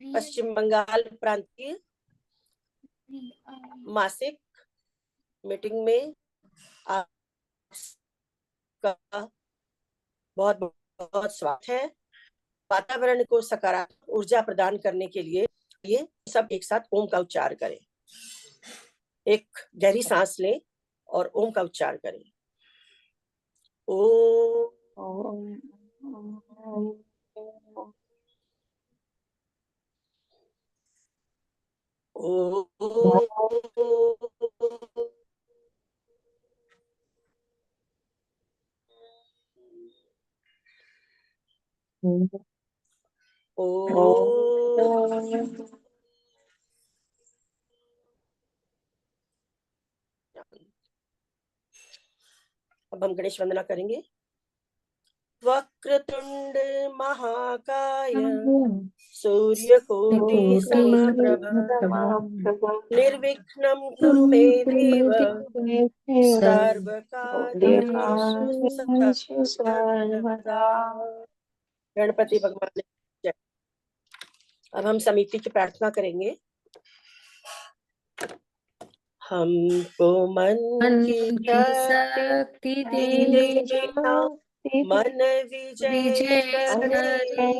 पश्चिम बंगाल प्रांत की मासिक मीटिंग में आपका बहुत बहुत स्वागत है। वातावरण को सकारात्मक ऊर्जा प्रदान करने के लिए ये सब एक साथ ओम का उच्चार करें। एक गहरी सांस लें और ओम का उच्चार करें। ओम अब हम गणेश वंदना करेंगे। वक्रतुंड महाकाय सूर्यकोटि समप्रभा निर्विघ्नं कुरु मे देव सर्वकार्येषु सर्वदा। गणपति भगवान की जय। अब हम समिति की प्रार्थना करेंगे। हमको मन की शक्ति देना, मन विजय करे,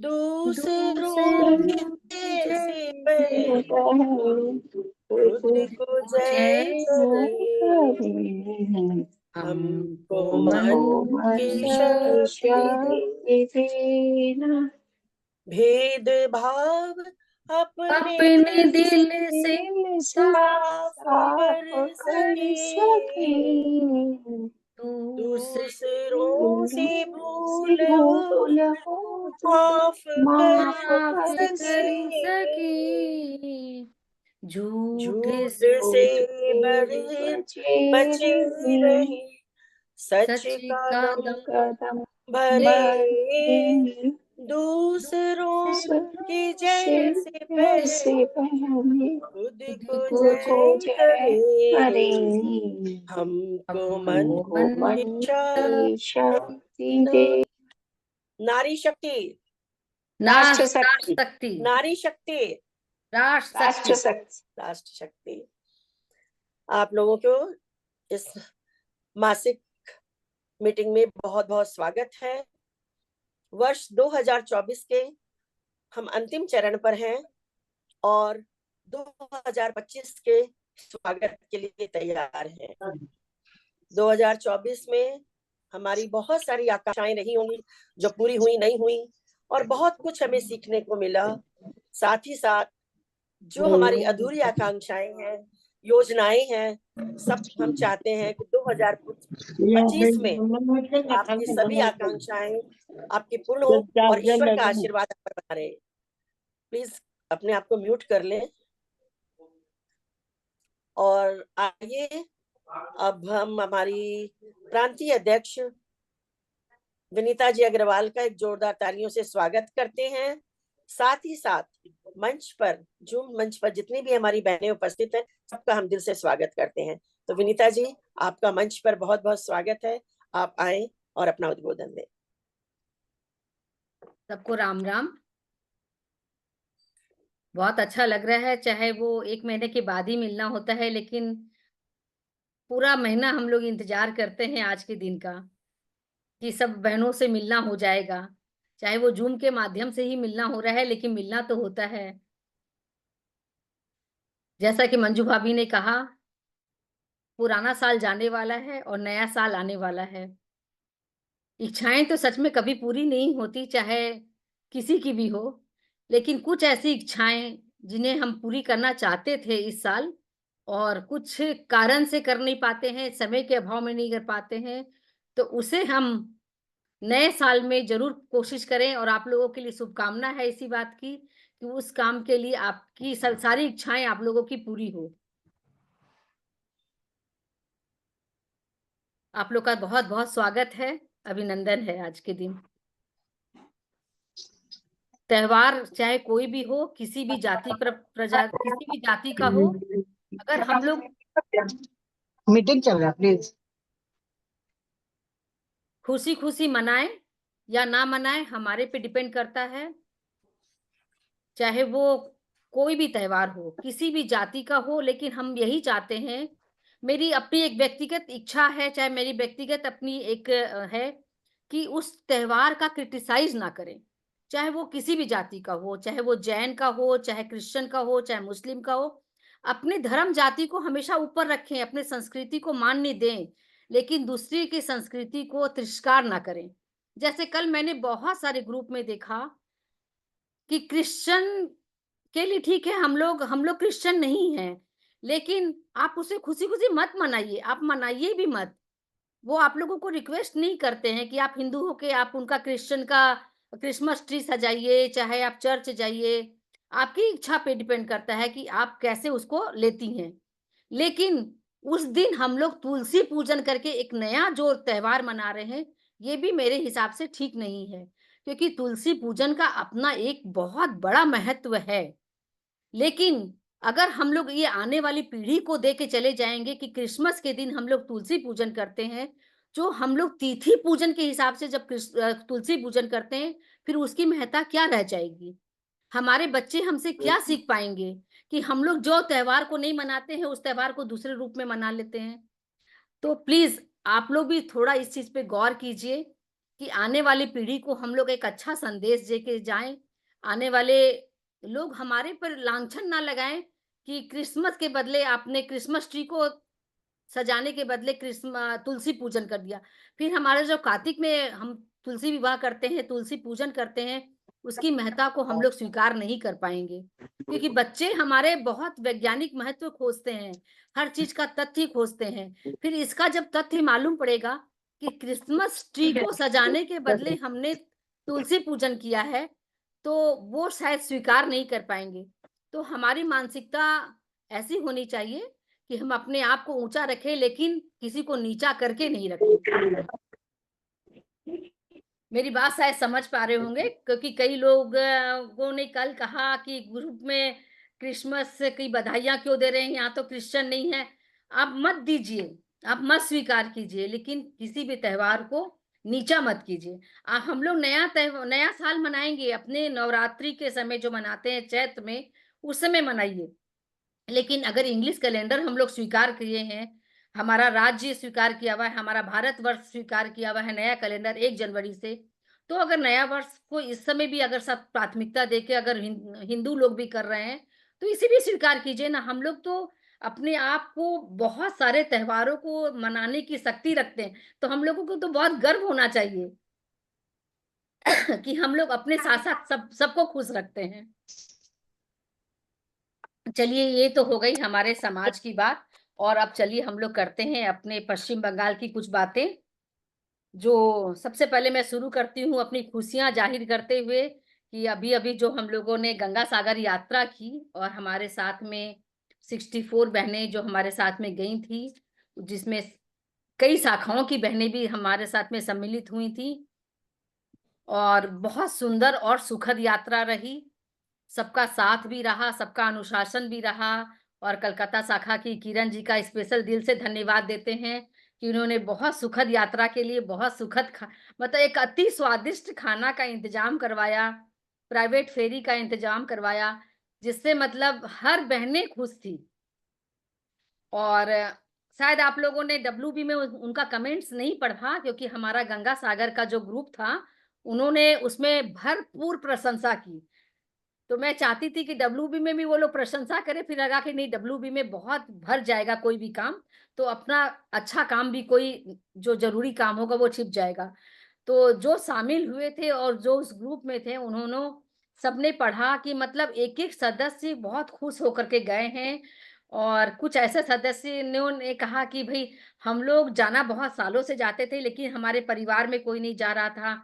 दूसरों से पहले खुद को जय करे। हमको मन की शक्ति देना, भेद भाव अपने दिल से साफ कर सके, दूसरों से भूल माफ कर सके, झूठ से बचे रहे, सच कदम भरे, दूसरों की जय से पहले खुद को जय करे। हमको मन की शक्ति दे। नारी शक्ति, राष्ट्र शक्ति, नारी शक्ति, राष्ट्र शक्ति। आप लोगों को इस मासिक मीटिंग में बहुत बहुत स्वागत है। वर्ष 2024 के हम अंतिम चरण पर हैं और 2025 के स्वागत के लिए तैयार हैं। 2024 में हमारी बहुत सारी आकांक्षाएं रही होंगी जो पूरी हुई नहीं हुई, और बहुत कुछ हमें सीखने को मिला। साथ ही साथ जो हमारी अधूरी आकांक्षाएं हैं, योजनाएं हैं, सब हम चाहते हैं कि 2025 में आपकी सभी आकांक्षाएं आपकी पूर्ण हो और ईश्वर का आशीर्वाद आप पर बना रहे। प्लीज अपने आप को म्यूट कर लें और आइए अब हम हमारी प्रांतीय अध्यक्ष विनीता जी अग्रवाल का एक जोरदार तालियों से स्वागत करते हैं। साथ ही साथ मंच पर, जूम मंच पर जितनी भी हमारी बहनें उपस्थित हैं, सबका हम दिल से स्वागत करते हैं। तो विनीता जी, आपका मंच पर बहुत बहुत स्वागत है। आप आए और अपना उद्बोधन दें। सबको राम राम। बहुत अच्छा लग रहा है, चाहे वो 1 महीने के बाद ही मिलना होता है, लेकिन पूरा महीना हम लोग इंतजार करते हैं आज के दिन का कि सब बहनों से मिलना हो जाएगा। चाहे वो जूम के माध्यम से ही मिलना हो रहा है, लेकिन मिलना तो होता है। जैसा कि मंजू भाभी ने कहा, पुराना साल जाने वाला है और नया साल आने वाला है। इच्छाएं तो सच में कभी पूरी नहीं होती, चाहे किसी की भी हो, लेकिन कुछ ऐसी इच्छाएं जिन्हें हम पूरी करना चाहते थे इस साल और कुछ कारण से कर नहीं पाते हैं, समय के अभाव में नहीं कर पाते हैं, तो उसे हम नए साल में जरूर कोशिश करें। और आप लोगों के लिए शुभकामना है इसी बात की कि उस काम के लिए आपकी सारी इच्छाएं आप लोगों की पूरी हो। आप लोग का बहुत बहुत स्वागत है, अभिनंदन है आज के दिन। त्योहार चाहे कोई भी हो, किसी भी जाति किसी भी जाति का हो, अगर हम लोग मीटिंग चल रहा है, प्लीज खुशी-खुशी मनाएँ या ना मनाएँ हमारे पे डिपेंड करता है। चाहे वो कोई भी त्योहार हो, किसी भी जाति का हो, लेकिन हम यही चाहते हैं, मेरी अपनी एक व्यक्तिगत इच्छा है, चाहे मेरी व्यक्तिगत अपनी एक है कि उस त्योहार का क्रिटिसाइज़ ना करें। चाहे वो किसी भी जाति का हो, चाहे वो जैन का हो, चाहे क्रिश्चियन का हो, चाहे मुस्लिम का हो। अपने धर्म जाति को हमेशा ऊपर रखें, अपनी संस्कृति को मान्य दें, लेकिन दूसरे की संस्कृति को तिरस्कार ना करें। जैसे कल मैंने बहुत सारे ग्रुप में देखा कि क्रिश्चियन के लिए ठीक है, हम लोग क्रिश्चियन नहीं हैं, लेकिन आप उसे खुशी-खुशी मत मनाइए, आप मनाइए भी मत। वो आप लोगों को रिक्वेस्ट नहीं करते हैं कि आप हिंदू हो के आप उनका क्रिश्चियन का क्रिसमस ट्री सजाइए, चाहे आप चर्च जाइए। आपकी इच्छा पे डिपेंड करता है कि आप कैसे उसको लेती हैं। लेकिन उस दिन हम लोग तुलसी पूजन करके एक नया जो त्योहार मना रहे हैं, ये भी मेरे हिसाब से ठीक नहीं है। क्योंकि तुलसी पूजन का अपना एक बहुत बड़ा महत्व है। लेकिन अगर हम लोग ये आने वाली पीढ़ी को दे के चले जाएँगे कि क्रिसमस के दिन हम लोग तुलसी पूजन करते हैं, जो हम लोग तिथि पूजन के हिसाब से जब तुलसी पूजन करते हैं, फिर उसकी महत्ता क्या रह जाएगी? हमारे बच्चे हमसे क्या सीख पाएँगे कि हम लोग जो त्योहार को नहीं मनाते हैं, उस त्योहार को दूसरे रूप में मना लेते हैं? तो प्लीज़ आप लोग भी थोड़ा इस चीज़ पे गौर कीजिए कि आने वाली पीढ़ी को हम लोग एक अच्छा संदेश दे के जाएँ। आने वाले लोग हमारे पर लांछन ना लगाएँ कि क्रिसमस के बदले आपने क्रिसमस ट्री को सजाने के बदले तुलसी पूजन कर दिया। फिर हमारे जो कार्तिक में हम तुलसी विवाह करते हैं, तुलसी पूजन करते हैं, उसकी महत्ता को हम लोग स्वीकार नहीं कर पाएँगे। क्योंकि बच्चे हमारे बहुत वैज्ञानिक महत्व खोजते हैं, हर चीज़ का तथ्य खोजते हैं। फिर इसका जब तथ्य मालूम पड़ेगा कि क्रिसमस ट्री को सजाने के बदले हमने तुलसी पूजन किया है, तो वो शायद स्वीकार नहीं कर पाएँगे। तो हमारी मानसिकता ऐसी होनी चाहिए कि हम अपने आप को ऊँचा रखें, लेकिन किसी को नीचा करके नहीं रखें। मेरी बात शायद समझ पा रहे होंगे क्योंकि कई लोगों ने कल कहा कि ग्रुप में क्रिसमस की बधाइयाँ क्यों दे रहे हैं, यहाँ तो क्रिश्चियन नहीं है। आप मत दीजिए, आप मत स्वीकार कीजिए, लेकिन किसी भी त्योहार को नीचा मत कीजिए। हम लोग नया साल मनाएँगे, अपने नवरात्रि के समय जो मनाते हैं चैत्र में, उस समय मनाइए। लेकिन अगर इंग्लिश कैलेंडर हम लोग स्वीकार किए हैं, हमारा राज्य स्वीकार किया हुआ है, हमारा भारतवर्ष स्वीकार किया हुआ है नया कैलेंडर 1 जनवरी से, तो अगर नया वर्ष को इस समय भी अगर सब प्राथमिकता देके अगर हिंदू लोग भी कर रहे हैं, तो इसे भी स्वीकार कीजिए ना। हम लोग तो अपने आप को बहुत सारे त्योहारों को मनाने की शक्ति रखते हैं, तो हम लोगों को तो बहुत गर्व होना चाहिए कि हम लोग अपने साथ-साथ सबको खुश रखते हैं। चलिए ये तो हो गई हमारे समाज की बात और अब चलिए हम लोग करते हैं अपने पश्चिम बंगाल की कुछ बातें। जो सबसे पहले मैं शुरू करती हूँ अपनी खुशियाँ ज़ाहिर करते हुए कि अभी-अभी जो हम लोगों ने गंगा सागर यात्रा की और हमारे साथ में 64 बहनें जो हमारे साथ में गई थी, जिसमें कई शाखाओं की बहनें भी हमारे साथ में सम्मिलित हुई थी और बहुत सुंदर और सुखद यात्रा रही। सबका साथ भी रहा, सबका अनुशासन भी रहा और कलकत्ता शाखा की किरण जी का स्पेशल दिल से धन्यवाद देते हैं कि उन्होंने बहुत सुखद यात्रा के लिए बहुत सुखद मतलब एक अति स्वादिष्ट खाना का इंतज़ाम करवाया, प्राइवेट फेरी का इंतज़ाम करवाया, जिससे मतलब हर बहनें खुश थी। और शायद आप लोगों ने डब्ल्यूबी में उनका कमेंट्स नहीं पढ़ा क्योंकि हमारा गंगा सागर का जो ग्रुप था, उन्होंने उसमें भरपूर प्रशंसा की। तो मैं चाहती थी कि डब्ल्यूबी में भी वो लोग प्रशंसा करें, फिर लगा कि नहीं डब्ल्यूबी में बहुत भर जाएगा कोई भी काम, तो अपना अच्छा काम भी कोई जो ज़रूरी काम होगा वो छिप जाएगा। तो जो शामिल हुए थे और जो उस ग्रुप में थे उन्होंने सबने पढ़ा कि मतलब एक-एक सदस्य बहुत खुश होकर के गए हैं और कुछ ऐसे सदस्यों ने कहा कि भई हम लोग जाना बहुत सालों से जाते थे लेकिन हमारे परिवार में कोई नहीं जा रहा था।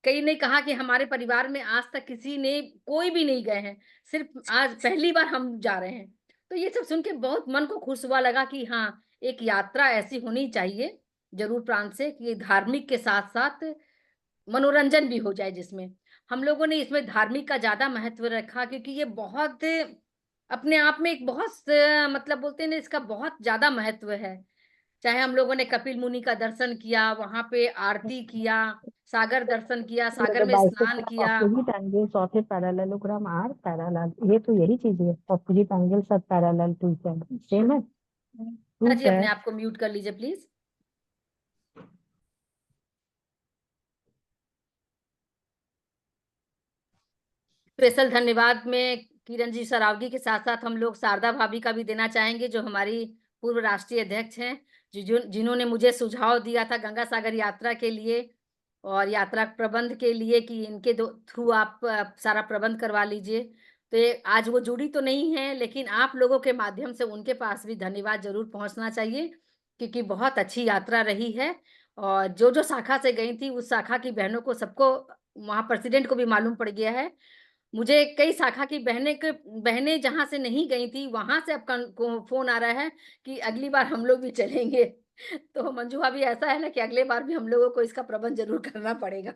कई ने कहा कि हमारे परिवार में आज तक किसी ने कोई भी नहीं गए हैं, सिर्फ़ आज पहली बार हम जा रहे हैं। तो ये सब सुन के बहुत मन को खुश हुआ लगा कि हाँ, एक यात्रा ऐसी होनी चाहिए, ज़रूर प्रांत से कि धार्मिक के साथ-साथ मनोरंजन भी हो जाए जिसमें। हम लोगों ने इसमें धार्मिक का ज़्यादा महत्व रखा क्योंकि ये बहुत अपने आप में एक बहुत मतलब बोलते हैं ना इसका बहुत ज़्यादा महत्व है। चाहे हम लोगों ने कपिल मुनि का दर्शन किया, वहां पे आरती किया, सागर दर्शन किया, सागर the में स्नान bisects किया। of opposite angles of a parallelogram are parallel. ये तो यही चीज है, opposite angles are parallel to each other. Same है, जी अपने आप को म्यूट कर लीजिए प्लीज। स्पेशल धन्यवाद में किरण जी सरावगी के साथ साथ हम लोग शारदा भाभी का भी देना चाहेंगे, जो हमारी पूर्व राष्ट्रीय अध्यक्ष हैं, जिन्होंने मुझे सुझाव दिया था गंगा सागर यात्रा के लिए और यात्रा प्रबंध के लिए कि इनके थ्रू आप सारा प्रबंध करवा लीजिए। तो आज वो जुड़ी तो नहीं है, लेकिन आप लोगों के माध्यम से उनके पास भी धन्यवाद जरूर पहुंचना चाहिए, क्योंकि बहुत अच्छी यात्रा रही है। और जो जो शाखा से गई थी उस शाखा की बहनों को सबको, वहां प्रेसिडेंट को भी मालूम पड़ गया है। मुझे कई शाखा की बहनें जहां से नहीं गई थी वहां से अब फोन आ रहा है कि अगली बार हम लोग भी चलेंगे। तो मंजू भाभी ऐसा है ना कि अगले बार भी हम लोगों को इसका प्रबंध जरूर करना पड़ेगा।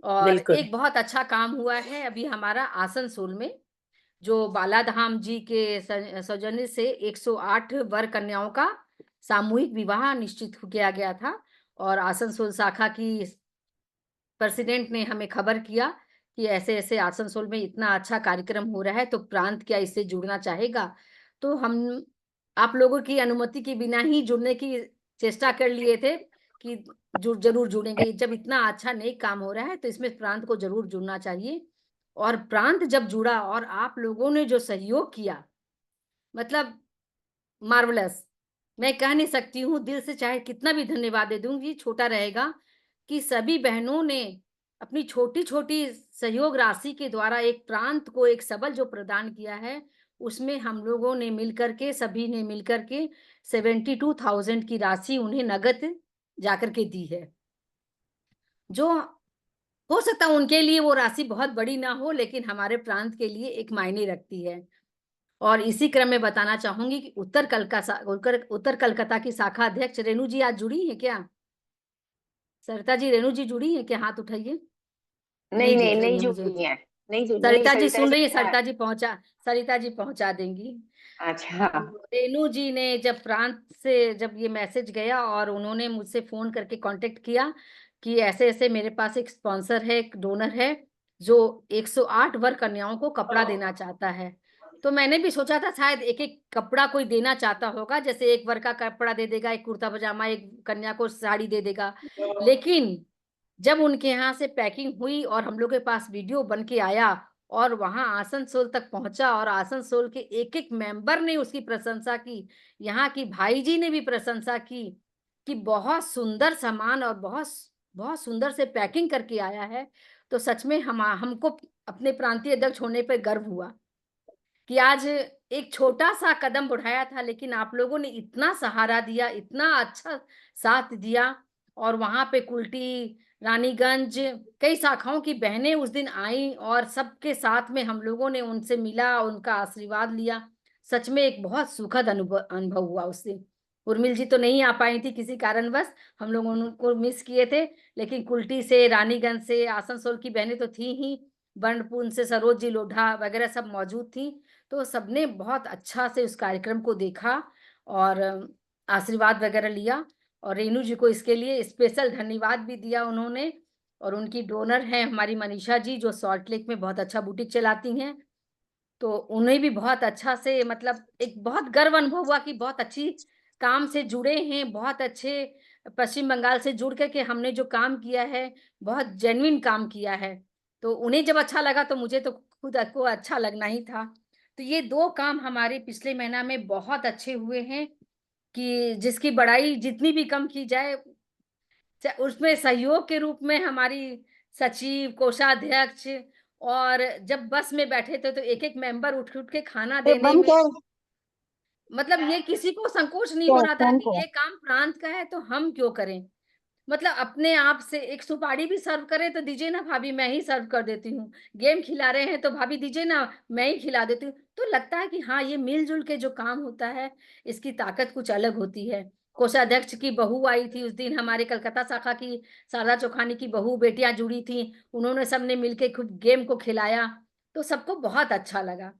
और एक बहुत अच्छा काम हुआ है अभी हमारा आसनसोल में, जो बालाधाम जी के सौजन्य से 108 वर कन्याओं का सामूहिक विवाह निश्चित किया गया था। और आसनसोल शाखा की प्रेसिडेंट ने हमें खबर किया कि ऐसे ऐसे आसनसोल में इतना अच्छा कार्यक्रम हो रहा है, तो प्रांत क्या इससे जुड़ना चाहेगा। तो हम आप लोगों की अनुमति के बिना ही जुड़ने की चेष्टा कर लिए थे कि जरूर जुड़ेंगे। जब इतना अच्छा नेक काम हो रहा है तो इसमें प्रांत को जरूर जुड़ना चाहिए। और प्रांत जब जुड़ा और आप लोगों ने जो सहयोग किया, मतलब मार्वलस, मैं कह नहीं सकती हूँ, दिल से चाहे कितना भी धन्यवाद दे दूंगी छोटा रहेगा, कि सभी बहनों ने अपनी छोटी छोटी सहयोग राशि के द्वारा एक प्रांत को एक सबल जो प्रदान किया है, उसमें हम लोगों ने मिलकर के, सभी ने मिलकर के 72,000 की राशि उन्हें नगद जाकर के दी है। जो हो सकता है उनके लिए वो राशि बहुत बड़ी ना हो, लेकिन हमारे प्रांत के लिए एक मायने रखती है। और इसी क्रम में बताना चाहूंगी कि उत्तर कलकत्ता की शाखा अध्यक्ष रेणु जी आज जुड़ी है क्या? सरिता जी, रेणु जी जुड़ी है क्या? हाथ उठाइए। नहीं दिख रही नहीं है मुझे। जुड़ी है, नहीं जुड़ी, सरिता जी सरिता सुन रही है? हाँ। सरिता जी पहुंचा देंगी। अच्छा। तो रेणु जी ने जब प्रांत से जब ये मैसेज गया और उन्होंने मुझसे फोन करके कांटेक्ट किया कि ऐसे ऐसे मेरे पास एक स्पॉन्सर है, एक डोनर है, जो 108 वर कन्याओं को कपड़ा देना चाहता है। तो मैंने भी सोचा था शायद एक एक कपड़ा कोई देना चाहता होगा, जैसे एक वर का कपड़ा दे देगा, एक कुर्ता पजामा, एक कन्या को साड़ी दे देगा। लेकिन जब उनके यहाँ से पैकिंग हुई और हम लोग के पास वीडियो बन के आया और वहां आसनसोल तक पहुंचा और आसनसोल के एक एक मेंबर ने उसकी प्रशंसा की, यहाँ की भाई जी ने भी प्रशंसा की कि बहुत सुंदर सामान और बहुत बहुत सुंदर से पैकिंग करके आया है, तो सच में हमको अपने प्रांतीय अध्यक्ष होने पर गर्व हुआ कि आज एक छोटा सा कदम बढ़ाया था, लेकिन आप लोगों ने इतना सहारा दिया, इतना अच्छा साथ दिया। और वहां पे कुल्टी, रानीगंज, कई शाखाओं की बहनें उस दिन आई और सबके साथ में हम लोगों ने उनसे मिला, उनका आशीर्वाद लिया। सच में एक बहुत सुखद अनुभव हुआ उससे। उर्मिल जी तो नहीं आ पाई थी किसी कारणवश, हम लोग उनको मिस किए थे, लेकिन कुल्टी से, रानीगंज से, आसनसोल की बहनें तो थी ही, बंडपुन से सरोज जी लोढ़ा वगैरह सब मौजूद थी। तो सबने बहुत अच्छा से उस कार्यक्रम को देखा और आशीर्वाद वगैरह लिया। और रेणु जी को इसके लिए स्पेशल धन्यवाद भी दिया उन्होंने। और उनकी डोनर हैं हमारी मनीषा जी, जो सॉल्ट लेक में बहुत अच्छा बुटीक चलाती हैं। तो उन्हें भी बहुत अच्छा से, मतलब एक बहुत गर्व अनुभव हुआ कि बहुत अच्छी काम से जुड़े हैं, बहुत अच्छे पश्चिम बंगाल से जुड़ करके हमने जो काम किया है, बहुत जेन्युइन काम किया है। तो उन्हें जब अच्छा लगा तो मुझे तो खुद को अच्छा लगना ही था। तो ये दो काम हमारे पिछले महीना में बहुत अच्छे हुए हैं कि जिसकी बड़ाई जितनी भी कम की जाए, उसमें सहयोग के रूप में हमारी सचिव, कोषाध्यक्ष, और जब बस में बैठे थे तो एक एक मेंबर उठ उठ के खाना देने में, मतलब ये किसी को संकोच नहीं हो रहा था कि ये काम प्रांत का है तो हम क्यों करें। मतलब अपने आप से एक सुपारी भी सर्व करे तो दीजिए ना भाभी, मैं ही सर्व कर देती हूँ। गेम खिला रहे हैं तो भाभी दीजिए ना, मैं ही खिला देती हूँ। तो लगता है कि हाँ, ये मिलजुल के जो काम होता है इसकी ताकत कुछ अलग होती है। कोषाध्यक्ष की बहू आई थी उस दिन, हमारे कलकत्ता शाखा की शारदा चौखानी की बहू बेटियां जुड़ी थी, उन्होंने सबने मिलके खूब गेम को खिलाया, तो सबको बहुत अच्छा लगा।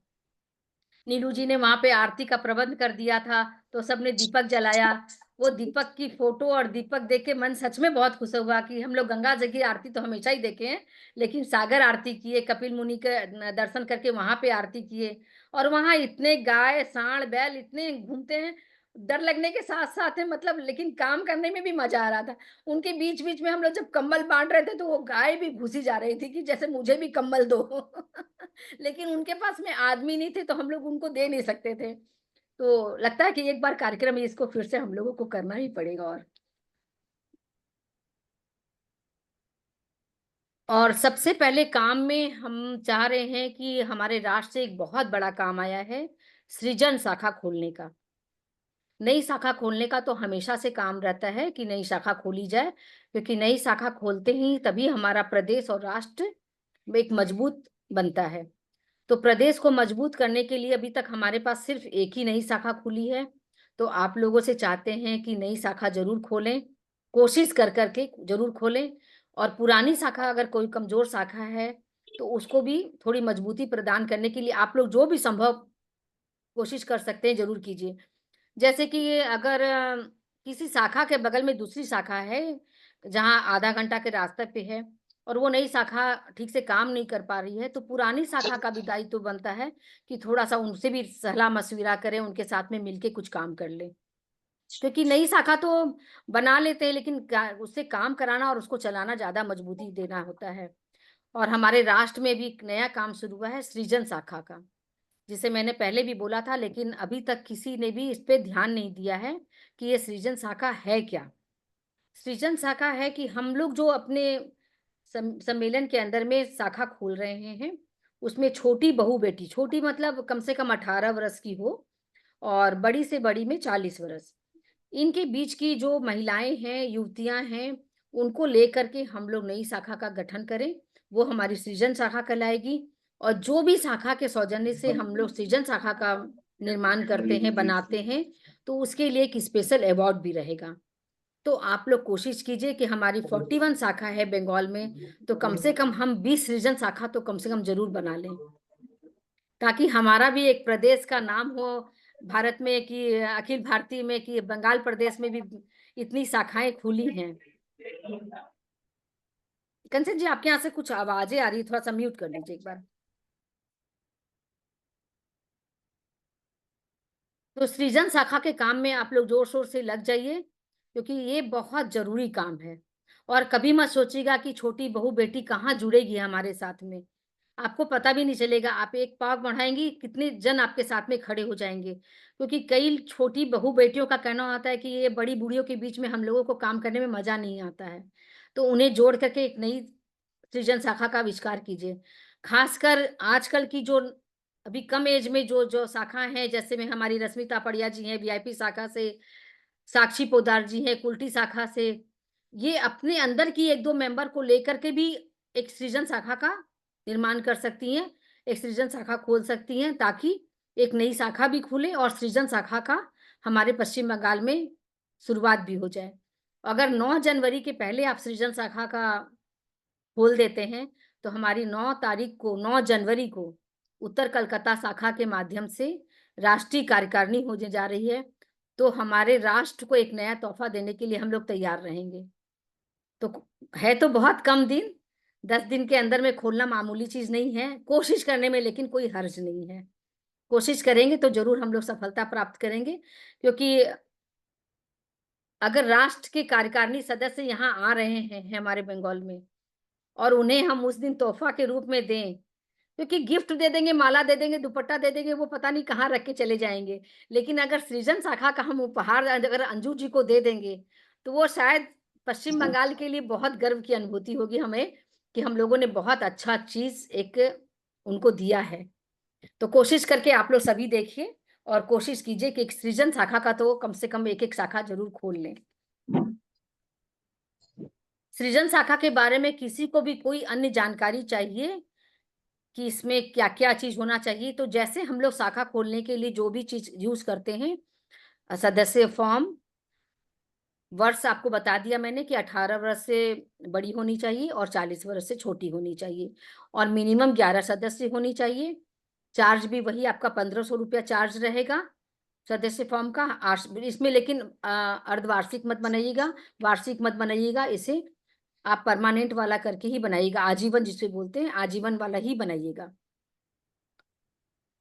नीलू जी ने वहां पे आरती का प्रबंध कर दिया था, तो सबने दीपक जलाया। वो दीपक की फोटो और दीपक देख के मन सच में बहुत खुश हुआ कि हम लोग गंगा जी की आरती तो हमेशा ही देखे हैं, लेकिन सागर आरती किए, कपिल मुनि के दर्शन करके वहां पे आरती किए। और वहां इतने गाय सांड बैल इतने घूमते हैं, डर लगने के साथ साथ है मतलब, लेकिन काम करने में भी मजा आ रहा था। उनके बीच बीच में हम लोग जब कंबल बांट रहे थे तो वो गाय भी घुसी जा रही थी कि जैसे मुझे भी कंबल दो। लेकिन उनके पास में आदमी नहीं थे तो हम लोग उनको दे नहीं सकते थे। तो लगता है कि एक बार कार्यक्रम इसको फिर से हम लोगों को करना ही पड़ेगा। और सबसे पहले काम में हम चाह रहे हैं कि हमारे राष्ट्र से एक बहुत बड़ा काम आया है, सृजन शाखा खोलने का। नई शाखा खोलने का तो हमेशा से काम रहता है कि नई शाखा खोली जाए, क्योंकि नई शाखा खोलते ही तभी हमारा प्रदेश और राष्ट्र एक मजबूत बनता है। तो प्रदेश को मजबूत करने के लिए अभी तक हमारे पास सिर्फ एक ही नई शाखा खुली है। तो आप लोगों से चाहते हैं कि नई शाखा जरूर खोलें, कोशिश कर करके जरूर खोलें। और पुरानी शाखा अगर कोई कमजोर शाखा है तो उसको भी थोड़ी मजबूती प्रदान करने के लिए आप लोग जो भी संभव कोशिश कर सकते हैं जरूर कीजिए। जैसे कि अगर किसी शाखा के बगल में दूसरी शाखा है जहां आधा घंटा के रास्ते पे है और वो नई शाखा ठीक से काम नहीं कर पा रही है, तो पुरानी शाखा का भी दायित्व बनता है कि थोड़ा सा उनसे भी सलाह मशविरा करें, उनके साथ में मिलके कुछ काम कर ले। क्योंकि नई शाखा तो बना लेते हैं, लेकिन उससे काम कराना और उसको चलाना ज्यादा मजबूती देना होता है। और हमारे राष्ट्र में भी एक नया काम शुरू हुआ है सृजन शाखा का, जिसे मैंने पहले भी बोला था, लेकिन अभी तक किसी ने भी इस पे ध्यान नहीं दिया है कि ये सृजन शाखा है क्या। सृजन शाखा है कि हम लोग जो अपने सम्मेलन के अंदर में शाखा खोल रहे हैं, उसमें छोटी बहू बेटी, छोटी मतलब कम से कम 18 वर्ष की हो और बड़ी से बड़ी में 40 वर्ष, इनके बीच की जो महिलाएं हैं, युवतियां हैं, उनको लेकर के हम लोग नई शाखा का गठन करें। वो हमारी सृजन शाखा कहलाएगी। और जो भी शाखा के सौजन्य से हम लोग सृजन शाखा का निर्माण करते हैं, बनाते हैं, तो उसके लिए एक स्पेशल अवार्ड भी रहेगा। तो आप लोग कोशिश कीजिए कि हमारी 41 शाखा है बंगाल में, तो कम से कम हम 20 सृजन शाखा तो कम से कम जरूर बना लें, ताकि हमारा भी एक प्रदेश का नाम हो भारत में कि अखिल भारतीय में कि बंगाल प्रदेश में भी इतनी शाखाएं खुली हैं। कंचन जी, आपके यहाँ से कुछ आवाजें आ रही है, थोड़ा सा म्यूट कर लीजिए एक बार। तो सृजन शाखा के काम में आप लोग जोर शोर से लग जाइए, क्योंकि ये बहुत जरूरी काम है। और कभी मत सोचिएगा कि छोटी बहू बेटी कहाँ जुड़ेगी हमारे साथ में, आपको पता भी नहीं चलेगा। आप एक पाव बढ़ाएंगी, कितने जन आपके साथ में खड़े हो जाएंगे। क्योंकि कई छोटी बहू बेटियों का कहना होता है कि ये बड़ी बूढ़ियों के बीच में हम लोगों को काम करने में मजा नहीं आता है, तो उन्हें जोड़ करके एक नई सृजन शाखा का आविष्कार कीजिए। खासकर आजकल की जो अभी कम एज में जो जो शाखा है, जैसे में हमारी रश्मिता पड़िया जी हैं वीआईपी शाखा से, साक्षी पोदार जी हैं कुल्टी शाखा से, ये अपने अंदर की एक दो मेंबर को लेकर के भी एक सृजन शाखा का निर्माण कर सकती हैं, एक सृजन शाखा खोल सकती हैं, ताकि एक नई शाखा भी खुले और सृजन शाखा का हमारे पश्चिम बंगाल में शुरुआत भी हो जाए। अगर 9 जनवरी के पहले आप सृजन शाखा का खोल देते हैं, तो हमारी 9 तारीख को, 9 जनवरी को उत्तर कलकत्ता शाखा के माध्यम से राष्ट्रीय कार्यकारिणी होने जा रही है। तो हमारे राष्ट्र को एक नया तोहफा देने के लिए हम लोग तैयार रहेंगे। तो है तो बहुत कम दिन, 10 दिन के अंदर में खोलना मामूली चीज नहीं है, कोशिश करने में लेकिन कोई हर्ज नहीं है। कोशिश करेंगे तो जरूर हम लोग सफलता प्राप्त करेंगे। क्योंकि अगर राष्ट्र के कार्यकारिणी सदस्य यहाँ आ रहे हैं हमारे बंगाल में, और उन्हें हम उस दिन तोहफा के रूप में दें, क्योंकि गिफ्ट दे देंगे, माला दे देंगे, दुपट्टा दे देंगे, वो पता नहीं कहाँ रख के चले जाएंगे। लेकिन अगर सृजन शाखा का हम उपहार अगर अंजू जी को दे देंगे, तो वो शायद पश्चिम बंगाल के लिए बहुत गर्व की अनुभूति होगी हमें, कि हम लोगों ने बहुत अच्छा चीज एक उनको दिया है। तो कोशिश करके आप लोग सभी देखिए और कोशिश कीजिए कि एक सृजन शाखा का तो कम से कम एक एक शाखा जरूर खोल लें। सृजन शाखा के बारे में किसी को भी कोई अन्य जानकारी चाहिए कि इसमें क्या क्या चीज होना चाहिए, तो जैसे हम लोग शाखा खोलने के लिए जो भी चीज यूज करते हैं, सदस्य फॉर्म, वर्ष आपको बता दिया मैंने कि 18 वर्ष से बड़ी होनी चाहिए और 40 वर्ष से छोटी होनी चाहिए, और मिनिमम 11 सदस्य होनी चाहिए। चार्ज भी वही आपका 1500 रुपया चार्ज रहेगा सदस्य फॉर्म का। इसमें लेकिन अर्धवार्षिक मत बनाइएगा, वार्षिक मत बनाइएगा। इसे आप परमानेंट वाला करके ही बनाइएगा, आजीवन जिसे बोलते हैं, आजीवन वाला ही बनाइएगा।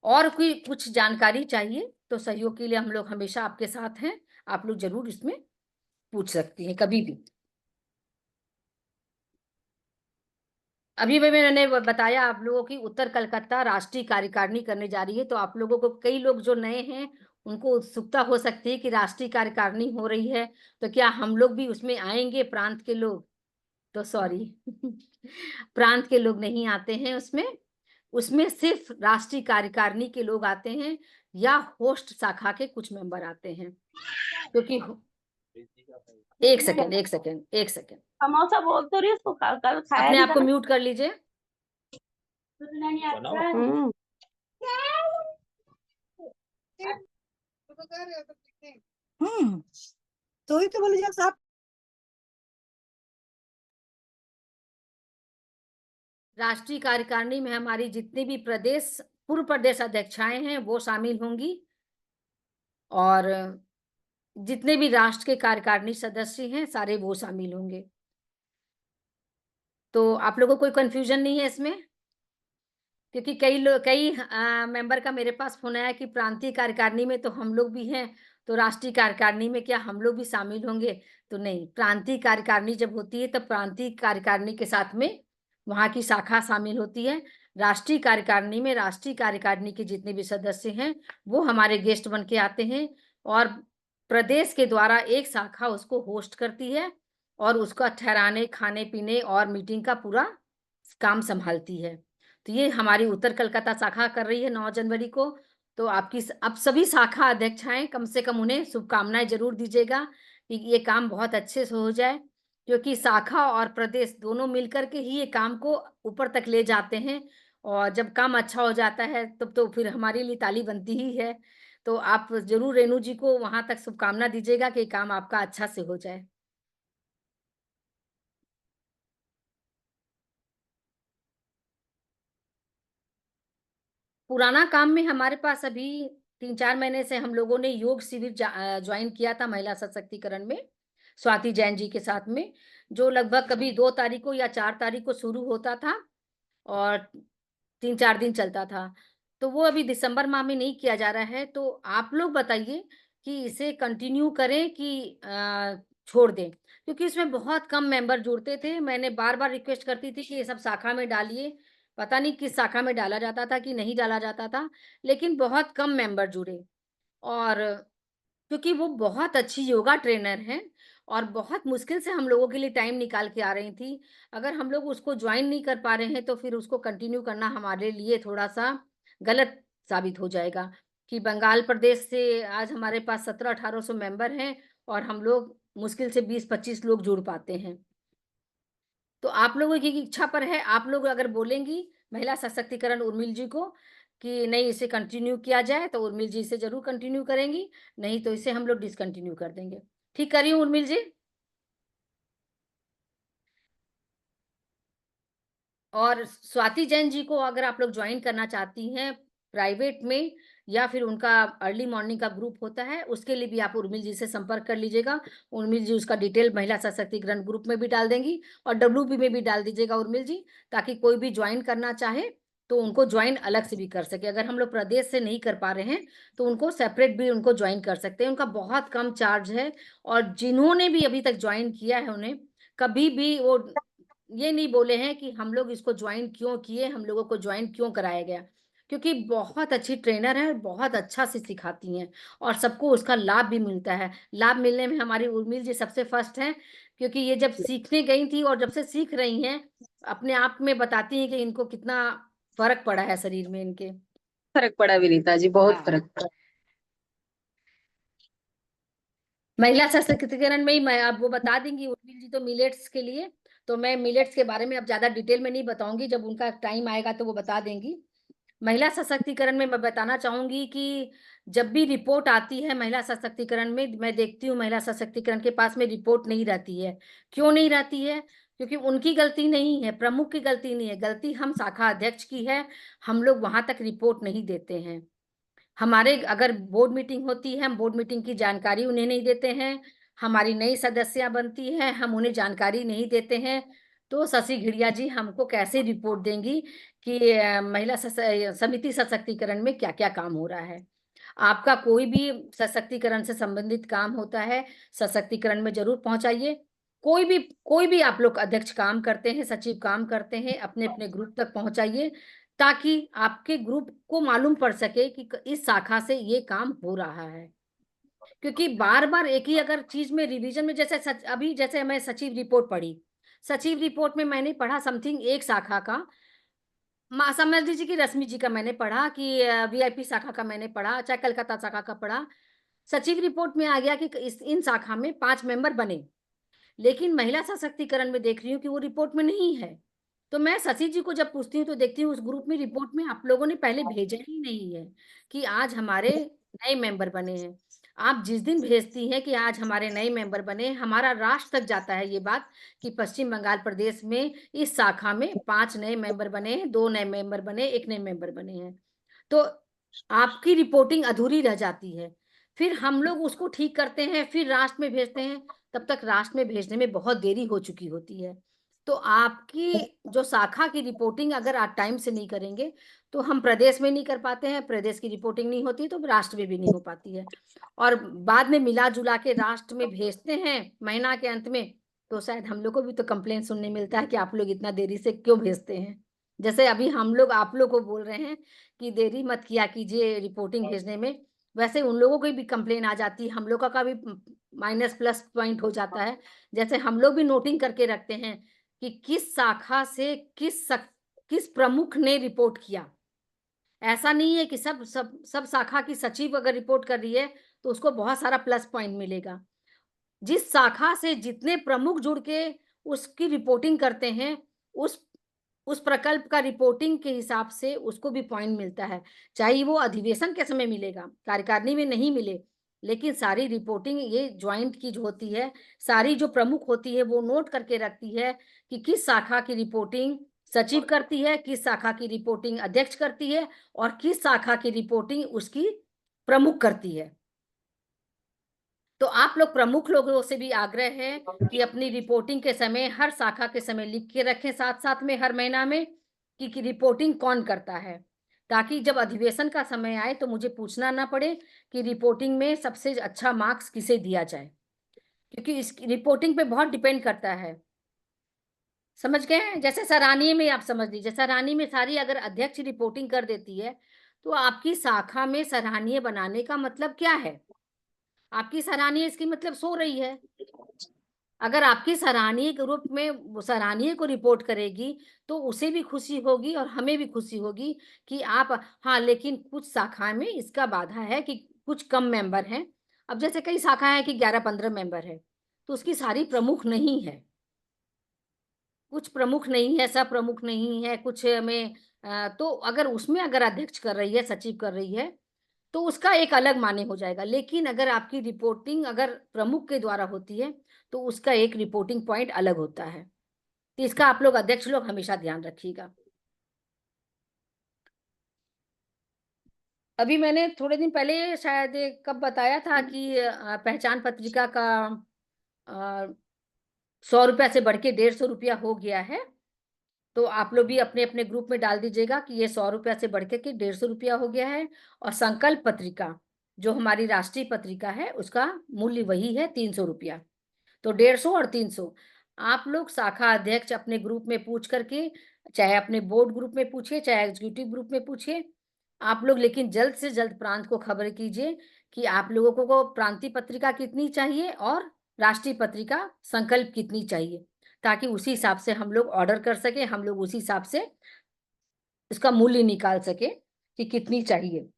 और कोई कुछ जानकारी चाहिए तो सहयोग के लिए हम लोग हमेशा आपके साथ हैं, आप लोग जरूर इसमें पूछ सकती हैं कभी भी। अभी भी मैंने बताया आप लोगों की उत्तर कलकत्ता राष्ट्रीय कार्यकारिणी करने जा रही है, तो आप लोगों को, कई लोग जो नए हैं उनको उत्सुकता हो सकती है कि राष्ट्रीय कार्यकारिणी हो रही है तो क्या हम लोग भी उसमें आएंगे, प्रांत के लोग? तो सॉरी प्रांत के लोग नहीं आते हैं उसमें। उसमें सिर्फ राष्ट्रीय कार्यकारिणी के लोग आते हैं या होस्ट शाखा के कुछ मेंबर आते हैं, क्योंकि एक सेकंड समोसा बोल तो रही उसको, कल खाया अपने नहीं आप को था। म्यूट कर लीजिए। हम्म। तो ही तो बोले जब साहब राष्ट्रीय कार्यकारिणी में हमारी जितने भी पूर्व प्रदेश अध्यक्षाएं हैं वो शामिल होंगी, और जितने भी राष्ट्र के कार्यकारिणी सदस्य हैं सारे वो शामिल होंगे। तो आप लोगों को कोई कंफ्यूजन नहीं है इसमें? क्योंकि कई मेंबर का मेरे पास फोन आया कि प्रांतीय कार्यकारिणी में तो हम लोग भी हैं, तो राष्ट्रीय कार्यकारिणी में क्या हम लोग भी शामिल होंगे? तो नहीं, प्रांतीय कार्यकारिणी जब होती है तब प्रांतीय कार्यकारिणी के साथ में वहां की शाखा शामिल होती है। राष्ट्रीय कार्यकारिणी में राष्ट्रीय कार्यकारिणी के जितने भी सदस्य हैं वो हमारे गेस्ट बन के आते हैं, और प्रदेश के द्वारा एक शाखा उसको होस्ट करती है और उसका ठहराने, खाने पीने और मीटिंग का पूरा काम संभालती है। तो ये हमारी उत्तर कलकत्ता शाखा कर रही है 9 जनवरी को। तो आपकी अब सभी शाखा अध्यक्षाएं कम से कम उन्हें शुभकामनाएं जरूर दीजिएगा कि ये काम बहुत अच्छे से हो जाए, क्योंकि शाखा और प्रदेश दोनों मिलकर के ही ये काम को ऊपर तक ले जाते हैं, और जब काम अच्छा हो जाता है तब तो फिर हमारे लिए ताली बनती ही है। तो आप जरूर रेणु जी को वहां तक शुभकामना दीजिएगा कि काम आपका अच्छा से हो जाए। पुराना काम में हमारे पास अभी 3-4 महीने से हम लोगों ने योग शिविर ज्वाइन किया था महिला सशक्तिकरण में, स्वाति जैन जी के साथ में, जो लगभग कभी 2 तारीख को या 4 तारीख को शुरू होता था और 3-4 दिन चलता था। तो वो अभी दिसंबर माह में नहीं किया जा रहा है। तो आप लोग बताइए कि इसे कंटिन्यू करें कि छोड़ दें, क्योंकि इसमें बहुत कम मेंबर जुड़ते थे। मैंने बार बार रिक्वेस्ट करती थी कि ये सब शाखा में डालिए, पता नहीं किस शाखा में डाला जाता था कि नहीं डाला जाता था, लेकिन बहुत कम मेंबर जुड़े। और क्योंकि वो बहुत अच्छी योगा ट्रेनर हैं और बहुत मुश्किल से हम लोगों के लिए टाइम निकाल के आ रही थी। अगर हम लोग उसको ज्वाइन नहीं कर पा रहे हैं तो फिर उसको कंटिन्यू करना हमारे लिए थोड़ा-सा गलत साबित हो जाएगा, कि बंगाल प्रदेश से आज हमारे पास 1700-1800 मेंबर हैं और हम लोग मुश्किल से 20-25 लोग जुड़ पाते हैं। तो आप लोगों की इच्छा पर है, आप लोग अगर बोलेंगी महिला सशक्तिकरण उर्मिल जी को कि नहीं इसे कंटिन्यू किया जाए, तो उर्मिल जी इसे ज़रूर कंटिन्यू करेंगी, नहीं तो इसे हम लोग डिसकंटिन्यू कर देंगे। ठीक कर रही हूँ उर्मिल जी? और स्वाति जैन जी को अगर आप लोग ज्वाइन करना चाहती हैं प्राइवेट में, या फिर उनका अर्ली मॉर्निंग का ग्रुप होता है, उसके लिए भी आप उर्मिल जी से संपर्क कर लीजिएगा। उर्मिल जी उसका डिटेल महिला सशक्तिकरण ग्रुप में भी डाल देंगी और WP में भी डाल दीजिएगा उर्मिल जी, ताकि कोई भी ज्वाइन करना चाहे तो उनको ज्वाइन अलग से भी कर सके। अगर हम लोग प्रदेश से नहीं कर पा रहे हैं तो उनको सेपरेट भी उनको ज्वाइन कर सकते हैं। उनका बहुत कम चार्ज है, और जिन्होंने भी अभी तक ज्वाइन किया है उन्हें कभी भी वो ये नहीं बोले हैं कि हम लोग इसको ज्वाइन क्यों किए, हम लोगों को ज्वाइन क्यों कराया गया, क्योंकि बहुत अच्छी ट्रेनर है, बहुत अच्छा से सिखाती हैं और सबको उसका लाभ भी मिलता है। लाभ मिलने में हमारी उर्मिल जी सबसे फर्स्ट हैं, क्योंकि ये जब सीखने गई थी और जब से सीख रही हैं अपने आप में बताती हैं कि इनको कितना फर्क पड़ा है शरीर में इनके। फर्क पड़ा विनीता जी, बहुत हाँ। फर्क पड़ा। महिला सशक्तिकरण में ही मैं अब वो बता देंगी उर्मिल जी तो मिलेट्स के लिए, तो मैं मिलेट्स के बारे में अब ज्यादा डिटेल में नहीं बताऊंगी, जब उनका टाइम आएगा तो वो बता देंगी। महिला सशक्तिकरण में मैं बताना चाहूंगी कि जब भी रिपोर्ट आती है महिला सशक्तिकरण में, मैं देखती हूँ महिला सशक्तिकरण के पास में रिपोर्ट नहीं रहती है। क्यों नहीं रहती है? क्योंकि उनकी गलती नहीं है, प्रमुख की गलती नहीं है, गलती हम शाखा अध्यक्ष की है। हम लोग वहां तक रिपोर्ट नहीं देते हैं। हमारे अगर बोर्ड मीटिंग होती है, हम बोर्ड मीटिंग की जानकारी उन्हें नहीं देते हैं। हमारी नई सदस्या बनती है, हम उन्हें जानकारी नहीं देते हैं। तो शशि घिड़िया जी हमको कैसे रिपोर्ट देंगी कि महिला समिति सशक्तिकरण में क्या क्या काम हो रहा है। आपका कोई भी सशक्तिकरण से संबंधित काम होता है, सशक्तिकरण में जरूर पहुंचाइए। कोई भी आप लोग अध्यक्ष काम करते हैं, सचिव काम करते हैं, अपने अपने ग्रुप तक पहुंचाइए, ताकि आपके ग्रुप को मालूम पड़ सके कि इस शाखा से ये काम हो रहा है। क्योंकि बार बार एक ही अगर चीज में रिवीजन में, जैसे अभी जैसे मैं सचिव रिपोर्ट पढ़ी, सचिव रिपोर्ट में मैंने पढ़ा समथिंग एक शाखा का, समझ लीजिए कि रश्मि जी का मैंने पढ़ा, कि वीआईपी शाखा का मैंने पढ़ा, चाहे कलकत्ता शाखा का पढ़ा। सचिव रिपोर्ट में आ गया कि इन शाखा में 5 मेंबर बने, लेकिन महिला सशक्तिकरण में देख रही हूँ कि वो रिपोर्ट में नहीं है। तो मैं शशि जी को जब पूछती हूँ तो देखती हूँ उस ग्रुप में रिपोर्ट में आप लोगों ने पहले भेजा ही नहीं है कि आज हमारे नए मेंबर बने हैं। आप जिस दिन भेजती हैं कि आज हमारे नए मेंबर बने, हमारा राष्ट्र तक जाता है ये बात कि पश्चिम बंगाल प्रदेश में इस शाखा में 5 नए मेंबर बने हैं, 2 नए मेंबर बने, 1 नए मेंबर बने हैं। तो आपकी रिपोर्टिंग अधूरी रह जाती है। फिर हम लोग उसको ठीक करते हैं, फिर राष्ट्र में भेजते हैं, तब तक राष्ट्र में भेजने में बहुत देरी हो चुकी होती है। तो आपकी जो शाखा की रिपोर्टिंग अगर आप टाइम से नहीं करेंगे तो हम प्रदेश में नहीं कर पाते हैं, प्रदेश की रिपोर्टिंग नहीं होती तो राष्ट्र में भी नहीं हो पाती है। और बाद में मिला जुला के राष्ट्र में भेजते हैं महीना के अंत में, तो शायद हम लोग को भी तो कंप्लेंट सुनने मिलता है कि आप लोग इतना देरी से क्यों भेजते हैं। जैसे अभी हम लोग आप लोग को बोल रहे हैं कि देरी मत किया कीजिए रिपोर्टिंग भेजने में, वैसे उन लोगों की भी कंप्लेन आ जाती है, हम लोग का भी माइनस प्लस पॉइंट हो जाता है। जैसे हम लोग भी नोटिंग करके रखते हैं कि किस शाखा से किस प्रमुख ने रिपोर्ट किया। ऐसा नहीं है कि सब शाखा की सचिव अगर रिपोर्ट कर रही है तो उसको बहुत सारा प्लस पॉइंट मिलेगा। जिस शाखा से जितने प्रमुख जुड़ के उसकी रिपोर्टिंग करते हैं, उस प्रकल्प का रिपोर्टिंग के हिसाब से उसको भी पॉइंट मिलता है। चाहे वो अधिवेशन के समय मिलेगा, कार्यकारिणी में नहीं मिले, लेकिन सारी रिपोर्टिंग ये ज्वाइंट की जो होती है, सारी जो प्रमुख होती है वो नोट करके रखती है कि किस शाखा की रिपोर्टिंग सचिव करती है, किस शाखा की रिपोर्टिंग अध्यक्ष करती है, और किस शाखा की रिपोर्टिंग उसकी प्रमुख करती है। तो आप लोग प्रमुख लोगों से भी आग्रह है कि अपनी रिपोर्टिंग के समय हर शाखा के समय लिख के रखें, साथ साथ में हर महीना में कि रिपोर्टिंग कौन करता है, ताकि जब अधिवेशन का समय आए तो मुझे पूछना ना पड़े कि रिपोर्टिंग में सबसे अच्छा मार्क्स किसे दिया जाए, क्योंकि इस रिपोर्टिंग पे बहुत डिपेंड करता है। समझ गए हैं? जैसे सराहनीय में आप समझ लीजिए, सराहनीय में सारी अगर अध्यक्ष रिपोर्टिंग कर देती है तो आपकी शाखा में सराहनीय बनाने का मतलब क्या है? आपकी सराहनीय इसकी मतलब सो रही है। अगर आपकी सराहनीय के रूप में सराहनीय को रिपोर्ट करेगी तो उसे भी खुशी होगी और हमें भी खुशी होगी कि आप, हाँ, लेकिन कुछ शाखा में इसका बाधा है कि कुछ कम मेंबर हैं। अब जैसे कई शाखा है कि 11-15 मेंबर है, तो उसकी सारी प्रमुख नहीं है, कुछ प्रमुख नहीं है, सब प्रमुख नहीं है, कुछ में तो अगर उसमें अगर अध्यक्ष कर रही है, सचिव कर रही है, तो उसका एक अलग माने हो जाएगा। लेकिन अगर आपकी रिपोर्टिंग अगर प्रमुख के द्वारा होती है तो उसका एक रिपोर्टिंग पॉइंट अलग होता है। तो इसका आप लोग अध्यक्ष लोग हमेशा ध्यान रखिएगा। अभी मैंने थोड़े दिन पहले शायद कब बताया था कि पहचान पत्रिका का 100 रुपया से बढ़ के 150 रुपया हो गया है। तो आप लोग भी अपने अपने ग्रुप में डाल दीजिएगा कि ये 100 रुपया से बढ़ के 150 रुपया हो गया है। और संकल्प पत्रिका जो हमारी राष्ट्रीय पत्रिका है उसका मूल्य वही है 300 रुपया। तो 150 और 300 आप लोग शाखा अध्यक्ष अपने ग्रुप में पूछ करके, चाहे अपने बोर्ड ग्रुप में पूछिए, चाहे एग्जीक्यूटिव ग्रुप में पूछिए आप लोग, लेकिन जल्द से जल्द प्रांत को खबर कीजिए कि आप लोगों को प्रांतीय पत्रिका कितनी चाहिए और राष्ट्रीय पत्रिका संकल्प कितनी चाहिए, ताकि उसी हिसाब से हम लोग ऑर्डर कर सके, हम लोग उसी हिसाब से इसका मूल्य निकाल सके कि कितनी चाहिए।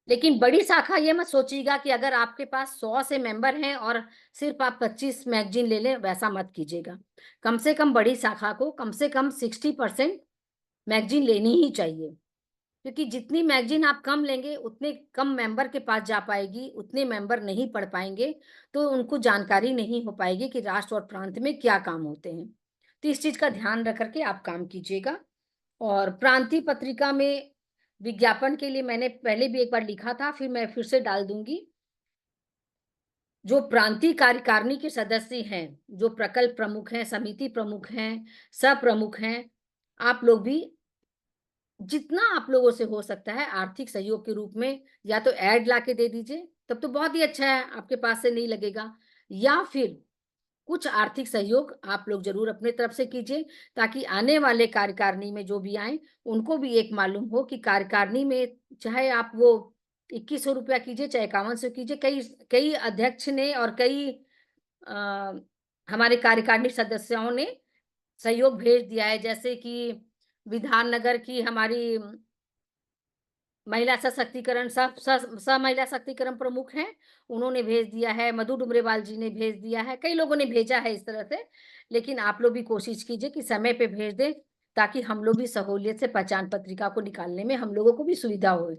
लेकिन बड़ी शाखा ये मत सोचिएगा कि अगर आपके पास 100 से मेंबर हैं और सिर्फ आप 25 मैगजीन ले लें, वैसा मत कीजिएगा। कम से कम बड़ी शाखा को कम से कम 60% मैगजीन लेनी ही चाहिए। क्योंकि जितनी मैगजीन आप कम लेंगे उतने कम मेंबर के पास जा पाएगी, उतने मेंबर नहीं पढ़ पाएंगे, तो उनको जानकारी नहीं हो पाएगी कि राष्ट्र और प्रांत में क्या काम होते हैं। तो इस चीज का ध्यान रख करके आप काम कीजिएगा। और प्रांतीय पत्रिका में विज्ञापन के लिए मैंने पहले भी एक बार लिखा था, फिर मैं फिर से डाल दूंगी। जो प्रांतीय कार्यकारिणी के सदस्य हैं, जो प्रकल्प प्रमुख हैं, समिति प्रमुख हैं, सह प्रमुख हैं, आप लोग भी जितना आप लोगों से हो सकता है आर्थिक सहयोग के रूप में या तो ऐड ला के दे दीजिए, तब तो बहुत ही अच्छा है, आपके पास से नहीं लगेगा, या फिर कुछ आर्थिक सहयोग आप लोग जरूर अपने तरफ से कीजिए, ताकि आने वाले कार्यकारिणी में जो भी आए उनको भी एक मालूम हो कि कार्यकारिणी में चाहे आप वो 2100 रुपया कीजिए चाहे 5100 कीजिए। कई कई अध्यक्ष ने और कई अ, हमारे कार्यकारिणी सदस्यों ने सहयोग भेज दिया है, जैसे कि विधाननगर की हमारी महिला सशक्तिकरण सह महिला शक्तिकरण प्रमुख हैं, उन्होंने भेज दिया है, मधु डुमरेवाल जी ने भेज दिया है, कई लोगों ने भेजा है इस तरह से। लेकिन आप लोग भी कोशिश कीजिए कि समय पे भेज दें, ताकि हम लोग भी सहूलियत से पहचान पत्रिका को निकालने में हम लोगों को भी सुविधा हो,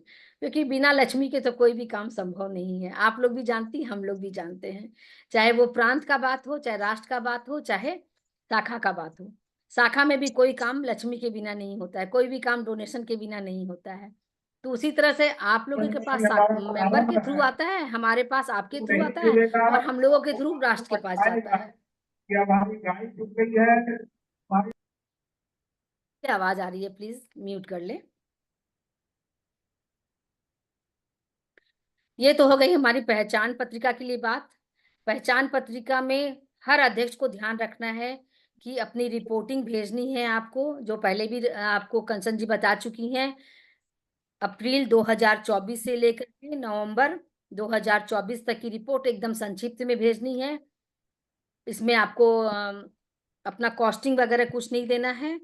क्योंकि बिना लक्ष्मी के तो कोई भी काम संभव नहीं है। आप लोग भी जानती, हम लोग भी जानते हैं, चाहे वो प्रांत का बात हो, चाहे राष्ट्र का बात हो, चाहे शाखा का बात हो। शाखा में भी कोई काम लक्ष्मी के बिना नहीं होता है, कोई भी काम डोनेशन के बिना नहीं होता है। तो उसी तरह से आप लोगों के पास मेंबर के थ्रू आता है, हमारे पास आपके थ्रू आता है, और हम लोगों के थ्रू राष्ट्र के पास जाता है। क्या आवाज आ रही है, प्लीज म्यूट कर ले। ये तो हो गई हमारी पहचान पत्रिका के लिए बात। पहचान पत्रिका में हर अध्यक्ष को ध्यान रखना है कि अपनी रिपोर्टिंग भेजनी है आपको, जो पहले भी आपको कंचन जी बता चुकी हैं। अप्रैल 2024 से लेकर के नवंबर 2024 तक की रिपोर्ट एकदम संक्षिप्त में भेजनी है। इसमें आपको अपना कॉस्टिंग वगैरह कुछ नहीं देना है,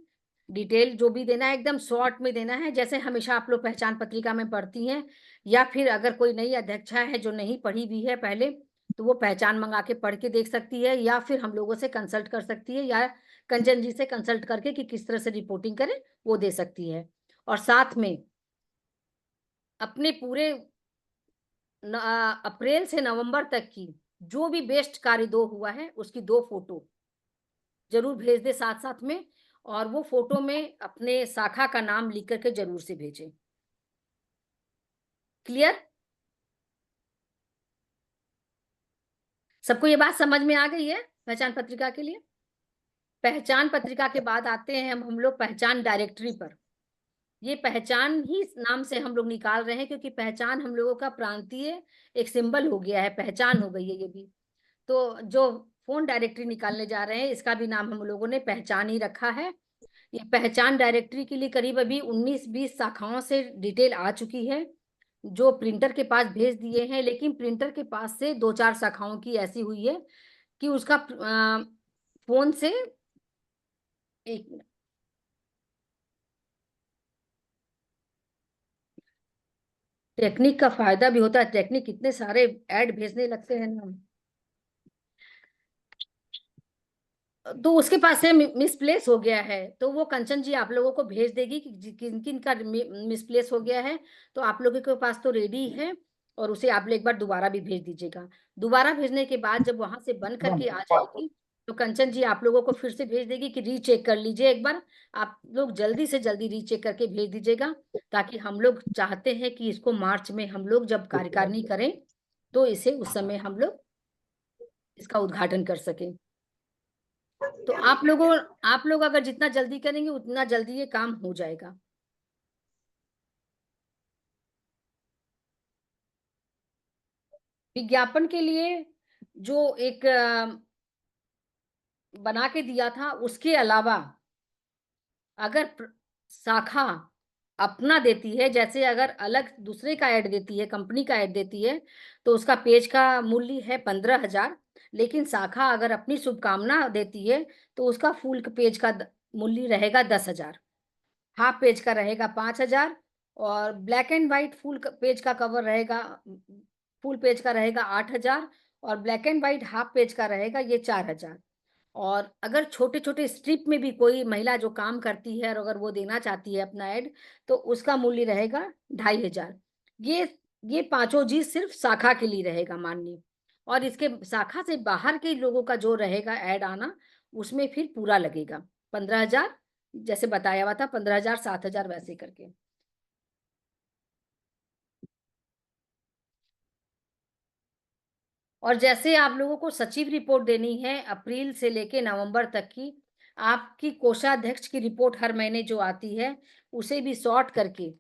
डिटेल जो भी देना है एकदम शॉर्ट में देना है, जैसे हमेशा आप लोग पहचान पत्रिका में पढ़ती हैं। या फिर अगर कोई नई अध्यक्षा है जो नहीं पढ़ी भी है पहले, तो वो पहचान मंगा के पढ़ के देख सकती है, या फिर हम लोगों से कंसल्ट कर सकती है, या कंचन जी से कंसल्ट करके कि किस तरह से रिपोर्टिंग करें वो दे सकती है। और साथ में अपने पूरे अप्रैल से नवंबर तक की जो भी बेस्ट कार्य 2 हुआ है उसकी 2 फोटो जरूर भेज दे साथ साथ में, और वो फोटो में अपने शाखा का नाम लिख करके जरूर से भेजें। क्लियर? सबको ये बात समझ में आ गई है पहचान पत्रिका के लिए? पहचान पत्रिका के बाद आते हैं हम लोग पहचान डायरेक्टरी पर। ये पहचान ही नाम से हम लोग निकाल रहे हैं, क्योंकि पहचान हम लोगों का प्रांतीय एक सिंबल हो गया है, पहचान हो गई है ये भी। तो जो फोन डायरेक्टरी निकालने जा रहे हैं इसका भी नाम हम लोगों ने पहचान ही रखा है। ये पहचान डायरेक्टरी के लिए करीब अभी 19-20 शाखाओं से डिटेल आ चुकी है, जो प्रिंटर के पास भेज दिए हैं। लेकिन प्रिंटर के पास से 2-4 शाखाओं की ऐसी हुई है कि उसका फोन से, एक मिनट, टेक्निक का फायदा भी होता है, टेक्निक इतने सारे ऐड भेजने लगते हैं ना, तो उसके पास से मिसप्लेस हो गया है, तो वो कंचन जी आप लोगों को भेज देगी कि किन किन का मिसप्लेस हो गया है। तो आप लोगों के पास तो रेडी है, और उसे आप लोग एक बार दोबारा भी भेज दीजिएगा। दोबारा भेजने के बाद जब वहां से बन करके आ जाएगी, तो कंचन जी आप लोगों को फिर से भेज देगी कि रीचेक कर लीजिए एक बार। आप लोग जल्दी से जल्दी रीचेक करके भेज दीजिएगा, ताकि हम लोग चाहते हैं कि इसको मार्च में हम लोग जब कार्यकारिणी करें तो इसे उस समय हम लोग इसका उद्घाटन कर सकें। तो आप लोग अगर जितना जल्दी करेंगे उतना जल्दी ये काम हो जाएगा। विज्ञापन के लिए जो एक बना के दिया था, उसके अलावा अगर शाखा अपना देती है, जैसे अगर अलग दूसरे का ऐड देती है, कंपनी का ऐड देती है, तो उसका पेज का मूल्य है 15,000। लेकिन शाखा अगर अपनी शुभकामना देती है तो उसका फुल पेज का मूल्य रहेगा 10,000, हाफ पेज का रहेगा 5,000, और black and white full page का कवर रहेगा, फुल पेज का रहेगा 8,000, और black and white half page का रहेगा ये 4,000। और अगर छोटे-छोटे स्ट्रिप में भी कोई महिला जो काम करती है और अगर वो देना चाहती है अपना ऐड, तो उसका मूल्य रहेगा 2500। ये पाँचों चीज़ सिर्फ़ शाखा के लिए रहेगा मान्य, और इसके शाखा से बाहर के लोगों का जो रहेगा ऐड आना, उसमें फिर पूरा लगेगा 15,000, जैसे बताया हुआ था 15,000, 7,000 वैसे करके। और जैसे आप लोगों को सचिव रिपोर्ट देनी है अप्रैल से लेके नवंबर तक की, आपकी कोषाध्यक्ष की रिपोर्ट हर महीने जो आती है, उसे भी सॉर्ट करके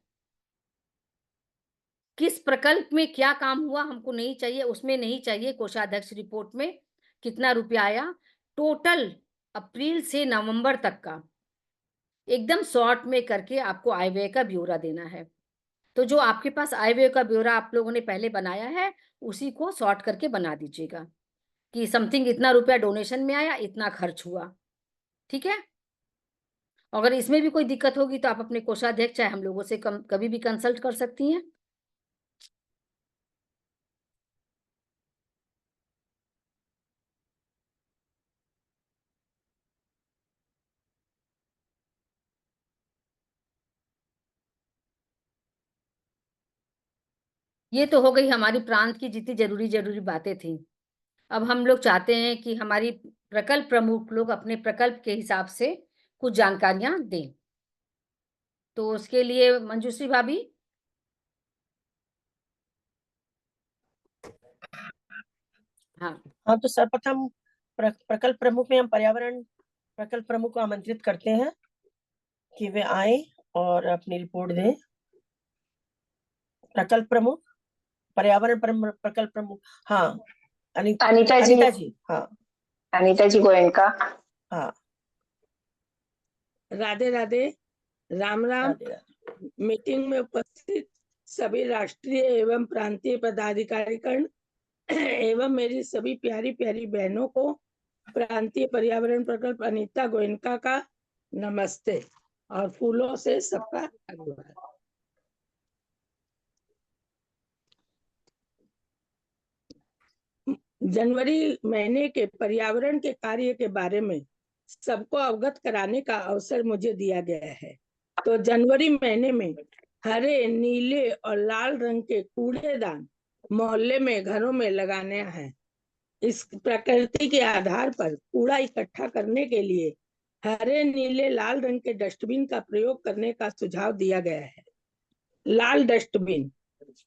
किस प्रकल्प में क्या काम हुआ हमको नहीं चाहिए, उसमें नहीं चाहिए कोषाध्यक्ष रिपोर्ट में कितना रुपया आया, टोटल अप्रैल से नवंबर तक का एकदम शॉर्ट में करके आपको आय व्यय का ब्यौरा देना है। तो जो आपके पास आय व्यय का ब्यौरा आप लोगों ने पहले बनाया है, उसी को शॉर्ट करके बना दीजिएगा कि समथिंग इतना रुपया डोनेशन में आया, इतना खर्च हुआ। ठीक है? अगर इसमें भी कोई दिक्कत होगी तो आप अपने कोषाध्यक्ष चाहे हम लोगों से कभी भी कंसल्ट कर सकती हैं। ये तो हो गई हमारी प्रांत की जितनी ज़रूरी बातें थी। अब हम लोग चाहते हैं कि हमारी प्रकल्प प्रमुख लोग अपने प्रकल्प के हिसाब से कुछ जानकारियाँ दें। तो उसके लिए मंजूश्री भाभी? हाँ। हाँ, तो सर्वप्रथम प्रकल्प प्रमुख में हम पर्यावरण प्रकल्प प्रमुख को आमंत्रित करते हैं कि वे आए और अपनी रिपोर्ट दें। प्रकल्प प्रमुख, पर्यावरण प्रकल्प प्रमुख, हाँ, अनीता जी, हाँ, अनीता जी गोयनका। हाँ, राधे राधे, राम राम। राधे राधे। मीटिंग में उपस्थित सभी राष्ट्रीय एवं प्रांतीय पदाधिकारीगण एवं मेरी सभी प्यारी प्यारी बहनों को प्रांतीय पर्यावरण प्रकल्प अनीता गोयनका का नमस्ते और फूलों से सबका अभिवादन। जनवरी महीने के पर्यावरण के कार्य के बारे में सबको अवगत कराने का अवसर मुझे दिया गया है। तो जनवरी महीने में हरे, नीले और लाल रंग के कूड़ेदान मोहल्ले में, घरों में लगाने हैं। इस प्रकृति के आधार पर कूड़ा इकट्ठा करने के लिए हरे, नीले, लाल रंग के डस्टबिन का प्रयोग करने का सुझाव दिया गया है। लाल डस्टबिन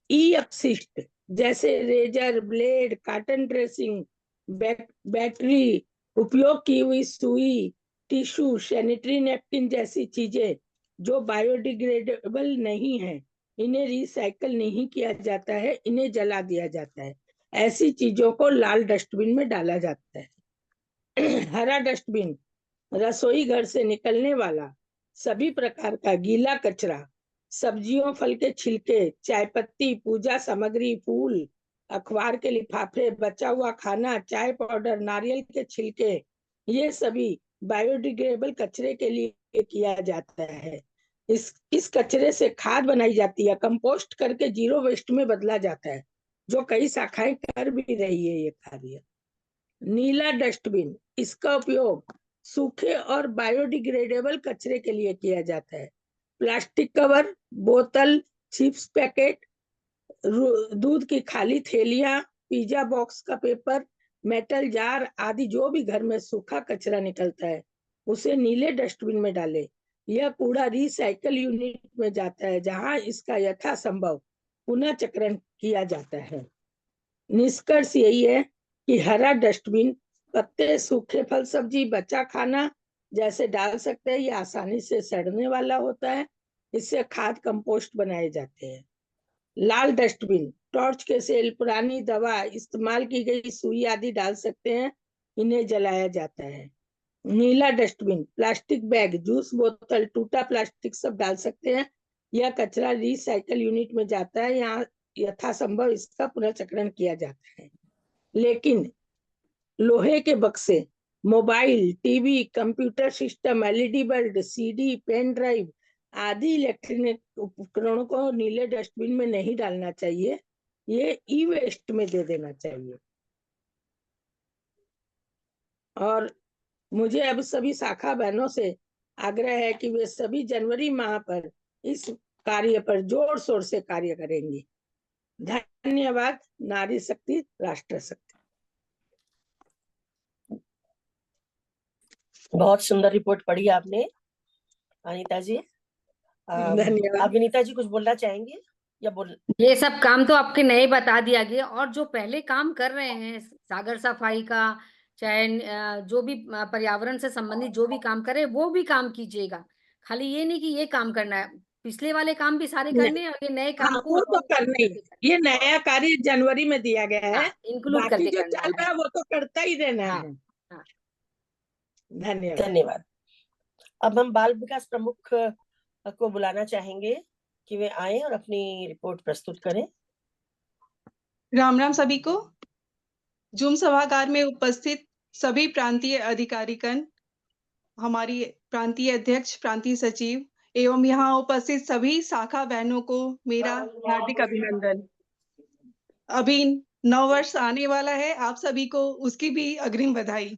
ई अपशिष्ट जैसे razor, blade, cotton dressing, battery, उपयोग की हुई सुई, टिश्यू, सैनिटरी नैपकिन जैसी चीजें जो बायोडिग्रेडेबल नहीं है, इन्हें रिसाइकल नहीं किया जाता है, इन्हें जला दिया जाता है। ऐसी चीजों को लाल डस्टबिन में डाला जाता है। हरा डस्टबिन रसोई घर से निकलने वाला सभी प्रकार का गीला कचरा, सब्जियों, फल के छिलके, चाय पत्ती, पूजा सामग्री, फूल, अखबार के लिफाफे, बचा हुआ खाना, चाय पाउडर, नारियल के छिलके, ये सभी बायोडिग्रेडेबल कचरे के लिए किया जाता है। इस कचरे से खाद बनाई जाती है, कंपोस्ट करके जीरो वेस्ट में बदला जाता है, जो कई शाखाएं कर भी रही है ये कार्य। नीला डस्टबिन, इसका उपयोग सूखे और बायोडिग्रेडेबल कचरे के लिए किया जाता है। प्लास्टिक कवर, बोतल, चिप्स पैकेट, दूध की खाली थैलियां, पिज्जा बॉक्स का पेपर, मेटल जार आदि जो भी घर में सूखा कचरा निकलता है, उसे नीले डस्टबिन में डालें। यह कूड़ा रिसाइकल यूनिट में जाता है, जहां इसका यथासंभव पुनः चक्रण किया जाता है। निष्कर्ष यही है कि हरा डस्टबिन पत्ते, सूखे फल, सब्जी, बचा खाना जैसे डाल सकते हैं। ये आसानी से सड़ने वाला होता है, इससे खाद कंपोस्ट बनाए जाते हैं। लाल डस्टबिन टॉर्च के सेल, पुरानी दवा, इस्तेमाल की गई सुई आदि डाल सकते हैं, इन्हें जलाया जाता है। नीला डस्टबिन प्लास्टिक बैग, जूस बोतल, टूटा प्लास्टिक सब डाल सकते हैं। यह कचरा रिसाइकल यूनिट में जाता है, यहाँ यथासंभव इसका पुनर्चक्रण किया जाता है। लेकिन लोहे के बक्से, mobile, TV, computer system, LED bulb, CD, pen drive आदि इलेक्ट्रॉनिक उपकरणों को नीले डस्टबिन में नहीं डालना चाहिए, ये ई वेस्ट में दे देना चाहिए। और मुझे अब सभी शाखा बहनों से आग्रह है कि वे सभी जनवरी माह पर इस कार्य पर जोर शोर से कार्य करेंगी। धन्यवाद। नारी शक्ति राष्ट्र शक्ति। बहुत सुंदर रिपोर्ट पढ़ी आपने अनीता जी। धन्यवाद। आप विनीता जी कुछ बोलना चाहेंगे या बोल? ये सब काम तो आपके नए बता दिया गया, और जो पहले काम कर रहे हैं सागर सफाई का, चाहे जो भी पर्यावरण से संबंधित जो भी काम करे वो भी काम कीजिएगा। खाली ये नहीं कि ये काम करना है, पिछले वाले काम भी सारे करने हैं और ये नए काम हाँ, को वो तो करना ही। ये नया कार्य जनवरी में दिया गया है, इंक्लूड बाकी करके जो करना चल रहा है वो तो करता ही रहना हाँ, है। हाँ। धन्यवाद। धन्यवाद। अब हम बाल विकास प्रमुख को बुलाना चाहेंगे कि वे आए और अपनी रिपोर्ट प्रस्तुत करें। राम राम सभी को। जूम सभागार में उपस्थित सभी प्रांतीय अधिकारीगण, हमारी प्रांतीय अध्यक्ष, प्रांतीय सचिव एवं यहाँ उपस्थित सभी शाखा बहनों को मेरा हार्दिक अभिनंदन। अभी नव वर्ष आने वाला है, आप सभी को उसकी भी अग्रिम बधाई।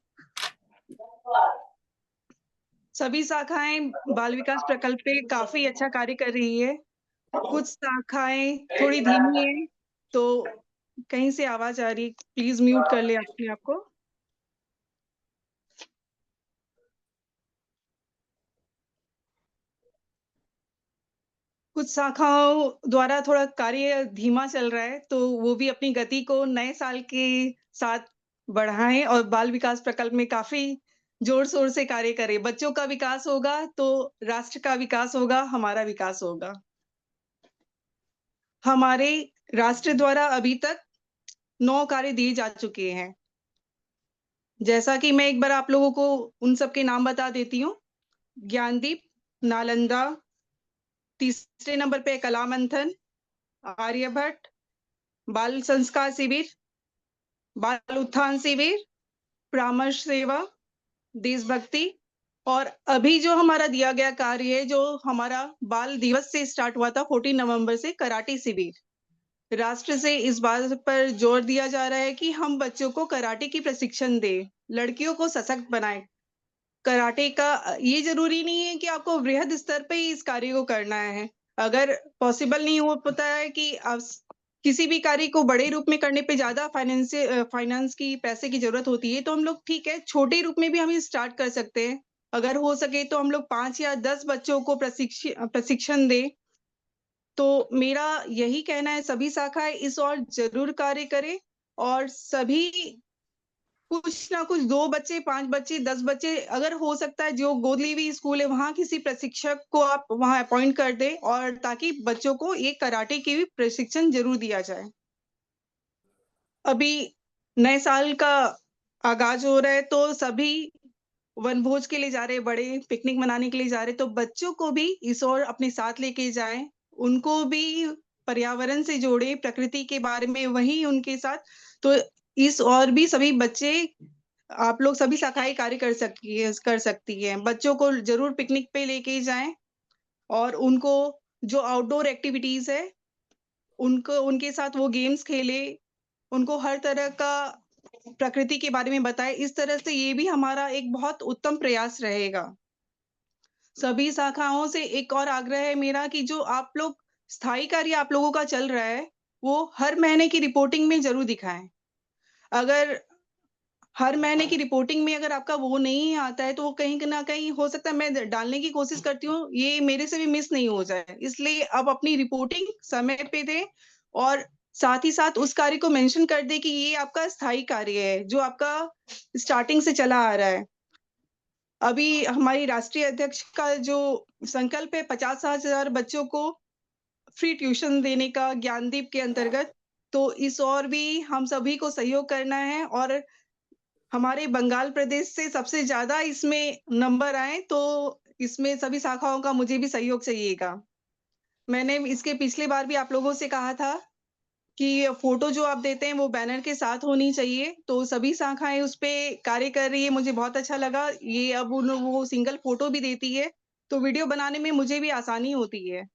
सभी शाखाएं बाल विकास प्रकल्प पे काफी अच्छा कार्य कर रही है। कुछ शाखाएं थोड़ी धीमी है, तो कहीं से आवाज आ रही, प्लीज म्यूट कर ले अपने आप को। कुछ शाखाओं द्वारा थोड़ा कार्य धीमा चल रहा है, तो वो भी अपनी गति को नए साल के साथ बढ़ाएं और बाल विकास प्रकल्प में काफी जोर शोर से कार्य करें। बच्चों का विकास होगा तो राष्ट्र का विकास होगा, हमारा विकास होगा। हमारे राष्ट्र द्वारा अभी तक 9 कार्य दिए जा चुके हैं। जैसा कि मैं एक बार आप लोगों को उन सबके नाम बता देती हूँ। ज्ञानदीप, नालंदा, तीसरे नंबर पे कला मंथन, आर्यभट्ट, बाल संस्कार शिविर, बाल उत्थान शिविर, परामर्श सेवा, देशभक्ति, और अभी जो हमारा दिया गया कार्य है, जो हमारा बाल दिवस से स्टार्ट हुआ था 14 नवंबर से, कराटे शिविर। राष्ट्र से इस बात पर जोर दिया जा रहा है कि हम बच्चों को कराटे की प्रशिक्षण दें, लड़कियों को सशक्त बनाएं। कराटे का ये जरूरी नहीं है कि आपको वृहद स्तर पे ही इस कार्य को करना है। अगर पॉसिबल नहीं हो पाता है कि आप किसी भी कार्य को बड़े रूप में करने पे ज्यादा फाइनेंस की, पैसे की जरूरत होती है, तो हम लोग ठीक है छोटे रूप में भी हम स्टार्ट कर सकते हैं। अगर हो सके तो हम लोग 5 या 10 बच्चों को प्रशिक्षण दें। तो मेरा यही कहना है, सभी शाखाएं इस और जरूर कार्य करें, और सभी कुछ ना कुछ 2 बच्चे, 5 बच्चे, 10 बच्चे, अगर हो सकता है जो गोद ली हुई स्कूल है वहां किसी प्रशिक्षक को आप वहां अपॉइंट कर दें, और ताकि बच्चों को एक कराटे की भी प्रशिक्षण जरूर दिया जाए। अभी नए साल का आगाज हो रहा है, तो सभी वनभोज के लिए जा रहे, बड़े पिकनिक मनाने के लिए जा रहे, तो बच्चों को भी इस ओर अपने साथ लेके जाएं, उनको भी पर्यावरण से जोड़े, प्रकृति के बारे में वही उनके साथ, तो इस और भी सभी बच्चे, आप लोग सभी शाखाएं कार्य कर सकती है। बच्चों को जरूर पिकनिक पे लेके जाएं, और उनको जो आउटडोर एक्टिविटीज है उनको, उनके साथ वो गेम्स खेले, उनको हर तरह का प्रकृति के बारे में बताए। इस तरह से ये भी हमारा एक बहुत उत्तम प्रयास रहेगा। सभी शाखाओं से एक और आग्रह है मेरा कि जो आप लोग स्थायी कार्य आप लोगों का चल रहा है, वो हर महीने की रिपोर्टिंग में जरूर दिखाएं। अगर हर महीने की रिपोर्टिंग में अगर आपका वो नहीं आता है, तो वो कहीं ना कहीं हो सकता है, मैं डालने की कोशिश करती हूँ, ये मेरे से भी मिस नहीं हो जाए, इसलिए अब अपनी रिपोर्टिंग समय पे दें, और साथ ही साथ उस कार्य को मेंशन कर दे कि ये आपका स्थायी कार्य है जो आपका स्टार्टिंग से चला आ रहा है। अभी हमारी राष्ट्रीय अध्यक्ष का जो संकल्प है 50,000 बच्चों को फ्री ट्यूशन देने का ज्ञानदीप के अंतर्गत, तो इस और भी हम सभी को सहयोग करना है, और हमारे बंगाल प्रदेश से सबसे ज्यादा इसमें नंबर आए, तो इसमें सभी शाखाओं का मुझे भी सहयोग चाहिएगा। मैंने इसके पिछले बार भी आप लोगों से कहा था कि फोटो जो आप देते हैं वो बैनर के साथ होनी चाहिए, तो सभी शाखाएं उस पे कार्य कर रही है, मुझे बहुत अच्छा लगा। ये अब वो सिंगल फोटो भी देती है, तो वीडियो बनाने में मुझे भी आसानी होती है।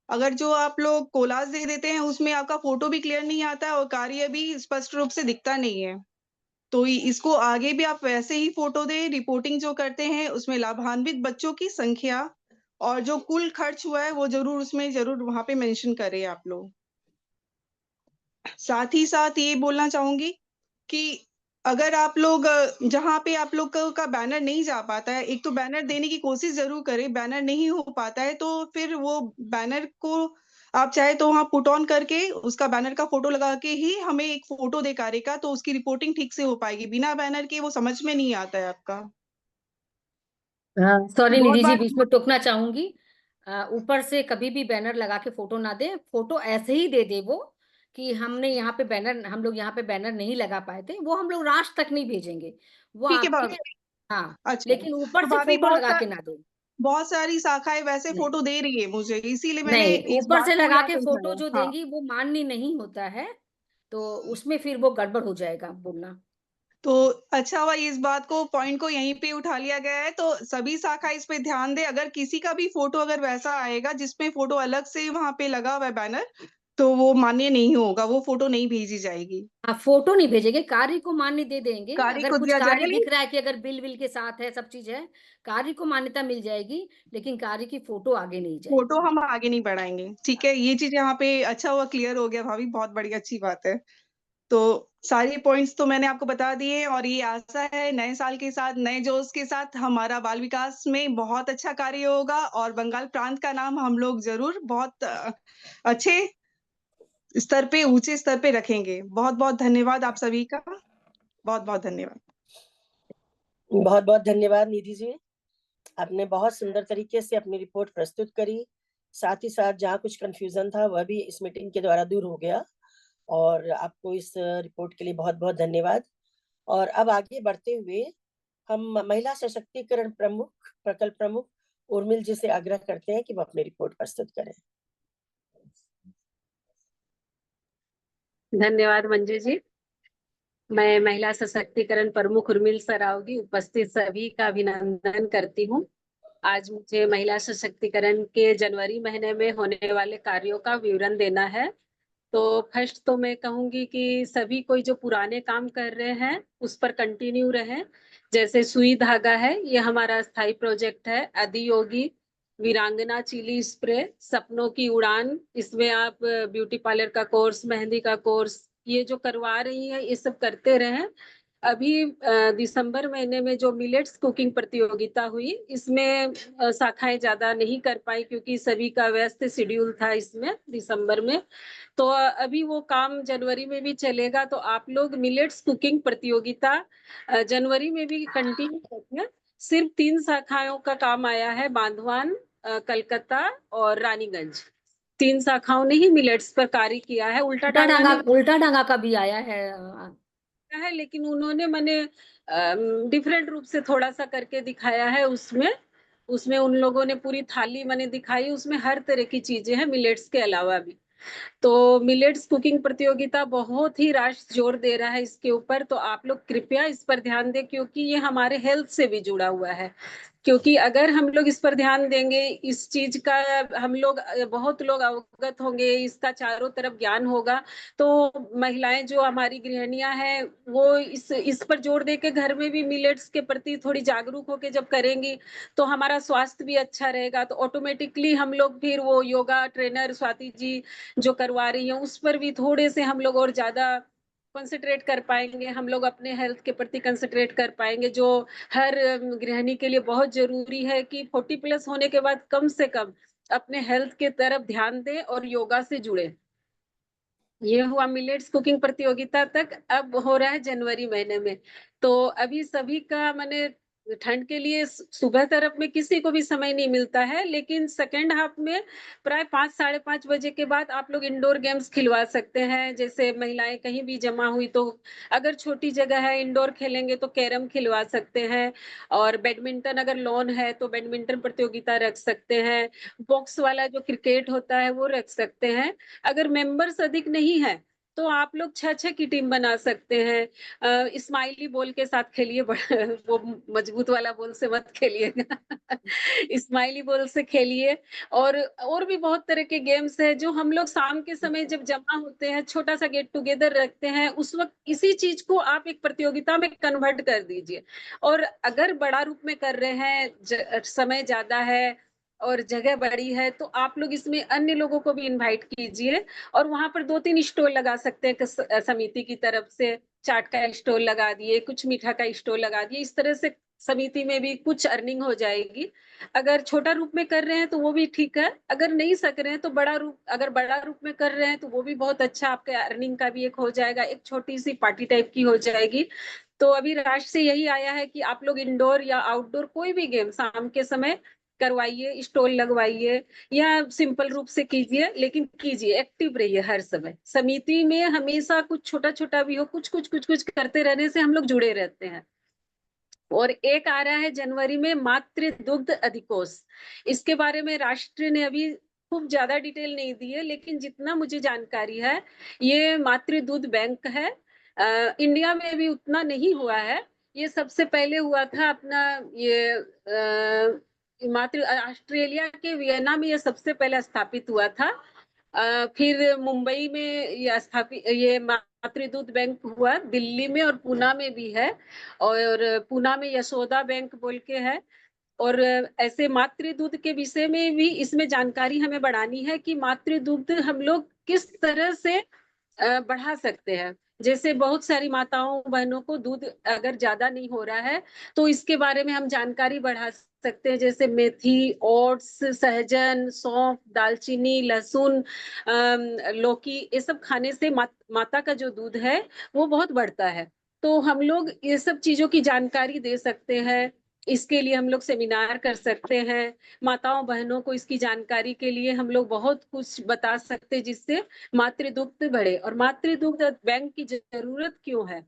अगर जो आप लोग कोलाज दे देते हैं उसमें आपका फोटो भी क्लियर नहीं आता और कार्य भी स्पष्ट रूप से दिखता नहीं है। तो इसको आगे भी आप वैसे ही फोटो दें। रिपोर्टिंग जो करते हैं उसमें लाभान्वित बच्चों की संख्या और जो कुल खर्च हुआ है वो जरूर वहां पे मेंशन करें आप लोग। साथ ही साथ ये बोलना चाहूंगी कि अगर आप लोग जहाँ पे आप लोग का बैनर नहीं जा पाता है, एक तो बैनर देने की कोशिश जरूर करें। बैनर नहीं हो पाता है तो फिर वो बैनर को आप चाहे तो वहाँ पुट ऑन करके उसका बैनर का फोटो लगा के ही हमें एक फोटो दे कार्य का, तो उसकी रिपोर्टिंग ठीक से हो पाएगी। बिना बैनर के वो समझ में नहीं आता है आपका। सॉरी बहुत निधि जी, बार बीच में टोकना चाहूंगी। ऊपर से कभी भी बैनर लगा के फोटो ना दे, फोटो ऐसे ही दे दे वो कि हमने यहाँ पे बैनर, हम लोग यहाँ पे बैनर नहीं लगा पाए थे, वो हम लोग राष्ट्र तक नहीं भेजेंगे, वो ठीक है आपके। भाभी। हाँ, अच्छा, लेकिन तो ऊपर से भाभी फोटो लगा के ना दे। बहुत सारी शाखाएं वैसे नहीं फोटो दे रही है मुझे, इसीलिए मैंने नहीं, इस ऊपर बात से को लगा यहाँ के फोटो समझाया। जो हाँ, देंगी वो मान्य नहीं होता है, तो उसमें फिर वो गड़बड़ हो जाएगा बोलना। तो अच्छा हुआ इस बात को पॉइंट को यहीं पे उठा लिया गया है, तो सभी शाखा इस पे ध्यान दे। अगर किसी का भी फोटो अगर वैसा आएगा जिसमें फोटो अलग से वहां पे लगा हुआ है बैनर, तो वो मान्य नहीं होगा, वो फोटो नहीं भेजी जाएगी। आप फोटो नहीं भेजेंगे, कार्य को मान्य दे देंगे। कार्य अगर को कुछ दिया कार्य जाएगा, दिख रहा है कि अगर बिल विल के साथ है, सब चीज है, कार्य को मान्यता मिल जाएगी, लेकिन कार्य की फोटो आगे नहीं फोटो जाएगी। हम आगे नहीं बढ़ाएंगे। ठीक है, ये चीज यहाँ पे अच्छा हुआ क्लियर हो गया भाभी, बहुत बड़ी अच्छी बात है। तो सारी पॉइंट्स तो मैंने आपको बता दिए, और ये आशा है नए साल के साथ नए जोश के साथ हमारा बाल विकास में बहुत अच्छा कार्य होगा और बंगाल प्रांत का नाम हम लोग जरूर बहुत अच्छे स्तर पे, ऊंचे स्तर पे रखेंगे। बहुत बहुत धन्यवाद आप सभी का, बहुत बहुत धन्यवाद। बहुत बहुत धन्यवाद निधि जी, आपने बहुत सुंदर तरीके से अपनी रिपोर्ट प्रस्तुत करी। साथ ही साथ जहाँ कुछ कंफ्यूजन था वह भी इस मीटिंग के द्वारा दूर हो गया, और आपको इस रिपोर्ट के लिए बहुत बहुत धन्यवाद। और अब आगे बढ़ते हुए हम महिला सशक्तिकरण प्रमुख, प्रकल्प प्रमुख उर्मिल जी से आग्रह करते हैं कि वो अपनी रिपोर्ट प्रस्तुत करें। धन्यवाद मंजू जी। मैं महिला सशक्तिकरण प्रमुख उर्मिल सरावगी उपस्थित सभी का अभिनंदन करती हूँ। आज मुझे महिला सशक्तिकरण के जनवरी महीने में होने वाले कार्यों का विवरण देना है। तो फर्स्ट तो मैं कहूंगी कि सभी कोई जो पुराने काम कर रहे हैं उस पर कंटिन्यू रहे। जैसे सुई धागा है, ये हमारा स्थायी प्रोजेक्ट है। आदियोगी, वीरांगना चिली स्प्रे, सपनों की उड़ान, इसमें आप ब्यूटी पार्लर का कोर्स, मेहंदी का कोर्स, ये जो करवा रही है ये सब करते रहें। अभी दिसंबर महीने में जो मिलेट्स कुकिंग प्रतियोगिता हुई, इसमें शाखाएं ज्यादा नहीं कर पाई क्योंकि सभी का व्यस्त शेड्यूल था इसमें दिसंबर में। तो अभी वो काम जनवरी में भी चलेगा, तो आप लोग मिलेट्स कुकिंग प्रतियोगिता जनवरी में भी कंटिन्यू रखें। सिर्फ 3 शाखाओं का काम आया है, बांधवान, कलकत्ता और रानीगंज। 3 शाखाओं ने ही मिलेट्स पर कार्य किया है। उल्टा डांगा का भी आया है, लेकिन उन्होंने मैंने डिफरेंट रूप से थोड़ा सा करके दिखाया है। उसमें उसमें उन लोगों ने पूरी थाली मैंने दिखाई, उसमें हर तरह की चीजें हैं मिलेट्स के अलावा भी। तो मिलेट्स कुकिंग प्रतियोगिता बहुत ही राष्ट्र जोर दे रहा है इसके ऊपर, तो आप लोग कृपया इस पर ध्यान दें क्योंकि ये हमारे हेल्थ से भी जुड़ा हुआ है। क्योंकि अगर हम लोग इस पर ध्यान देंगे, इस चीज का हम लोग बहुत लोग अवगत होंगे, इसका चारों तरफ ज्ञान होगा, तो महिलाएं जो हमारी गृहिणियां हैं वो इस पर जोर दे के घर में भी मिलेट्स के प्रति थोड़ी जागरूक होके जब करेंगी तो हमारा स्वास्थ्य भी अच्छा रहेगा। तो ऑटोमेटिकली हम लोग फिर वो योगा ट्रेनर स्वाति जी जो करवा रही है उस पर भी थोड़े से हम लोग और ज्यादा कंसंट्रेट कर पाएंगे। हम लोग अपने हेल्थ के प्रति कंसंट्रेट कर पाएंगे, जो हर गृहिणी के लिए बहुत जरूरी है कि 40 प्लस होने के बाद कम से कम अपने हेल्थ के तरफ ध्यान दें और योगा से जुड़े। ये हुआ मिलेट्स कुकिंग प्रतियोगिता तक। अब हो रहा है जनवरी महीने में, तो अभी सभी का मैंने ठंड के लिए सुबह तरफ में किसी को भी समय नहीं मिलता है, लेकिन सेकेंड हाफ में प्राय 5 साढ़े 5 बजे के बाद आप लोग इंडोर गेम्स खिलवा सकते हैं। जैसे महिलाएं कहीं भी जमा हुई तो अगर छोटी जगह है इंडोर खेलेंगे तो कैरम खिलवा सकते हैं, और बैडमिंटन अगर लॉन है तो बैडमिंटन प्रतियोगिता रख सकते हैं। बॉक्स वाला जो क्रिकेट होता है वो रख सकते हैं। अगर मेंबर्स अधिक नहीं है तो आप लोग 6-6 की टीम बना सकते हैं। स्माइली बॉल के साथ खेलिए, वो मजबूत वाला बॉल से मत खेलिएगा। स्माइली बॉल से खेलिए। और भी बहुत तरह के गेम्स हैं जो हम लोग शाम के समय जब जमा होते हैं, छोटा सा गेट टुगेदर रखते हैं, उस वक्त इसी चीज को आप एक प्रतियोगिता में कन्वर्ट कर दीजिए। और अगर बड़ा रूप में कर रहे हैं, समय ज्यादा है और जगह बड़ी है, तो आप लोग इसमें अन्य लोगों को भी इनवाइट कीजिए। और वहां पर 2-3 स्टॉल लगा सकते हैं समिति की तरफ से। चाट का स्टॉल लगा दिए, कुछ मीठा का स्टॉल लगा दिए, इस तरह से समिति में भी कुछ अर्निंग हो जाएगी। अगर छोटा रूप में कर रहे हैं तो वो भी ठीक है, अगर नहीं सक रहे हैं तो अगर बड़ा रूप में कर रहे हैं तो वो भी बहुत अच्छा, आपके अर्निंग का भी एक हो जाएगा, एक छोटी सी पार्टी टाइप की हो जाएगी। तो अभी राष्ट्र से यही आया है कि आप लोग इंडोर या आउटडोर कोई भी गेम शाम के समय करवाइए, स्टॉल लगवाइए या सिंपल रूप से कीजिए, लेकिन कीजिए, एक्टिव रहिए हर समय। समिति में हमेशा कुछ छोटा छोटा भी हो, कुछ कुछ कुछ कुछ करते रहने से हम लोग जुड़े रहते हैं। और एक आ रहा है जनवरी में मातृ दुग्ध अधिकोष। इसके बारे में राष्ट्र ने अभी खूब ज्यादा डिटेल नहीं दी है, लेकिन जितना मुझे जानकारी है, ये मातृ दूध बैंक है। इंडिया में भी उतना नहीं हुआ है, ये सबसे पहले हुआ था अपना ये मातृ ऑस्ट्रेलिया के वियना में ये सबसे पहले स्थापित हुआ था। फिर मुंबई में ये मातृ दूध बैंक हुआ, दिल्ली में और पूना में भी है। और पूना में यशोदा बैंक बोल के है। और ऐसे मातृ दूध के विषय में भी इसमें जानकारी हमें बढ़ानी है कि मातृ दूध हम लोग किस तरह से बढ़ा सकते हैं। जैसे बहुत सारी माताओं बहनों को दूध अगर ज्यादा नहीं हो रहा है, तो इसके बारे में हम जानकारी बढ़ा सकते हैं। जैसे मेथी, ओट्स, सहजन, सौंफ, दालचीनी, लहसुन, लौकी, ये सब खाने से माता का जो दूध है वो बहुत बढ़ता है। तो हम लोग ये सब चीजों की जानकारी दे सकते हैं। इसके लिए हम लोग सेमिनार कर सकते हैं। माताओं बहनों को इसकी जानकारी के लिए हम लोग बहुत कुछ बता सकते हैं, जिससे मातृ दुग्ध बढ़े। और मातृ दुग्ध बैंक की जरूरत क्यों है,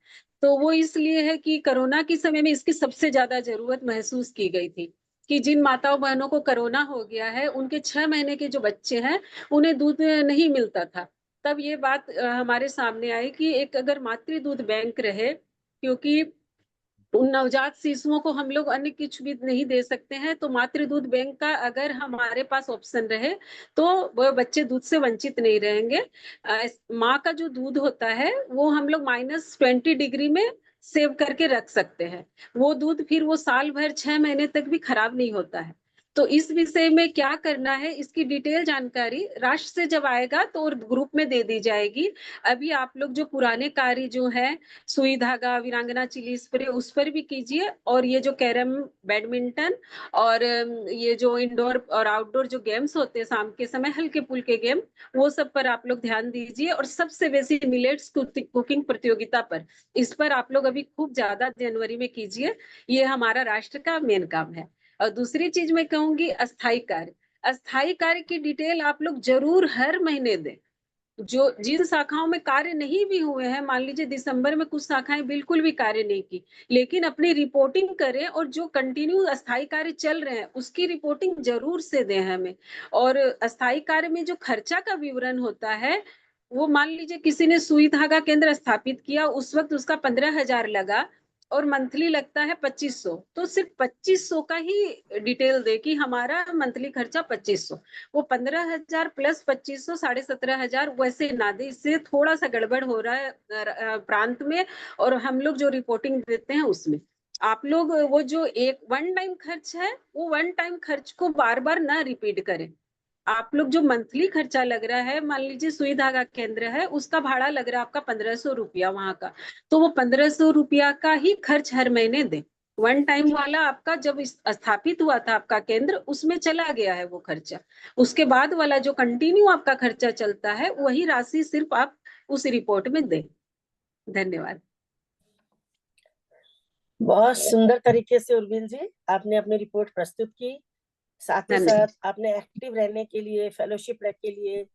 तो वो इसलिए है कि कोरोना के समय में इसकी सबसे ज्यादा जरूरत महसूस की गई थी। कि जिन माताओं बहनों को कोरोना हो गया है, उनके 6 महीने के जो बच्चे हैं उन्हें दूध नहीं मिलता था। तब ये बात हमारे सामने आई कि एक अगर मातृ दूध बैंक रहे, क्योंकि उन नवजात शिशुओं को हम लोग अन्य कुछ भी नहीं दे सकते हैं, तो मातृ दूध बैंक का अगर हमारे पास ऑप्शन रहे, तो वो बच्चे दूध से वंचित नहीं रहेंगे। माँ का जो दूध होता है वो हम लोग -20 डिग्री में सेव करके रख सकते हैं। वो दूध फिर वो साल भर 6 महीने तक भी खराब नहीं होता है। तो इस विषय में क्या करना है, इसकी डिटेल जानकारी राष्ट्र से जब आएगा तो ग्रुप में दे दी जाएगी। अभी आप लोग जो पुराने कार्य जो है, सुई धागा, वीरांगना चिली स्प्रे, उस पर भी कीजिए। और ये जो कैरम, बैडमिंटन और ये जो इंडोर और आउटडोर जो गेम्स होते हैं शाम के समय, हल्के फुल्के गेम, वो सब पर आप लोग ध्यान दीजिए। और सबसे बेसी मिलेट्स कुकिंग प्रतियोगिता पर, इस पर आप लोग अभी खूब ज्यादा जनवरी में कीजिए। ये हमारा राष्ट्र का मेन काम है। और दूसरी चीज मैं कहूंगी, अस्थायी कार्य। अस्थायी कार्य की डिटेल आप लोग जरूर हर महीने दें। जो जिन शाखाओं में कार्य नहीं भी हुए हैं, मान लीजिए दिसंबर में कुछ शाखाएं बिल्कुल भी कार्य नहीं की, लेकिन अपनी रिपोर्टिंग करें। और जो कंटिन्यू अस्थायी कार्य चल रहे हैं उसकी रिपोर्टिंग जरूर से दें हमें। और अस्थायी कार्य में जो खर्चा का विवरण होता है, वो मान लीजिए किसी ने सुई धागा केंद्र स्थापित किया, उस वक्त उसका 15,000 लगा और मंथली लगता है 2500, तो सिर्फ 2500 का ही डिटेल दे कि हमारा मंथली खर्चा 2500। वो 15,000 प्लस 2500, 17,500 वैसे ना दे। इससे थोड़ा सा गड़बड़ हो रहा है प्रांत में, और हम लोग जो रिपोर्टिंग देते हैं उसमें। आप लोग वो जो एक वन टाइम खर्च है, वो वन टाइम खर्च को बार बार ना रिपीट करें। आप लोग जो मंथली खर्चा लग रहा है, मान लीजिए सुई धागा केंद्र है, उसका भाड़ा लग रहा है आपका 1500 रुपया वहां का, तो वो 1500 रुपया का ही खर्च हर महीने दें। वन टाइम वाला आपका जब स्थापित हुआ था आपका केंद्र, उसमें चला गया है वो खर्चा। उसके बाद वाला जो कंटिन्यू आपका खर्चा चलता है, वही राशि सिर्फ आप उस रिपोर्ट में दें। धन्यवाद। बहुत सुंदर तरीके से उर्मिल जी आपने अपनी रिपोर्ट प्रस्तुत की। साथ ही साथ आपने एक्टिव रहने के लिए, फेलोशिप के लिए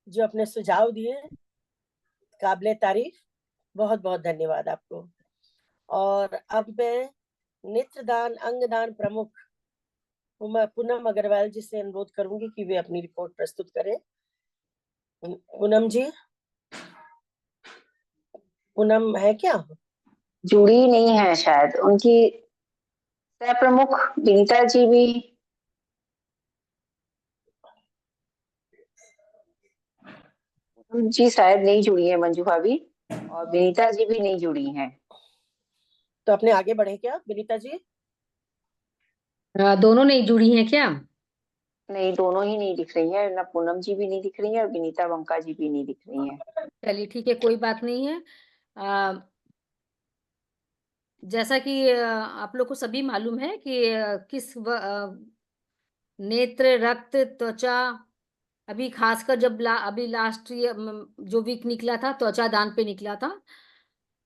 जो अपने सुझाव दिए, काबिले तारीफ, बहुत बहुत धन्यवाद आपको। और अब मैं नेत्रदान अंगदान प्रमुख पूनम अग्रवाल जी से अनुरोध करूंगी कि वे अपनी रिपोर्ट प्रस्तुत करें। पूनम जी। पूनम है क्या? जुड़ी नहीं है शायद, उनकी सह प्रमुख विनीता जी भी। जी शायद नहीं जुड़ी है मंजू भाभी, और विनीता जी भी नहीं जुड़ी हैं। तो अपने आगे बढ़े क्या विनीता जी? दोनों नहीं जुड़ी हैं क्या? नहीं, दोनों ही नहीं दिख रही है, ना पूनम जी भी नहीं दिख रही है और विनीता बंका जी भी नहीं दिख रही है। चलिए ठीक है, कोई बात नहीं है। जैसा कि आप लोग को सभी मालूम है कि नेत्र, रक्त, त्वचा, अभी खासकर जब अभी लास्ट जो वीक निकला था त्वचा दान पे निकला था,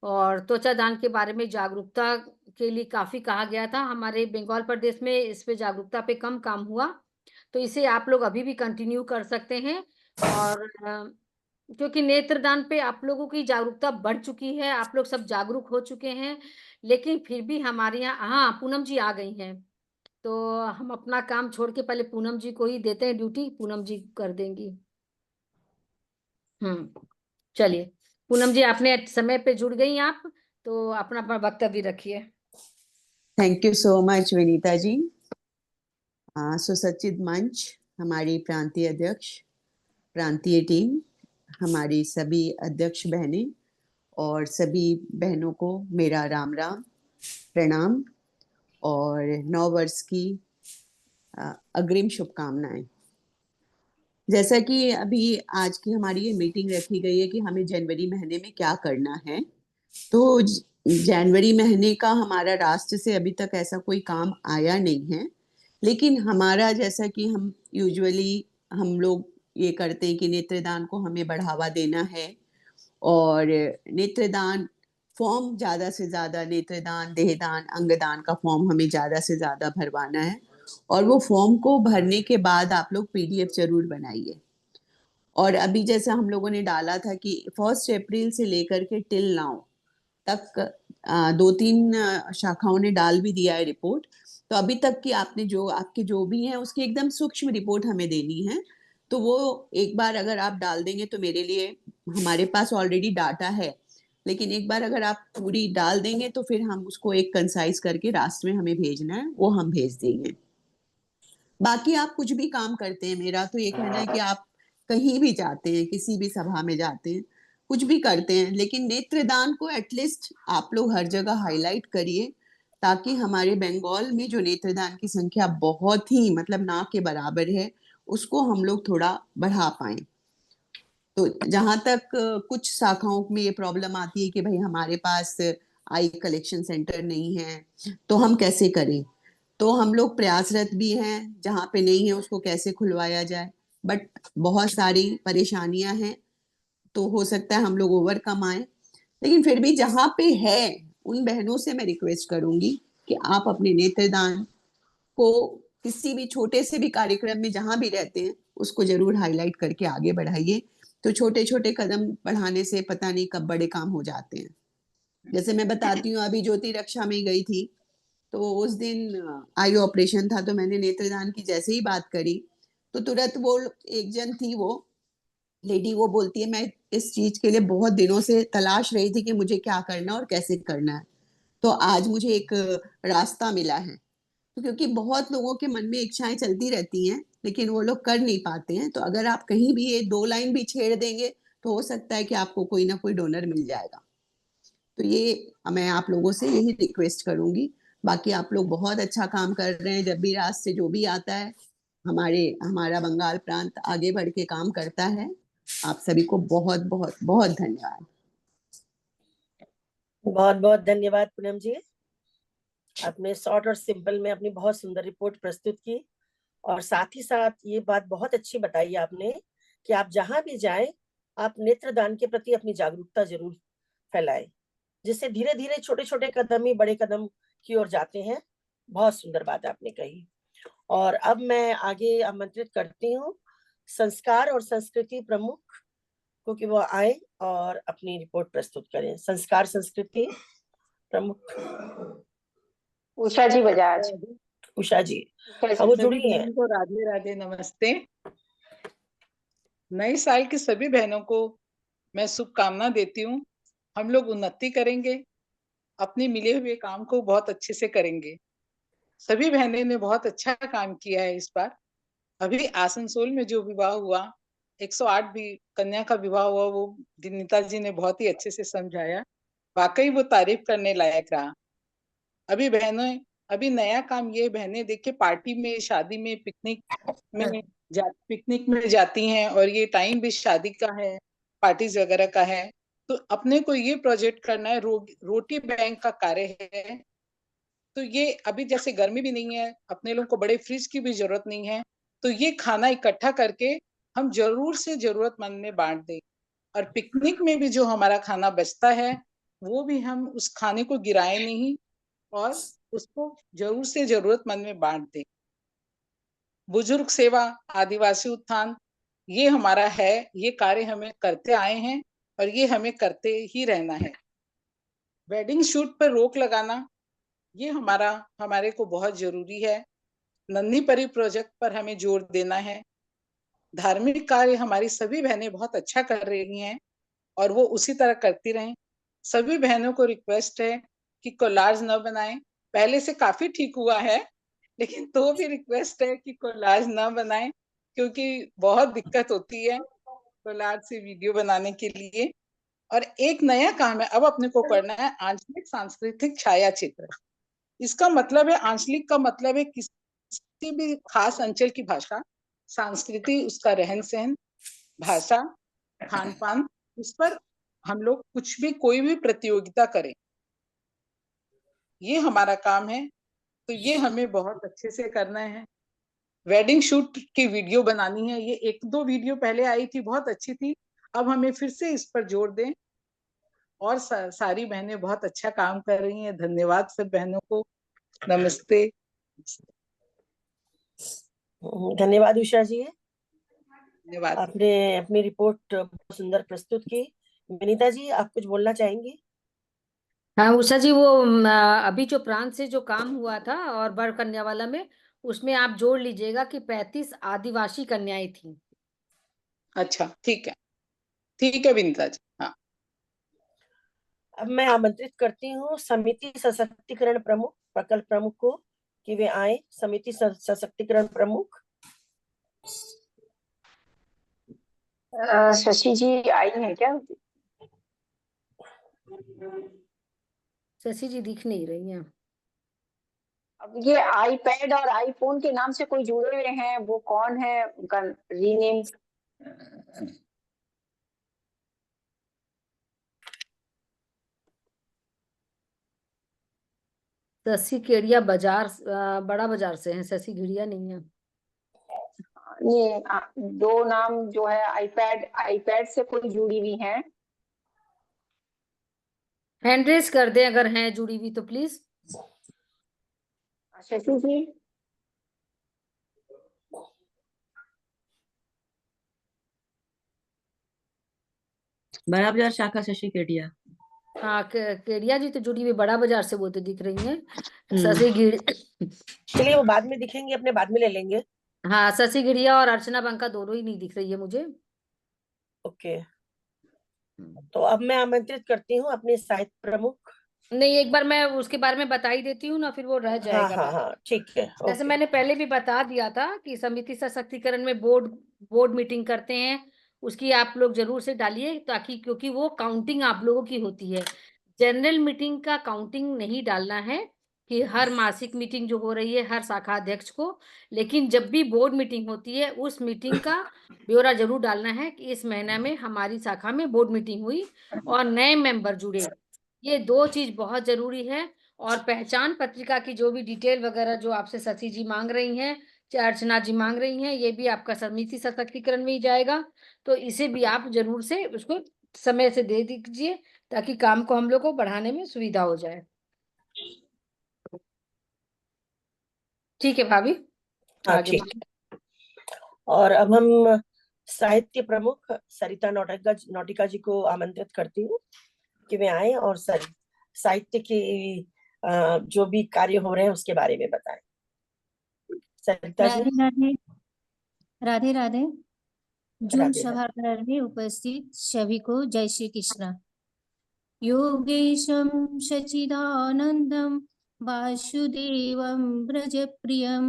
और त्वचा दान के बारे में जागरूकता के लिए काफी कहा गया था। हमारे बंगाल प्रदेश में इस पे जागरूकता पे कम काम हुआ, तो इसे आप लोग अभी भी कंटिन्यू कर सकते हैं। और क्योंकि नेत्रदान पे आप लोगों की जागरूकता बढ़ चुकी है, आप लोग सब जागरूक हो चुके हैं, लेकिन फिर भी हमारे यहाँ, हाँ पूनम जी आ गई हैं, तो हम अपना काम छोड़ के पहले पूनम जी को ही देते हैं ड्यूटी, पूनम जी कर देंगी। चलिए पूनम जी, आपने समय पे जुड़ गई आप, तो अपना अपना वक्तव्य रखिए। Thank you so much Vinita ji. सुसज्जित मंच, हमारी प्रांतीय अध्यक्ष, प्रांतीय टीम, हमारी सभी अध्यक्ष बहनें और सभी बहनों को मेरा राम राम, प्रणाम और नव वर्ष की अग्रिम शुभकामनाएं। जैसा कि अभी आज की हमारी ये मीटिंग रखी गई है कि हमें जनवरी महीने में क्या करना है, तो जनवरी महीने का हमारा राष्ट्र से अभी तक ऐसा कोई काम आया नहीं है, लेकिन हमारा जैसा कि हम यूजुअली हम लोग ये करते हैं कि नेत्रदान को हमें बढ़ावा देना है, और नेत्रदान फॉर्म ज़्यादा से ज़्यादा, नेत्रदान, देहदान, अंगदान का फॉर्म हमें ज़्यादा से ज़्यादा भरवाना है, और वो फॉर्म को भरने के बाद आप लोग पीडीएफ जरूर बनाइए। और अभी जैसा हम लोगों ने डाला था कि 1 अप्रैल से लेकर के टिल नाउ तक 2-3 शाखाओं ने डाल भी दिया है रिपोर्ट, तो अभी तक की आपने जो आपके जो भी हैं उसकी एकदम सूक्ष्म रिपोर्ट हमें देनी है। तो वो एक बार अगर आप डाल देंगे तो मेरे लिए, हमारे पास ऑलरेडी डाटा है, लेकिन एक बार अगर आप पूरी डाल देंगे तो फिर हम उसको एक कंसाइज करके राष्ट्र में हमें भेजना है, वो हम भेज देंगे। बाकी आप कुछ भी काम करते हैं, मेरा तो ये कहना है कि आप कहीं भी जाते हैं, किसी भी सभा में जाते हैं, कुछ भी करते हैं, लेकिन नेत्रदान को एटलीस्ट आप लोग हर जगह हाईलाइट करिए, ताकि हमारे बंगाल में जो नेत्रदान की संख्या बहुत ही मतलब ना के बराबर है, उसको हम लोग थोड़ा बढ़ा पाएं। तो जहां तक कुछ शाखाओं में ये प्रॉब्लम आती है कि भाई हमारे पास आई कलेक्शन सेंटर नहीं है, तो हम कैसे करें, तो हम लोग प्रयासरत भी हैं, जहाँ पे नहीं है उसको कैसे खुलवाया जाए, बट बहुत सारी परेशानियां हैं, तो हो सकता है हम लोग ओवरकम आए, लेकिन फिर भी जहाँ पे है उन बहनों से मैं रिक्वेस्ट करूंगी कि आप अपने नेत्रदान को किसी भी छोटे से भी कार्यक्रम में जहाँ भी रहते हैं उसको जरूर हाईलाइट करके आगे बढ़ाइए। तो छोटे छोटे कदम बढ़ाने से पता नहीं कब बड़े काम हो जाते हैं। जैसे मैं बताती हूँ, अभी ज्योति रक्षा में गई थी, तो उस दिन आई ऑपरेशन था, तो मैंने नेत्रदान की जैसे ही बात करी तो तुरंत वो एक जन थी, वो लेडी, वो बोलती है मैं इस चीज के लिए बहुत दिनों से तलाश रही थी कि मुझे क्या करना और कैसे करना है, तो आज मुझे एक रास्ता मिला है। तो क्योंकि बहुत लोगों के मन में इच्छाएं चलती रहती हैं, लेकिन वो लोग कर नहीं पाते हैं, तो अगर आप कहीं भी ये 2 लाइन भी छेड़ देंगे तो हो सकता है कि आपको कोई ना कोई डोनर मिल जाएगा। तो ये मैं आप लोगों से यही रिक्वेस्ट करूंगी। बाकी आप लोग बहुत अच्छा काम कर रहे हैं, जब भी राष्ट्र से जो भी आता है हमारा बंगाल प्रांत आगे बढ़ के काम करता है। आप सभी को बहुत बहुत बहुत धन्यवाद। बहुत बहुत धन्यवाद पूनम जी, आपने शॉर्ट और सिंपल में अपनी बहुत सुंदर रिपोर्ट प्रस्तुत की, और साथ ही साथ ये बात बहुत अच्छी बताई आपने कि आप जहां भी जाएं आप नेत्रदान के प्रति अपनी जागरूकता जरूर फैलाएं, जिससे धीरे धीरे छोटे छोटे कदम ही बड़े कदम की ओर जाते हैं। बहुत सुंदर बात आपने कही। और अब मैं आगे आमंत्रित करती हूँ संस्कार और संस्कृति प्रमुख को कि वो आए और अपनी रिपोर्ट प्रस्तुत करें। संस्कार संस्कृति प्रमुख उषा जी बजाज। उषा जी, उषा जी। अब वो सभी जुड़ी हैं। बहनों को राधे राधे, नमस्ते। नए साल की सभी बहनों को मैं शुभकामना देती हूँ। हम लोग उन्नति करेंगे, अपने मिले हुए काम को बहुत अच्छे से करेंगे। सभी बहनें ने बहुत अच्छा काम किया है इस बार। अभी आसनसोल में जो विवाह हुआ, 108 भी कन्या का विवाह हुआ, वो नीता जी ने बहुत ही अच्छे से समझाया। वाकई वो तारीफ करने लायक रहा। अभी बहनें, अभी नया काम ये बहनें देखिए पार्टी में, शादी में, पिकनिक में जाती हैं, और ये टाइम भी शादी का है, पार्टीज वगैरह का है। तो अपने को ये प्रोजेक्ट करना है, रोटी बैंक का कार्य है। तो ये अभी जैसे गर्मी भी नहीं है, अपने लोगों को बड़े फ्रिज की भी जरूरत नहीं है, तो ये खाना इकट्ठा करके हम जरूर से जरूरतमंद में बांट दें। और पिकनिक में भी जो हमारा खाना बचता है, वो भी हम उस खाने को गिराए नहीं और उसको जरूर से जरूरतमंद में बांट दें। बुजुर्ग सेवा, आदिवासी उत्थान, ये हमारा है, ये कार्य हमें करते आए हैं और ये हमें करते ही रहना है। वेडिंग शूट पर रोक लगाना, ये हमारे को बहुत जरूरी है। नन्ही परी प्रोजेक्ट पर हमें जोर देना है। धार्मिक कार्य हमारी सभी बहनें बहुत अच्छा कर रही हैं और वो उसी तरह करती रहें। सभी बहनों को रिक्वेस्ट है कि कोलाज न बनाएं। पहले से काफी ठीक हुआ है, लेकिन तो भी रिक्वेस्ट है कि कोलाज न बनाएं, क्योंकि बहुत दिक्कत होती है कोलाज से वीडियो बनाने के लिए। और एक नया काम है अब अपने को करना है, आंचलिक सांस्कृतिक छाया चित्र। इसका मतलब है, आंचलिक का मतलब है किसी भी खास अंचल की भाषा, संस्कृति, उसका रहन सहन, भाषा, खान पान, इस पर हम लोग कुछ भी, कोई भी प्रतियोगिता करें, ये हमारा काम है। तो ये हमें बहुत अच्छे से करना है। वेडिंग शूट की वीडियो बनानी है, ये 1-2 वीडियो पहले आई थी, बहुत अच्छी थी, अब हमें फिर से इस पर जोर दें। और सारी बहनें बहुत अच्छा काम कर रही हैं। धन्यवाद सब बहनों को। नमस्ते। धन्यवाद उषा जी, धन्यवाद। आपने अपनी रिपोर्ट बहुत सुंदर प्रस्तुत की। विनीता जी, आप कुछ बोलना चाहेंगी? हाँ उषा जी, वो अभी जो प्रांत से जो काम हुआ था और वर कन्या वाला में, उसमें आप जोड़ लीजिएगा कि 35 आदिवासी कन्याएं थी। अच्छा, ठीक है विनीता जी। हाँ, अब मैं आमंत्रित करती हूँ समिति सशक्तिकरण प्रमुख, प्रकल्प प्रमुख को कि वे आए। समिति सशक्तिकरण प्रमुख शशि जी आई है क्या? शशि जी दिख नहीं रही हैं। अब ये आईपैड और आईफोन के नाम से कोई जुड़े हुए हैं, वो कौन है? उनका रीनेम। शशि केडिया बाजार, बड़ा बाजार से हैं, शशि घिड़िया नहीं है। ये 2 नाम जो है, आईपैड से कोई जुड़ी हुई है। हैंड रेस कर दें अगर हैं जुड़ी हुई तो प्लीज। शशि जी, बड़ा बाजार शाखा शशि केडिया। हाँ केडिया जी तो जुड़ी हुई बड़ा बाजार से, वो तो दिख रही हैं। शशि घिड़ चलिए, वो बाद में दिखेंगे, अपने बाद में ले लेंगे। हाँ शशि घिड़िया और अर्चना बंका दोनों ही नहीं दिख रही है मुझे। ओके, तो अब मैं आमंत्रित करती हूँ अपने साहित्य प्रमुख। नहीं, एक बार मैं उसके बारे में बता ही देती हूँ ना, फिर वो रह जाएगा। हाँ, ठीक है। जैसे मैंने पहले भी बता दिया था कि समिति सशक्तिकरण में बोर्ड मीटिंग करते हैं, उसकी आप लोग जरूर से डालिए, ताकि क्योंकि वो काउंटिंग आप लोगों की होती है। जनरल मीटिंग का काउंटिंग नहीं डालना है कि हर मासिक मीटिंग जो हो रही है हर शाखा अध्यक्ष को, लेकिन जब भी बोर्ड मीटिंग होती है उस मीटिंग का ब्यौरा जरूर डालना है कि इस महीना में हमारी शाखा में बोर्ड मीटिंग हुई और नए मेंबर जुड़े। ये 2 चीज बहुत जरूरी है। और पहचान पत्रिका की जो भी डिटेल वगैरह जो आपसे शशि जी मांग रही हैं, चाहे अर्चना जी मांग रही हैं, ये भी आपका समिति सशक्तिकरण में ही जाएगा। तो इसे भी आप जरूर से उसको समय से दे दीजिए, ताकि काम को हम लोग को बढ़ाने में सुविधा हो जाए। ठीक है भाभी, हाँ, आगे ठीक। और अब हम साहित्य प्रमुख सरिता नौटिका जी को आमंत्रित करती हूँ कि वे आए और साहित्य की जो भी कार्य हो रहे हैं उसके बारे में बताएं। सरिता जी। राधे राधे राधे। जून राधे राधे। सभागार में उपस्थित सभी को जय श्री कृष्ण। योगेशं सच्चिदानन्दं वासुदेवं व्रजप्रियं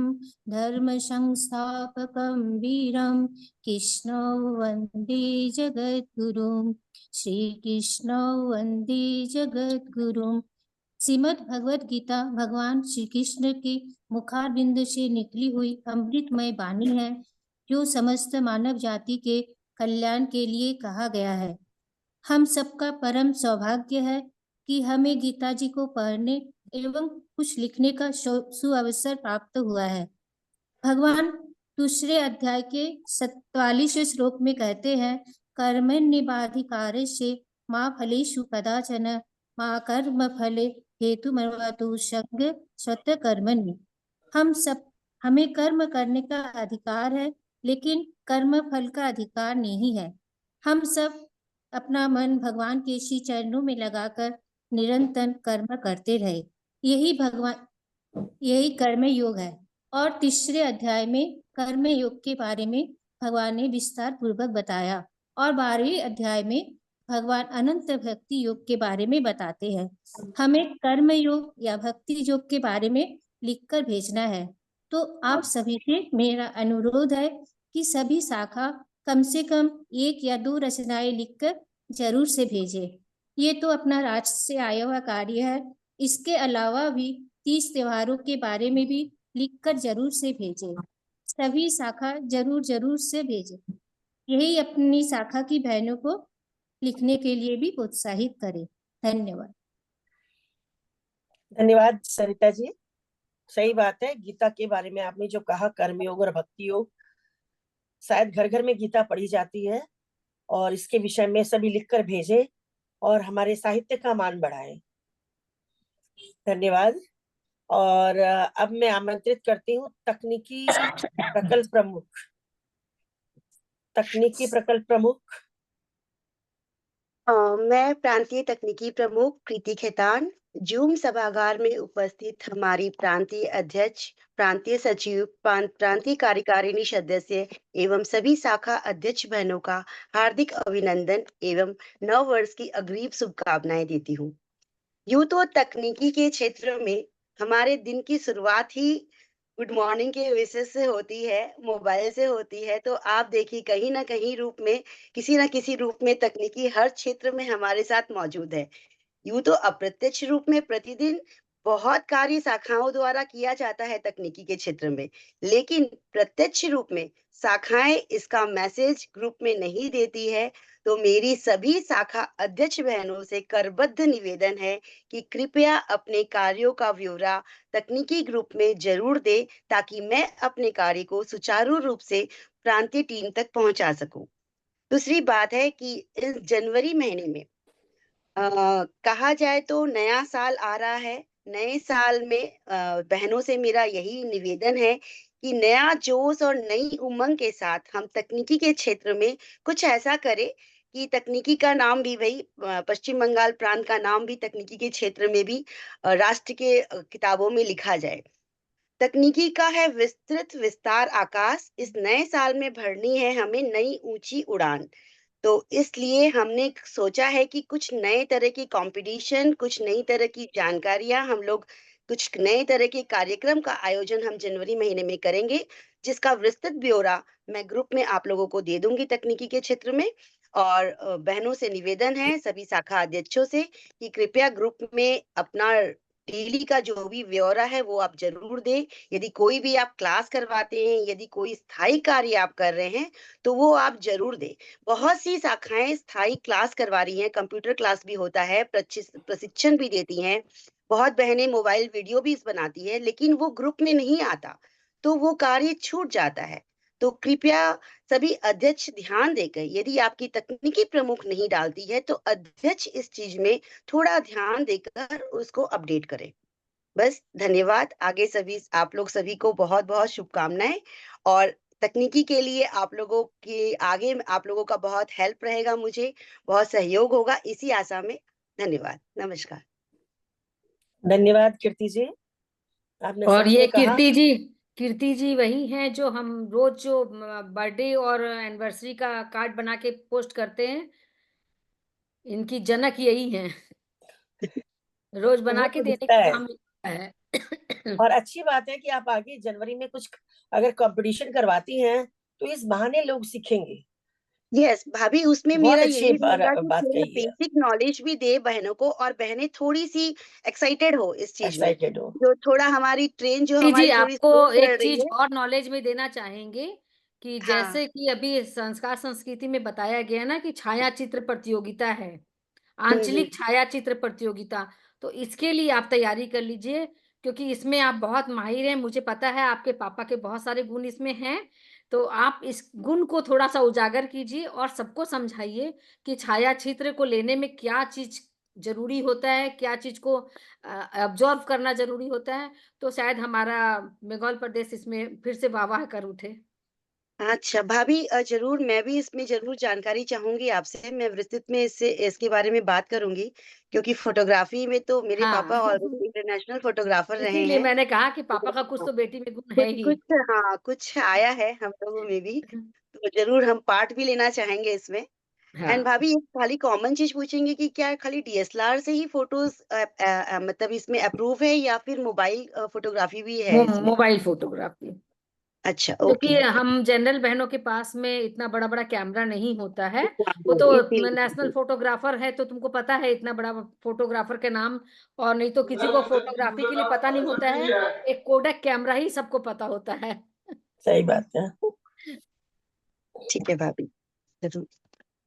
धर्मसंस्थापकं वीरं कृष्णो वन्दे जगद्गुरुं श्रीकृष्णो वन्दे जगद्गुरुं। श्रीमद् भगवत गीता भगवान श्री कृष्ण के मुखारबिंद से निकली हुई अमृतमय वाणी है, जो समस्त मानव जाति के कल्याण के लिए कहा गया है। हम सबका परम सौभाग्य है कि हमें गीता जी को पढ़ने एवं कुछ लिखने का सुअवसर प्राप्त हुआ है। भगवान दूसरे अध्याय के 44वें श्लोक में कहते हैं, कर्मण्येवाधिकारस्ते मा फलेषु कदाचन मा कर्म फले हेतुर्मा स्वतः हमें कर्म करने का अधिकार है, लेकिन कर्म फल का अधिकार नहीं है। हम सब अपना मन भगवान के श्री चरणों में लगाकर निरंतर कर्म करते रहे, यही कर्म योग है। और तीसरे अध्याय में कर्म योग के बारे में भगवान ने विस्तार पूर्वक बताया, और 12वें अध्याय में भगवान अनंत भक्ति योग के बारे में बताते हैं। हमें कर्म योग या भक्ति योग के बारे में लिखकर भेजना है। तो आप सभी से मेरा अनुरोध है कि सभी शाखा कम से कम 1 या 2 रचनाएं लिखकर जरूर से भेजें। ये तो अपना राष्ट्र से आया हुआ कार्य है। इसके अलावा भी 30 त्योहारों के बारे में भी लिखकर जरूर से भेजें। सभी शाखा जरूर से भेजें। यही अपनी शाखा की बहनों को लिखने के लिए भी प्रोत्साहित करें। धन्यवाद। धन्यवाद सरिता जी। सही बात है, गीता के बारे में आपने जो कहा, कर्मयोग और भक्ति योग, शायद घर घर में गीता पढ़ी जाती है, और इसके विषय में सभी लिखकर भेजें और हमारे साहित्य का मान बढ़ाएं। धन्यवाद। और अब मैं आमंत्रित करती हूँ तकनीकी प्रकल्प प्रमुख। मैं प्रांतीय तकनीकी प्रमुख प्रीति खेतान, जूम सभागार में उपस्थित हमारी प्रांतीय अध्यक्ष, प्रांतीय सचिव, प्रांतीय कार्यकारिणी सदस्य एवं सभी शाखा अध्यक्ष बहनों का हार्दिक अभिनंदन एवं नव वर्ष की अग्रिम शुभकामनाएं देती हूँ। यूं तो तकनीकी के क्षेत्र में हमारे दिन की शुरुआत ही गुड मॉर्निंग के विशेष से होती है, मोबाइल से होती है। तो आप देखिए, कहीं ना कहीं रूप में, किसी ना किसी रूप में तकनीकी हर क्षेत्र में हमारे साथ मौजूद है। यूं तो अप्रत्यक्ष रूप में प्रतिदिन बहुत कार्य शाखाओं द्वारा किया जाता है तकनीकी के क्षेत्र में, लेकिन प्रत्यक्ष रूप में शाखाएं इसका मैसेज ग्रुप में नहीं देती है। तो मेरी सभी शाखा अध्यक्ष बहनों से करबद्ध निवेदन है कि कृपया अपने कार्यों का ब्यौरा तकनीकी ग्रुप में जरूर दे, ताकि मैं अपने कार्य को सुचारू रूप से प्रांतीय टीम तक पहुंचा सकूं। दूसरी बात है कि इस जनवरी महीने में कहा जाए तो नया साल आ रहा है। नए साल में बहनों से मेरा यही निवेदन है कि नया जोश और नई उमंग के साथ हम तकनीकी के क्षेत्र में कुछ ऐसा करें कि तकनीकी का नाम भी वही पश्चिम बंगाल प्रांत का नाम भी तकनीकी के क्षेत्र में भी राष्ट्र के किताबों में लिखा जाए। तकनीकी का है विस्तृत विस्तार आकाश, इस नए साल में भरनी है हमें नई ऊंची उड़ान। तो इसलिए हमने सोचा है कि कुछ नए तरह की कंपटीशन, कुछ नई तरह की जानकारियां हम लोग, कुछ नए तरह के कार्यक्रम का आयोजन हम जनवरी महीने में करेंगे, जिसका विस्तृत ब्यौरा मैं ग्रुप में आप लोगों को दे दूंगी तकनीकी के क्षेत्र में। और बहनों से निवेदन है, सभी शाखा अध्यक्षों से, कि कृपया ग्रुप में अपना डेली का जो भी ब्यौरा है वो आप जरूर दें। यदि कोई भी आप क्लास करवाते हैं, यदि कोई स्थायी कार्य आप कर रहे हैं, तो वो आप जरूर दें। बहुत सी शाखाएं स्थायी क्लास करवा रही हैं, कंप्यूटर क्लास भी होता है, प्रशिक्षण भी देती हैं, बहुत बहनें मोबाइल वीडियो भी बनाती है, लेकिन वो ग्रुप में नहीं आता, तो वो कार्य छूट जाता है। तो कृपया सभी अध्यक्ष ध्यान देकर, यदि आपकी तकनीकी प्रमुख नहीं डालती है, तो अध्यक्ष इस चीज में थोड़ा ध्यान देकर उसको अपडेट करें। बस, धन्यवाद। आगे सभी आप लोग सभी को बहुत बहुत शुभकामनाएं, और तकनीकी के लिए आप लोगों की आगे आप लोगों का बहुत हेल्प रहेगा, मुझे बहुत सहयोग होगा, इसी आशा में। धन्यवाद, नमस्कार। धन्यवाद कीर्ति जी, आपने और सच ये में कहा। कीर्ति जी वही हैं जो हम रोज जो बर्थडे और एनिवर्सरी का कार्ड बना के पोस्ट करते हैं, इनकी जनक यही हैं। रोज बना वो के तो देने दिखता का है। काम मिलता है। और अच्छी बात है कि आप आगे जनवरी में कुछ अगर कंपटीशन करवाती हैं तो इस बहाने लोग सीखेंगे। यस भाभी, उसमें बहुत मेरा अच्छी यही रहेगा कि बात थोड़ा कही है। बेसिक नॉलेज भी दे बहनों को, और बहनें थोड़ी सी एक्साइटेड हो इस चीज में, एक्साइटेड हो। जो थोड़ा हमारी ट्रेन जो जी हमारी थोड़ी आपको स्लो चल एक रही चीज है। और नॉलेज में देना चाहेंगे कि हाँ जैसे कि अभी संस्कार संस्कृति में बताया गया ना कि छाया चित्र प्रतियोगिता है, हम्म। आंचलिक छाया चित्र प्रतियोगिता, तो इसके लिए आप तैयारी कर लीजिए, क्योंकि इसमें आप बहुत माहिर हैं। मुझे पता है आपके पापा के बहुत सारे गुण इसमें हैं, तो आप इस गुण को थोड़ा सा उजागर कीजिए और सबको समझाइए कि छाया चित्र को लेने में क्या चीज जरूरी होता है, क्या चीज को ऑब्जर्व करना जरूरी होता है, तो शायद हमारा बंगाल प्रदेश इसमें फिर से वाह कर उठे। अच्छा भाभी, जरूर मैं भी इसमें जरूर जानकारी चाहूंगी आपसे। मैं विस्तृत में इसके बारे में बात करूंगी, क्योंकि फोटोग्राफी में तो मेरे हाँ। पापा ऑलरेडी इंटरनेशनल फोटोग्राफर रहे इसीलिए हैं। मैंने कहा कि पापा का कुछ तो तो बेटी में गुण है कुछ ही। कुछ हाँ, कुछ आया है हम लोगों में भी। तो जरूर हम पार्ट भी लेना चाहेंगे इसमें। एंड हाँ, भाभी, एक खाली कॉमन चीज पूछेंगे कि क्या खाली डीएसएलआर से ही फोटोज मतलब इसमें अप्रूव है, या फिर मोबाइल फोटोग्राफी भी है इसमें? मोबाइल फोटोग्राफी, अच्छा, क्योंकि ओके। हम जनरल बहनों के पास में इतना बड़ा बड़ा कैमरा नहीं होता है। हाँ वो हाँ, तो नेशनल इसीलिए। फोटोग्राफर है, तो तुमको पता है इतना बड़ा फोटोग्राफर के नाम, और नहीं तो किसी को फोटोग्राफी के लिए पता नहीं होता है, एक कोडक कैमरा ही सबको पता होता है। सही बात है। ठीक है भाभी, जरूर।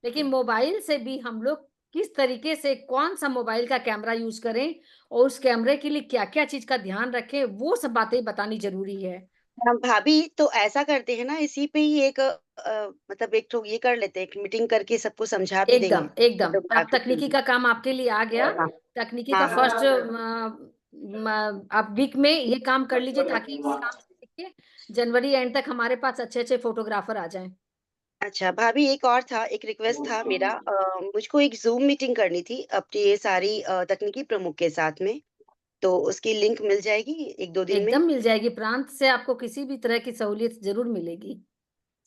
लेकिन मोबाइल से भी हम लोग किस तरीके से कौन सा मोबाइल का कैमरा यूज करें और उस कैमरे के लिए क्या क्या चीज का ध्यान रखें, वो सब बातें बतानी जरूरी है। हम भाभी तो ऐसा करते हैं ना, इसी पे ही एक मतलब एक तो ये कर लेते हैं, एक मीटिंग करके सबको समझा भी देंगे एकदम एकदम, अब फोटोग्राफी के तकनीकी लिए। का काम आपके लिए आ गया। हाँ तकनीकी हाँ का हाँ। फर्स्ट आप वीक में ये काम कर लीजिए, ताकि इस काम से देखिए जनवरी एंड तक हमारे पास अच्छे अच्छे फोटोग्राफर आ जाएं। अच्छा भाभी, एक और था, एक रिक्वेस्ट था मेरा। मुझको एक जूम मीटिंग करनी थी अपनी ये सारी तकनीकी प्रमुख के साथ में। तो उसकी लिंक मिल जाएगी एक दो दिन में? एकदम मिल जाएगी, प्रांत से आपको किसी भी तरह की सहूलियत जरूर मिलेगी।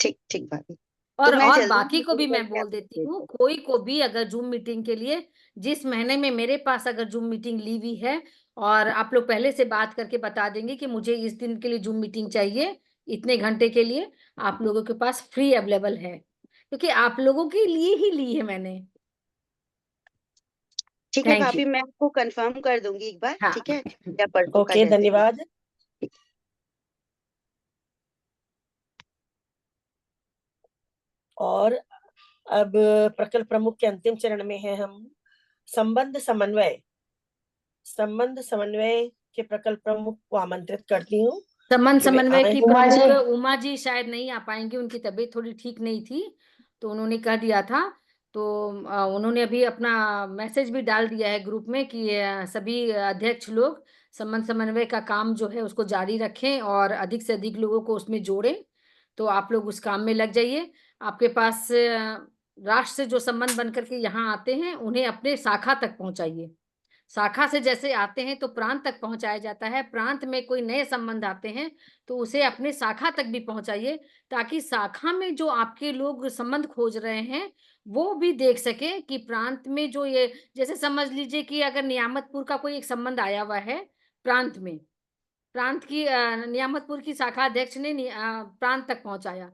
ठीक ठीक भाभी। तो मैं और जल्दी बाकी को मीटिंग भी मैं करके बोल आपको देती भेज हूँ, दूँ। कोई को भी अगर जूम मीटिंग के लिए जिस महीने में मेरे पास अगर जूम मीटिंग ली हुई है, और आप लोग पहले से बात करके बता देंगे कि मुझे इस दिन के लिए जूम मीटिंग चाहिए, इतने घंटे के लिए, आप लोगों के पास फ्री अवेलेबल है, क्योंकि आप लोगों के लिए ही ली है मैंने। ठीक है थैंक यू। भाभी, मैं आपको कंफर्म कर दूंगी एक बार, हाँ, ठीक है, या परसों का ओके, जैसे भी। धन्यवाद। और अब प्रकल्प प्रमुख के अंतिम चरण में है हम। संबंध समन्वय के प्रकल्प प्रमुख को आमंत्रित करती हूँ संबंध कि वे समन्वय आए। की प्रमुख उमा जी शायद नहीं आ पाएंगी, उनकी तबीयत थोड़ी ठीक नहीं थी, तो उन्होंने कह दिया था। तो उन्होंने अभी अपना मैसेज भी डाल दिया है ग्रुप में कि सभी अध्यक्ष लोग संबंध समन्वय का काम जो है उसको जारी रखें और अधिक से अधिक लोगों को उसमें जोड़ें। तो आप लोग उस काम में लग जाइए। आपके पास राष्ट्र से जो संबंध बन करके यहाँ आते हैं, उन्हें अपने शाखा तक पहुंचाइए। शाखा से जैसे आते हैं तो प्रांत तक पहुंचाया जाता है, प्रांत में कोई नए संबंध आते हैं तो उसे अपने शाखा तक भी पहुंचाइए, ताकि शाखा में जो आपके लोग संबंध खोज रहे हैं वो भी देख सके कि प्रांत में जो ये, जैसे समझ लीजिए कि अगर नियामतपुर का कोई एक संबंध आया हुआ है प्रांत में, प्रांत की नियामतपुर की शाखा अध्यक्ष ने प्रांत तक पहुंचाया,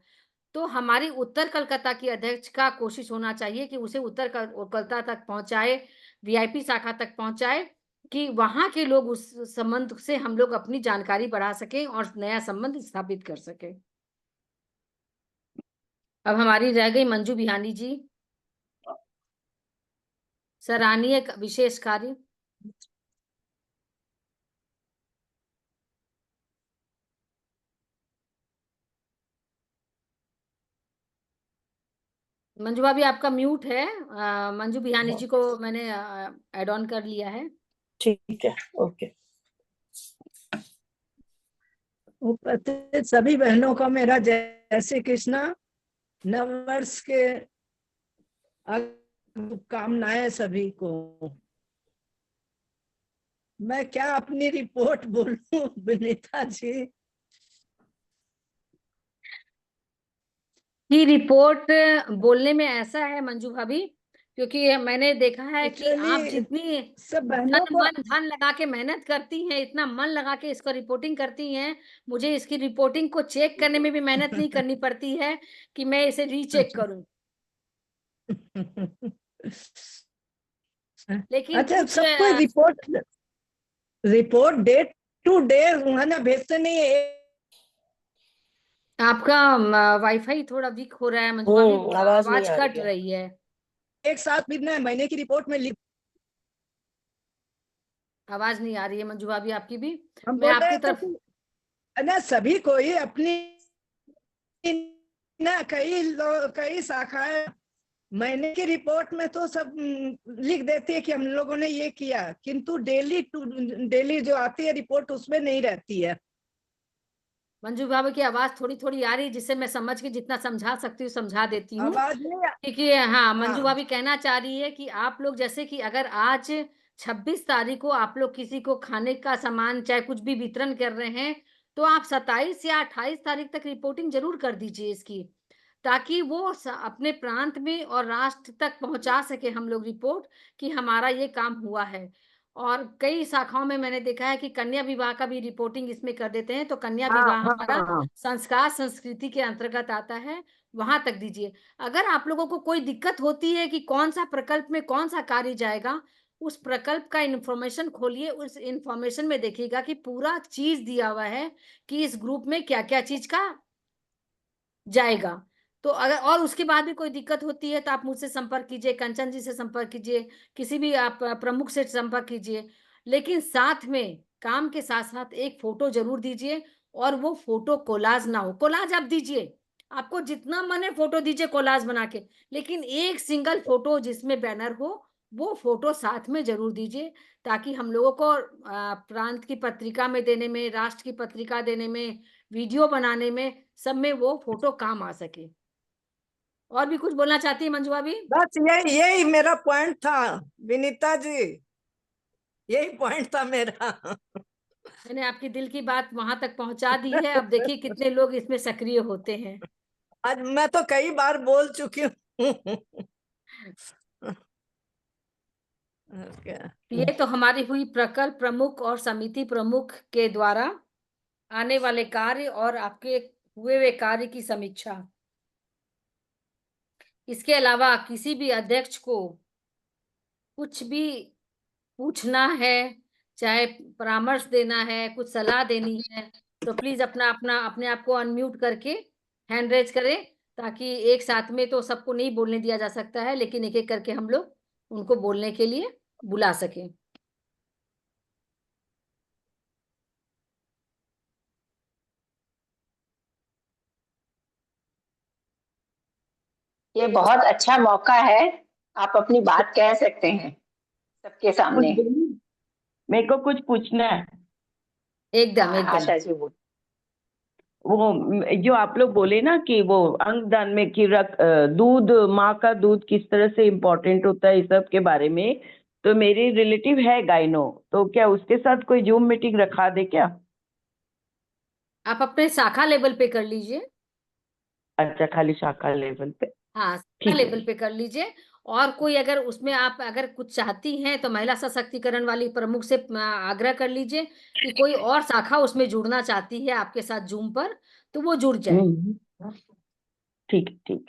तो हमारी उत्तर कलकत्ता की अध्यक्ष का कोशिश होना चाहिए कि उसे उत्तर कलकत्ता तक पहुंचाए, वीआईपी शाखा तक पहुंचाए, कि वहां के लोग उस संबंध से हम लोग अपनी जानकारी बढ़ा सकें और नया संबंध स्थापित कर सकें। अब हमारी रह गई मंजू बिहानी जी, सराहनीय विशेष कार्य। मंजू भाभी आपका म्यूट है। मंजू बिहानी जी को मैंने ऐड ऑन कर लिया है। ठीक है, ओके। उपस्थित सभी बहनों को मेरा जय श्री कृष्णा। नववर्ष के शुभकामनाएं सभी को। मैं क्या अपनी रिपोर्ट बोलूं विनीता जी? की रिपोर्ट बोलने में ऐसा है मंजू भाभी क्योंकि मैंने देखा है कि आप Literally, जितनी सब बहनों तन को मन धन लगा के मेहनत करती हैं, इतना मन लगा के इसको रिपोर्टिंग करती हैं, मुझे इसकी रिपोर्टिंग को चेक करने में भी मेहनत नहीं करनी पड़ती है कि मैं इसे रीचेक करूं। लेकिन अच्छा, कुछ सब कोई रिपोर्ट डे टू डे है ना, भेजते नहीं है। आपका वाईफाई थोड़ा वीक हो रहा है मंजू भाभी, आवाज नहीं आवाज आ कट रही है। रही है। एक साथ भी महीने की रिपोर्ट में लिख, आवाज नहीं आ रही है मंजू भाभी आपकी भी। हम मैं बोल आपकी रहे थे तरफ कि ना सभी को ही अपनी ना कई शाखाएं महीने की रिपोर्ट में तो सब लिख देती है कि हम लोगों ने ये किया, किंतु डेली जो आती है रिपोर्ट उसमें नहीं रहती है। मंजू भाभी की आवाज थोड़ी थोड़ी आ रही है, जिससे मैं समझ के जितना समझा सकती हूँ समझा देती हूँ। आवाज नहीं क्योंकि हाँ, मंजू भाभी कहना चाह रही है कि आप लोग जैसे कि अगर आज 26 तारीख को आप लोग किसी को खाने का सामान चाहे कुछ भी वितरण कर रहे हैं, तो आप 27 या 28 तारीख तक रिपोर्टिंग जरूर कर दीजिए इसकी, ताकि वो अपने प्रांत में और राष्ट्र तक पहुंचा सके हम लोग रिपोर्ट कि हमारा ये काम हुआ है। और कई शाखाओं में मैंने देखा है कि कन्या विवाह का भी रिपोर्टिंग इसमें कर देते हैं, तो कन्या विवाह हमारा संस्कार संस्कृति के अंतर्गत आता है, वहां तक दीजिए। अगर आप लोगों को कोई दिक्कत होती है कि कौन सा प्रकल्प में कौन सा कार्य जाएगा, उस प्रकल्प का इंफॉर्मेशन खोलिए, उस इंफॉर्मेशन में देखिएगा कि पूरा चीज दिया हुआ है कि इस ग्रुप में क्या क्या चीज का जाएगा। तो अगर और उसके बाद भी कोई दिक्कत होती है तो आप मुझसे संपर्क कीजिए, कंचन जी से संपर्क कीजिए, किसी भी आप प्रमुख से संपर्क कीजिए। लेकिन साथ में काम के साथ साथ एक फोटो जरूर दीजिए, और वो फोटो कोलाज ना हो। कोलाज आप दीजिए, आपको जितना मन है फोटो दीजिए कोलाज बना के, लेकिन एक सिंगल फोटो जिसमें बैनर हो, वो फोटो साथ में जरूर दीजिए, ताकि हम लोगों को प्रांत की पत्रिका में देने में, राष्ट्र की पत्रिका देने में, वीडियो बनाने में, सब में वो फोटो काम आ सके। और भी कुछ बोलना चाहती है मंजू भाभी? बस यही मेरा पॉइंट था विनीता जी, यही पॉइंट था मेरा। मैंने आपकी दिल की बात वहां तक पहुंचा दी है। अब देखिए कितने लोग इसमें सक्रिय होते हैं। आज मैं तो कई बार बोल चुकी हूँ। ये तो हमारी हुई प्रकल्प प्रमुख और समिति प्रमुख के द्वारा आने वाले कार्य और आपके हुए हुए कार्य की समीक्षा। इसके अलावा किसी भी अध्यक्ष को कुछ भी पूछना है, चाहे परामर्श देना है, कुछ सलाह देनी है, तो प्लीज अपने आप को अनम्यूट करके हैंड रेज करें, ताकि एक साथ में तो सबको नहीं बोलने दिया जा सकता है, लेकिन एक एक करके हम लोग उनको बोलने के लिए बुला सकें। ये बहुत अच्छा मौका है, आप अपनी बात कह सकते हैं सबके सामने। मेरे को कुछ पूछना है। एकदम एकदम। आशा जी बोल। वो जो आप लोग बोले ना कि वो अंगदान में कि दूध, माँ का दूध किस तरह से इम्पोर्टेंट होता है इस सब के बारे में, तो मेरी रिलेटिव है गायनो, तो क्या उसके साथ कोई जूम मीटिंग रखा दे क्या? आप अपने शाखा लेवल पे कर लीजिए। अच्छा, खाली शाखा लेवल पे? हाँ, शाखा ठीक है। लेवल पे कर लीजिए। और कोई अगर उसमें आप अगर कुछ चाहती हैं तो महिला सशक्तिकरण वाली प्रमुख से आग्रह कर लीजिए कि कोई और शाखा उसमें जुड़ना चाहती है आपके साथ जूम पर, तो वो जुड़ जाए। ठीक ठीक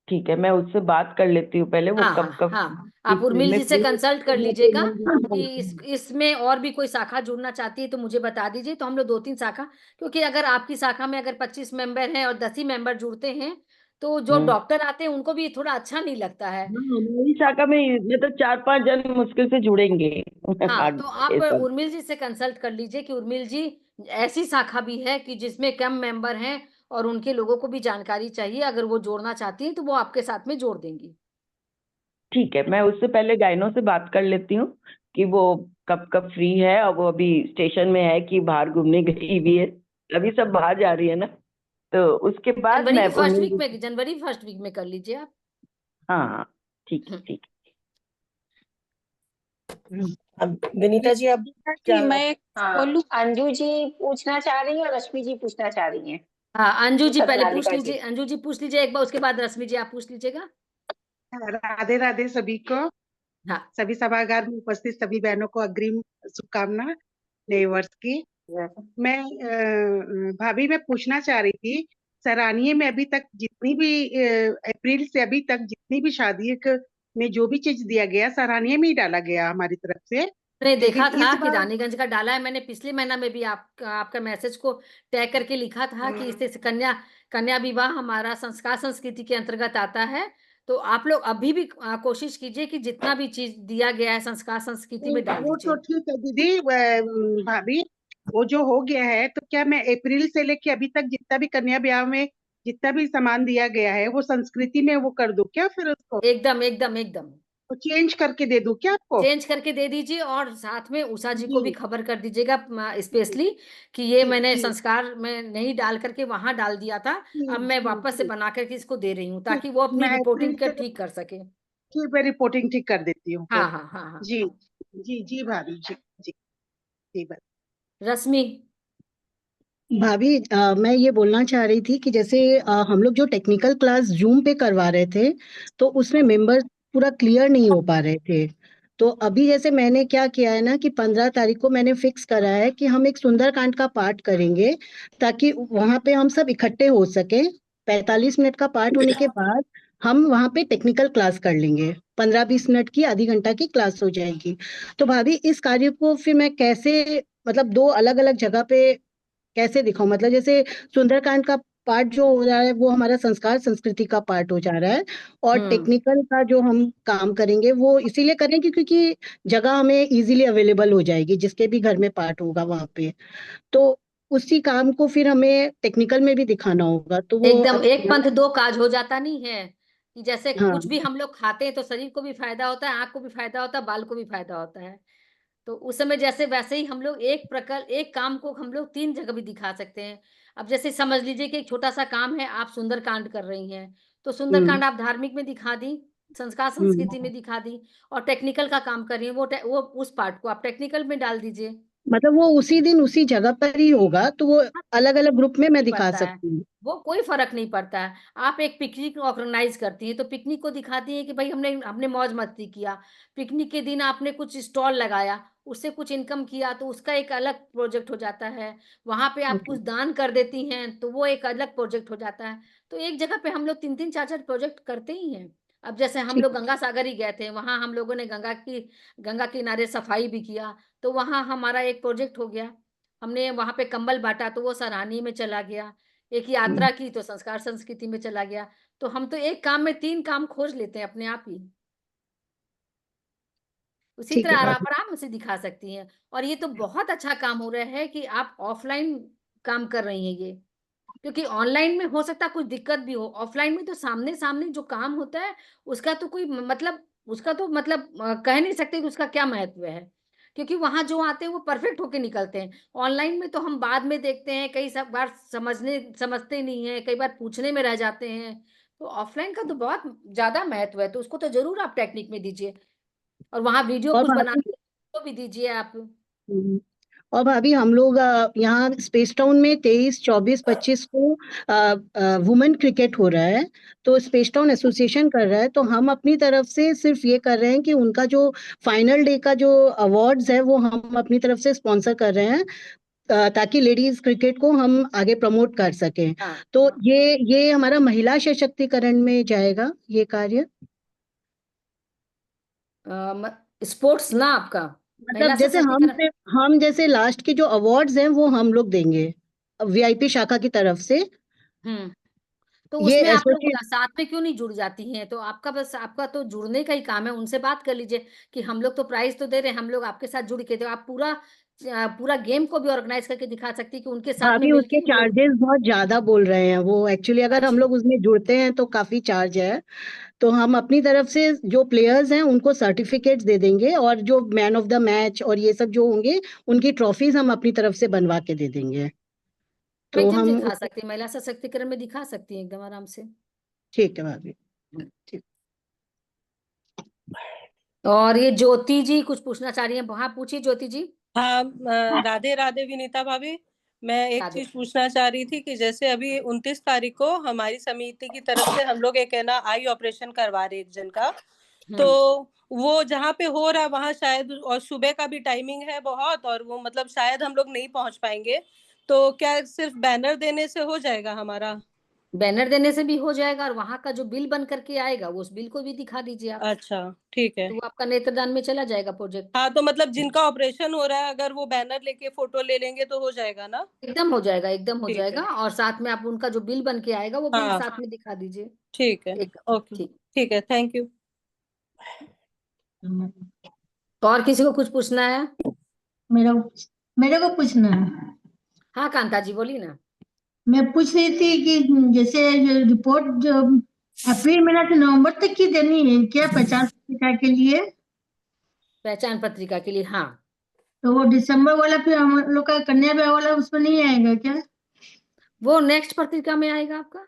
ठीक है, मैं उससे बात कर लेती हूँ पहले, वो हाँ कब हाँ, आप उर्मिल जी से कंसल्ट कर लीजिएगा कि इसमें और भी कोई शाखा जुड़ना चाहती है तो मुझे बता दीजिए, तो हम लोग 2-3 शाखा, क्योंकि अगर आपकी शाखा में अगर 25 मेंबर हैं और 10 ही मेंबर जुड़ते हैं, तो जो डॉक्टर आते हैं उनको भी थोड़ा अच्छा नहीं लगता है। मेरी शाखा में मतलब 4-5 जन मुश्किल से जुड़ेंगे। हाँ, तो आप उर्मिल जी से कंसल्ट कर लीजिए कि उर्मिल जी ऐसी शाखा भी है कि जिसमें कम मेंबर हैं और उनके लोगों को भी जानकारी चाहिए, अगर वो जोड़ना चाहती हैं तो वो आपके साथ में जोड़ देंगी। ठीक है, मैं उससे पहले गायनों से बात कर लेती हूँ कि वो कब कब फ्री है, और वो अभी स्टेशन में है कि बाहर घूमने गई हुई है, अभी सब बाहर जा रही है ना, तो उसके बाद मैं जनवरी फर्स्ट वीक में कर लीजिए आप। हाँ ठीक ठीक। अब विनीता जी, अब क्या मैं बोलूं? अंजू जी पूछना चाह रही है और रश्मि जी पूछना चाह रही हैं। हाँ, अंजू जी पहले पूछ सतनालिका जी। लीजिए, अंजू जी पूछ लीजिए एक बार, उसके बाद रश्मि जी आप पूछ लीजिएगा। राधे राधे सभी को, हाँ सभी सभागार में उपस्थित सभी बहनों को अग्रिम शुभकामना नए वर्ष की। मैं भाभी मैं पूछना चाह रही थी, सराहनीय में अभी तक जितनी भी अप्रैल से अभी तक जितनी भी शादी में जो भी चीज दिया गया सराहनीय में ही डाला गया हमारी तरफ से। मैंने देखा लेकिन था इस कि बार रानीगंज का डाला है। मैंने पिछले महीना में भी आपका मैसेज को टैग करके लिखा था कि इससे कन्या विवाह हमारा संस्कार संस्कृति के अंतर्गत आता है। तो आप लोग अभी भी कोशिश कीजिए कि जितना भी चीज दिया गया है संस्कार संस्कृति में डाल वो तो दीजिए। ठीक है दीदी, भाभी वो जो हो गया है तो क्या मैं अप्रैल से लेके अभी तक जितना भी कन्या ब्याह में जितना भी सामान दिया गया है वो संस्कृति में वो कर दूं क्या, फिर उसको एकदम एकदम एकदम तो चेंज करके दे दूं क्या आपको? चेंज करके दे दीजिए। और साथ में उषा जी को भी जी खबर कर दीजिएगा स्पेशली कि ये जी मैंने जी संस्कार में नहीं डाल करके वहां डाल दिया था, जी अब मैं जी वापस से जी बना करके इसको दे रही हूँ ठीक, ताकि वो अपनी मैं अप्रैल रिपोर्टिंग कर से ठीक कर सके। ठीक मैं रिपोर्टिंग ठीक कर देती हूँ हाँ फिर। हाँ हाँ हाँ जी जी जी भाभी जी जी जी भाभी। रश्मि। भाभी मैं ये बोलना चाह रही थी कि जैसे हम लोग जो टेक्निकल क्लास जूम पे करवा रहे थे तो उसमें मेंबर्स पूरा क्लियर नहीं हो पा रहे थे। तो अभी जैसे मैंने क्या किया है ना कि 15 तारीख को मैंने फिक्स करा है कि हम एक सुंदरकांड का पाठ करेंगे ताकि वहां पे हम सब इकट्ठे हो सके। 45 मिनट का पाठ होने के बाद हम वहां पे टेक्निकल क्लास कर लेंगे। 15-20 मिनट की आधी घंटा की क्लास हो जाएगी। तो भाभी इस कार्य को फिर मैं कैसे मतलब 2 अलग अलग जगह पे कैसे दिखाऊं, मतलब जैसे सुंदरकांड का पार्ट जो हो रहा है वो हमारा संस्कार संस्कृति का पार्ट हो जा रहा है और टेक्निकल का जो हम काम करेंगे वो इसीलिए करेंगे क्योंकि जगह हमें इजीली अवेलेबल हो जाएगी जिसके भी घर में पार्ट होगा वहां पे। तो उसी काम को फिर हमें टेक्निकल में भी दिखाना होगा तो वो एकदम अब एक पंथ दो काज हो जाता नहीं है कि जैसे हाँ कुछ भी हम लोग खाते हैं तो शरीर को भी फायदा होता है, आंख को भी फायदा होता है, बाल को भी फायदा होता है। तो उस समय जैसे वैसे ही हम लोग एक काम को हम लोग 3 जगह भी दिखा सकते हैं। अब जैसे समझ लीजिए कि एक छोटा सा काम है, आप सुंदरकांड कर रही हैं तो हम्म सुंदरकांड आप धार्मिक में दिखा दी, संस्कार हम्म संस्कृति में दिखा दी, और टेक्निकल का काम कर रही है वो उस पार्ट को आप टेक्निकल में डाल दीजिए। मतलब वो उसी दिन उसी जगह पर ही होगा तो वो अलग अलग ग्रुप में मैं नहीं दिखा पड़ता है, सकती हूँ। वो कोई फर्क नहीं पड़ता है। आप एक पिकनिक ऑर्गेनाइज करती हैं तो पिकनिक को दिखाती हैं कि भाई हमने हमने मौज मस्ती किया। पिकनिक के दिन आपने कुछ स्टॉल लगाया, उससे कुछ इनकम किया तो उसका एक अलग प्रोजेक्ट हो जाता है। वहां पे आप ओके कुछ दान कर देती हैं तो वो एक अलग प्रोजेक्ट हो जाता है। तो एक जगह पे हम लोग 3-3 4-4 प्रोजेक्ट करते ही हैं। अब जैसे हम ठीक लोग गंगा सागर ही गए थे, वहां हम लोगों ने गंगा किनारे सफाई भी किया, तो वहां हमारा एक प्रोजेक्ट हो गया। हमने वहां पे कंबल बांटा तो वो सराहनीय में चला गया। एक यात्रा की तो संस्कार संस्कृति में चला गया। तो हम तो एक काम में 3 काम खोज लेते हैं अपने आप ही। उसी ठीक तरह है आप भाभी। आराम से दिखा सकती हैं। और ये तो बहुत अच्छा काम हो रहा है कि आप ऑफलाइन काम कर रही हैं ये, क्योंकि ऑनलाइन में हो सकता है कुछ दिक्कत भी हो, ऑफलाइन में तो सामने सामने जो काम होता है उसका तो कोई मतलब उसका तो मतलब कह नहीं सकते कि उसका क्या महत्व है, क्योंकि वहां जो आते हैं वो परफेक्ट होके निकलते हैं। ऑनलाइन में तो हम बाद में देखते हैं, कई सब बार समझते नहीं है, कई बार पूछने में रह जाते हैं। तो ऑफलाइन का तो बहुत ज्यादा महत्व है, तो उसको तो जरूर आप टेक्निक में दीजिए। और वहां वीडियो और कुछ बना भाभी तो भी दीजिए आप। हम्म, और भाभी हम लोग यहाँ स्पेस टाउन में 23, 24, 25 को वुमेन क्रिकेट हो रहा है। तो स्पेस टाउन एसोसिएशन कर रहा है तो हम अपनी तरफ से सिर्फ ये कर रहे हैं कि उनका जो फाइनल डे का जो अवार्ड्स है वो हम अपनी तरफ से स्पॉन्सर कर रहे हैं ताकि लेडीज क्रिकेट को हम आगे प्रमोट कर सकें। हाँ तो ये हमारा महिला सशक्तिकरण में जाएगा ये कार्य। स्पोर्ट्स ना आपका महिला मतलब जैसे सशक्तिकरण। हम जैसे लास्ट के जो अवार्ड्स हैं वो हम लोग देंगे वीआईपी शाखा की तरफ से। हम्म। तो ये उसमें आप लोग एसोसिएट साथ में क्यों नहीं जुड़ जाती हैं? तो आपका बस आपका तो जुड़ने का ही काम है, उनसे बात कर लीजिए कि हम लोग तो प्राइस तो दे रहे हैं, हम लोग आपके साथ जुड़ के, तो आप पूरा गेम को भी ऑर्गेनाइज करके दिखा सकती है कि उनके साथ में भाभी मिलके उसके हम लोग। चार्जेस बहुत ज्यादा बोल रहे हैं वो एक्चुअली अगर हम अच्छा लोग उसमें जुड़ते हैं तो काफी चार्ज है। तो हम अपनी तरफ से जो प्लेयर्स हैं उनको सर्टिफिकेट्स दे देंगे और जो मैन ऑफ द मैच और ये सब जो होंगे उनकी ट्रॉफीज हम अपनी तरफ से बनवा के दे देंगे। तो एकदम हम दिखा सकती है, महिला सशक्तिकरण में दिखा सकती है एकदम आराम से। ठीक है भाभी। ठीक। और ये ज्योति जी कुछ पूछना चाह रही है, वहां पूछिए ज्योति जी। हाँ राधे राधे विनीता भाभी। मैं एक याद है। चीज पूछना चाह रही थी कि जैसे अभी 29 तारीख को हमारी समिति की तरफ से हम लोग एक है ना आई ऑपरेशन करवा रहे एक जन का, तो वो जहाँ पे हो रहा है वहां शायद, और सुबह का भी टाइमिंग है बहुत, और वो मतलब शायद हम लोग नहीं पहुंच पाएंगे, तो क्या सिर्फ बैनर देने से हो जाएगा हमारा? बैनर देने से भी हो जाएगा, और वहां का जो बिल बन करके आएगा वो उस बिल को भी दिखा दीजिए आप। अच्छा ठीक है। तो वो आपका नेत्रदान में चला जाएगा प्रोजेक्ट। हाँ, तो मतलब जिनका ऑपरेशन हो रहा है अगर वो बैनर लेके फोटो ले लेंगे तो हो जाएगा ना? एकदम हो जाएगा, एकदम हो ठीक जाएगा। है। और साथ में आप उनका जो बिल बन के आएगा वो बिल हाँ साथ में दिखा दीजिए। ठीक है, एकदम ओके ठीक। ठीक है, थैंक यू। और किसी को कुछ पूछना है? मेरा मेरे को पूछना है। हाँ कांता जी बोलिए ना। मैं पूछ रही थी कि जैसे ये रिपोर्ट जो अप्रैल महीना से नवंबर तक की देनी है क्या, 50 के लिए? पहचान पत्रिका के लिए, हाँ। तो वो दिसंबर वाला फिर हम लोग का कन्या ब्याह वाला उसमें नहीं आएगा क्या? वो नेक्स्ट पत्रिका में आएगा आपका।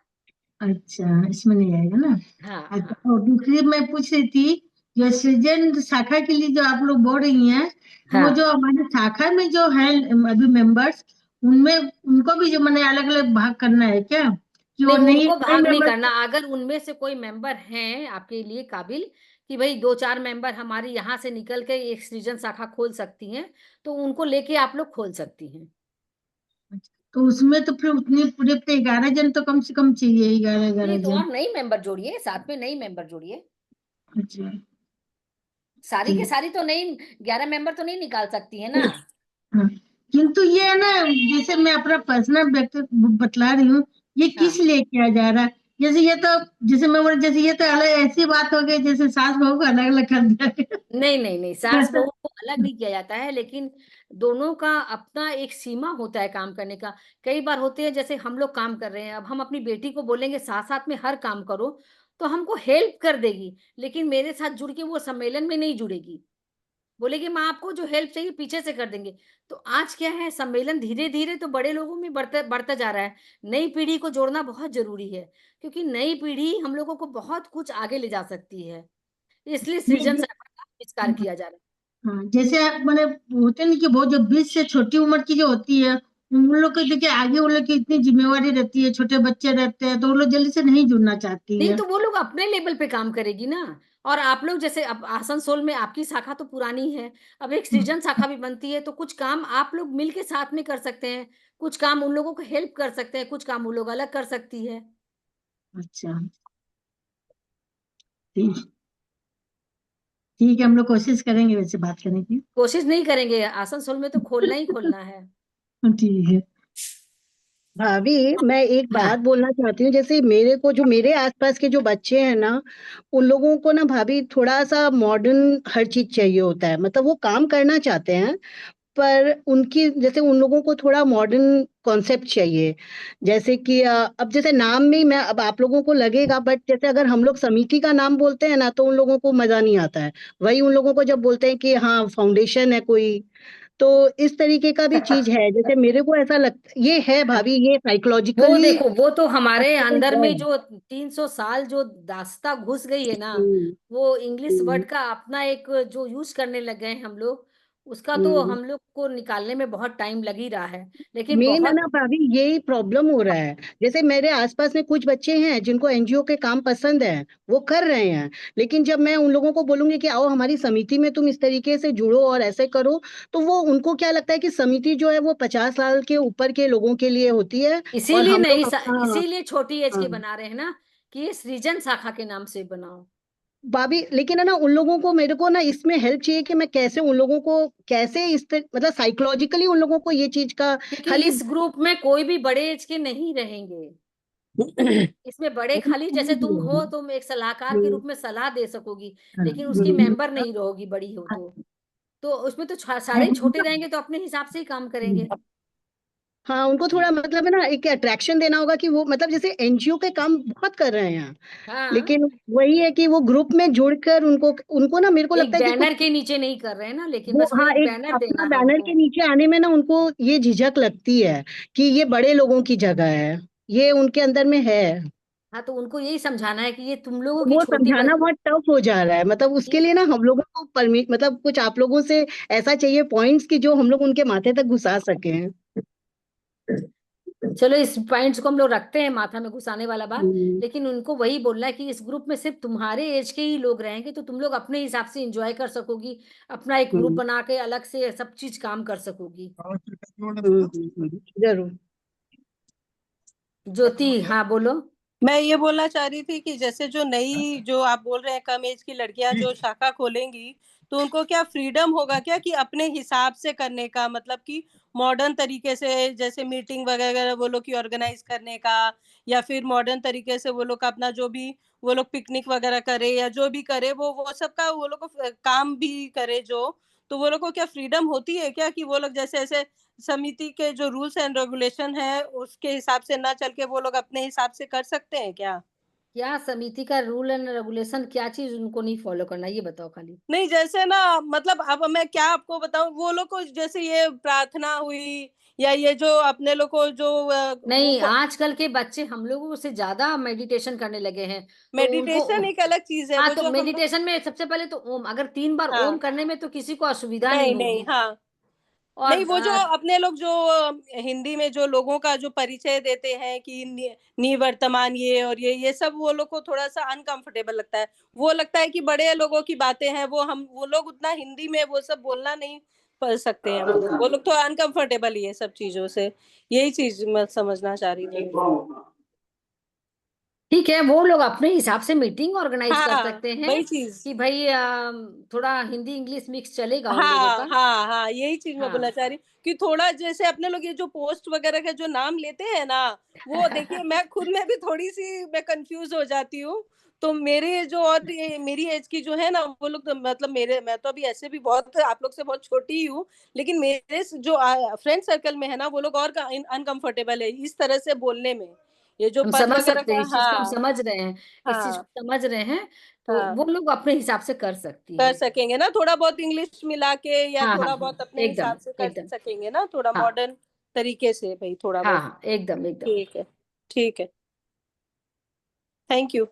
अच्छा, इसमें नहीं आएगा ना। हाँ अच्छा, हाँ और दूसरी मैं पूछ रही थी, जो सृजन शाखा के लिए जो आप लोग बोल रही हैं, तो वो हाँ। जो हमारे शाखा में जो है अभी मेंबर्स, उनमें उनको भी जो मैंने अलग अलग भाग करना है क्या, कि वो नहीं, नहीं उनको भाग नहीं मेंबर? करना। अगर उनमें से कोई मेंबर हैं आपके लिए काबिल कि भाई 2-4 मेंबर हमारी यहाँ से निकल के एक सृजन शाखा खोल सकती हैं, तो उनको लेके आप लोग खोल सकती हैं। तो उसमें तो फिर उतने पूरे पे 11 जन तो कम से कम चाहिए, 11 नहीं तो जन। और नई मेंबर जोड़िए, साथ में नई मेंबर जोड़िए। अच्छा सारी के ठीक। सारी तो नहीं, 11 मेंबर तो नहीं निकाल सकती है ना। हाँ, किंतु ये है ना, जैसे मैं अपना पर्सनल बतला रही हूँ, ये किस लिए किया जा रहा है? जैसे ये तो, जैसे मैं बोल, जैसे ये तो अलग ऐसी बात हो गई जैसे सास बहू को अलग अलग कर दिया गया। नहीं नहीं नहीं, सास बहू को अलग नहीं किया जाता है, लेकिन दोनों का अपना एक सीमा होता है काम करने का। कई बार होते हैं जैसे हम लोग काम कर रहे हैं, अब हम अपनी बेटी को बोलेंगे साथ साथ में हर काम करो, तो हमको हेल्प कर देगी, लेकिन मेरे साथ जुड़ के वो सम्मेलन में नहीं जुड़ेगी। बोलेगी माँ आपको जो हेल्प चाहिए पीछे से कर देंगे। तो आज क्या है, सम्मेलन धीरे धीरे तो बड़े लोगों में बढ़ता बढ़ता जा रहा है। नई पीढ़ी को जोड़ना बहुत जरूरी है, क्योंकि नई पीढ़ी हम लोगों को बहुत कुछ आगे ले जा सकती है। इसलिए सृजन शाखा का आविष्कार किया जा रहा है। हाँ, जैसे आप मैंने होते नहीं कि बहुत जो 20 से छोटी उम्र की जो होती है, उन लोग को देखिए आगे उन लोग की इतनी जिम्मेवारी रहती है, छोटे बच्चे रहते हैं, तो वो लोग जल्दी से नहीं जुड़ना चाहती नहीं है। तो वो लोग अपने लेवल पे काम करेगी ना। और आप लोग जैसे अब आसनसोल में आपकी शाखा तो पुरानी है, अब एक सृजन शाखा भी बनती है, तो कुछ काम आप लोग मिलके साथ में कर सकते हैं, कुछ काम उन लोगों को हेल्प कर सकते हैं, कुछ काम वो लोग अलग कर सकती है। अच्छा ठीक। ठीक है, हम लोग कोशिश करेंगे वैसे बात करने की। कोशिश नहीं करेंगे, आसनसोल में तो खोलना ही खोलना है। ठीक है। भाभी, मैं एक हाँ बात बोलना चाहती हूँ। जैसे मेरे को जो मेरे आसपास के जो बच्चे हैं ना, उन लोगों को ना भाभी थोड़ा सा मॉडर्न हर चीज चाहिए होता है। मतलब वो काम करना चाहते हैं, पर उनकी जैसे उन लोगों को थोड़ा मॉडर्न कॉन्सेप्ट चाहिए। जैसे कि अब जैसे नाम में ही मैं, अब आप लोगों को लगेगा, बट जैसे अगर हम लोग समिति का नाम बोलते हैं ना, तो उन लोगों को मजा नहीं आता है। वही उन लोगों को जब बोलते हैं कि हाँ फाउंडेशन है कोई, तो इस तरीके का भी चीज है। जैसे मेरे को ऐसा लगता, ये है भाभी, ये वो साइकोलॉजिकली देखो, वो तो हमारे अंदर है। में जो 300 साल जो दास्ता घुस गई है ना, हम्म, वो इंग्लिश वर्ड हम्म, का अपना एक जो यूज करने लग गए हैं हम लोग, उसका तो हम्म। हम लोग को निकालने में बहुत टाइम लग ही रहा है, लेकिन मेन है बहुत। ना भाभी, यही प्रॉब्लम हो रहा है। जैसे मेरे आसपास में कुछ बच्चे हैं जिनको एनजीओ के काम पसंद है, वो कर रहे हैं। लेकिन जब मैं उन लोगों को बोलूंगी कि आओ हमारी समिति में तुम इस तरीके से जुड़ो और ऐसे करो, तो वो उनको क्या लगता है कि समिति जो है वो 50 साल के ऊपर के लोगों के लिए होती है, और इसीलिए हम नहीं, लोग अपना। इसीलिए छोटी एज के हाँ बना रहे हैं ना, कि ये सृजन शाखा के नाम से बनाओ। भाभी, लेकिन है ना उन लोगों को, मेरे को ना इसमें हेल्प चाहिए कि मैं कैसे उन लोगों को, कैसे मतलब साइकोलॉजिकली उन लोगों को ये चीज का क्योंकि खाली। इस ग्रुप में कोई भी बड़े एज के नहीं रहेंगे। इसमें बड़े खाली जैसे तुम हो, तुम एक सलाहकार के रूप में सलाह दे सकोगी, लेकिन उसकी मेंबर नहीं रहोगी, बड़ी हो तो उसमें तो सारे छोटे रहेंगे तो अपने हिसाब से ही काम करेंगे। हाँ, उनको थोड़ा मतलब है ना एक अट्रैक्शन देना होगा कि वो मतलब जैसे एनजीओ के काम बहुत कर रहे हैं, हाँ, लेकिन वही है कि वो ग्रुप में जुड़कर उनको उनको ना मेरे को एक लगता है कि कुछ बैनर के नीचे नहीं कर रहे हैं ना, लेकिन वो, बस वो हाँ, एक एक बैनर अपना देना है बैनर के उनको। नीचे आने में ना उनको ये झिझक लगती है कि ये बड़े लोगों की जगह है, ये उनके अंदर में है। हाँ, तो उनको यही समझाना है कि ये तुम लोगों की वो छोटी समझाना बहुत टफ हो जा रहा है। मतलब उसके लिए ना हम लोगों को परमिट, मतलब कुछ आप लोगों से ऐसा चाहिए पॉइंट्स की जो हम लोग उनके माथे तक घुसा सकें। चलो इस पॉइंट्स को हम लोग रखते हैं, माथा में घुसाने वाला बात, हम्म, लेकिन उनको वही बोलना है कि इस ग्रुप में सिर्फ तुम्हारे एज के ही लोग रहेंगे, तो तुम लोग अपने हिसाब से एंजॉय कर सकोगी, अपना एक ग्रुप बना के अलग से सब चीज काम कर सकोगी। जरूर। ज्योति, हाँ बोलो। मैं ये बोलना चाह रही थी कि जैसे जो नई जो आप बोल रहे हैं कम एज की लड़कियां जो शाखा खोलेंगी, तो उनको क्या फ्रीडम होगा क्या कि अपने हिसाब से करने का, मतलब कि मॉडर्न तरीके से जैसे मीटिंग वगैरह वो लोग की ऑर्गेनाइज करने का, या फिर मॉडर्न तरीके से वो लोग का अपना जो भी वो लोग पिकनिक वगैरह करे या जो भी करे वो सब का वो लोग को काम भी करे जो, तो वो लोग को क्या फ्रीडम होती है क्या कि वो लोग जैसे ऐसे समिति के जो रूल्स एंड रेगुलेशन है उसके हिसाब से ना चल के वो लोग अपने हिसाब से कर सकते हैं क्या? क्या समिति का रूल एंड रेगुलेशन, क्या चीज उनको नहीं फॉलो करना, ये बताओ खाली। नहीं जैसे ना मतलब अब मैं क्या आपको बताऊं, वो लोग को जैसे ये प्रार्थना हुई या ये जो अपने लोग को जो नहीं, आजकल के बच्चे हम लोगों से ज्यादा मेडिटेशन करने लगे हैं, तो उनको मेडिटेशन एक अलग चीज है, हाँ, वो तो जो हम लोग मेडिटेशन में सबसे पहले तो ओम, अगर 3 बार ओम हाँ करने में तो किसी को असुविधा नहीं नहीं नहीं होगी। हाँ और नहीं, वो जो अपने लोग जो हिंदी में जो लोगों का जो परिचय देते हैं कि निवर्तमान ये और ये सब वो लोग को थोड़ा सा अनकंफर्टेबल लगता है, वो लगता है कि बड़े लोगों की बातें हैं वो लोग उतना हिंदी में वो सब बोलना नहीं पढ़ सकते हैं, वो लोग थोड़ा अनकंफर्टेबल ये सब चीजों से, यही चीज मैं समझना चाह रही थी। ठीक है, वो लोग अपने हिसाब से मीटिंग ऑर्गेनाइज कर हाँ सकते हैं वही चीज, कि भाई थोड़ा हिंदी इंग्लिश मिक्स चलेगा उन लोगों हाँ का। हाँ हाँ यही चीज मैं बोलना हाँ चाह रही कि थोड़ा जैसे अपने लोग ये जो पोस्ट वगैरह का जो नाम लेते हैं ना, वो देखिए मैं खुद में भी थोड़ी सी मैं कंफ्यूज हो जाती हूँ, तो मेरे जो और मेरी एज की जो है ना वो लोग तो मतलब मेरे मैं तो अभी ऐसे भी बहुत आप लोग से बहुत छोटी ही हूँ, लेकिन मेरे जो फ्रेंड सर्कल में है ना वो लोग और अनकंफर्टेबल है इस तरह से बोलने में, ये जो हम पद समझ वगैरह सकते हैं का, इस चीज को, हम हाँ समझ रहे हैं, इस चीज हाँ को समझ रहे हैं, तो हाँ वो लोग अपने हिसाब से कर सकती कर हैं। सकेंगे ना, थोड़ा बहुत इंग्लिश मिला के या हाँ हाँ थोड़ा हाँ, बहुत अपने एकदम हिसाब से कर एकदम। सकेंगे ना, थोड़ा हाँ मॉडर्न तरीके से भाई थोड़ा हाँ बहुत। हाँ, एकदम एकदम। ठीक है ठीक है, थैंक यू।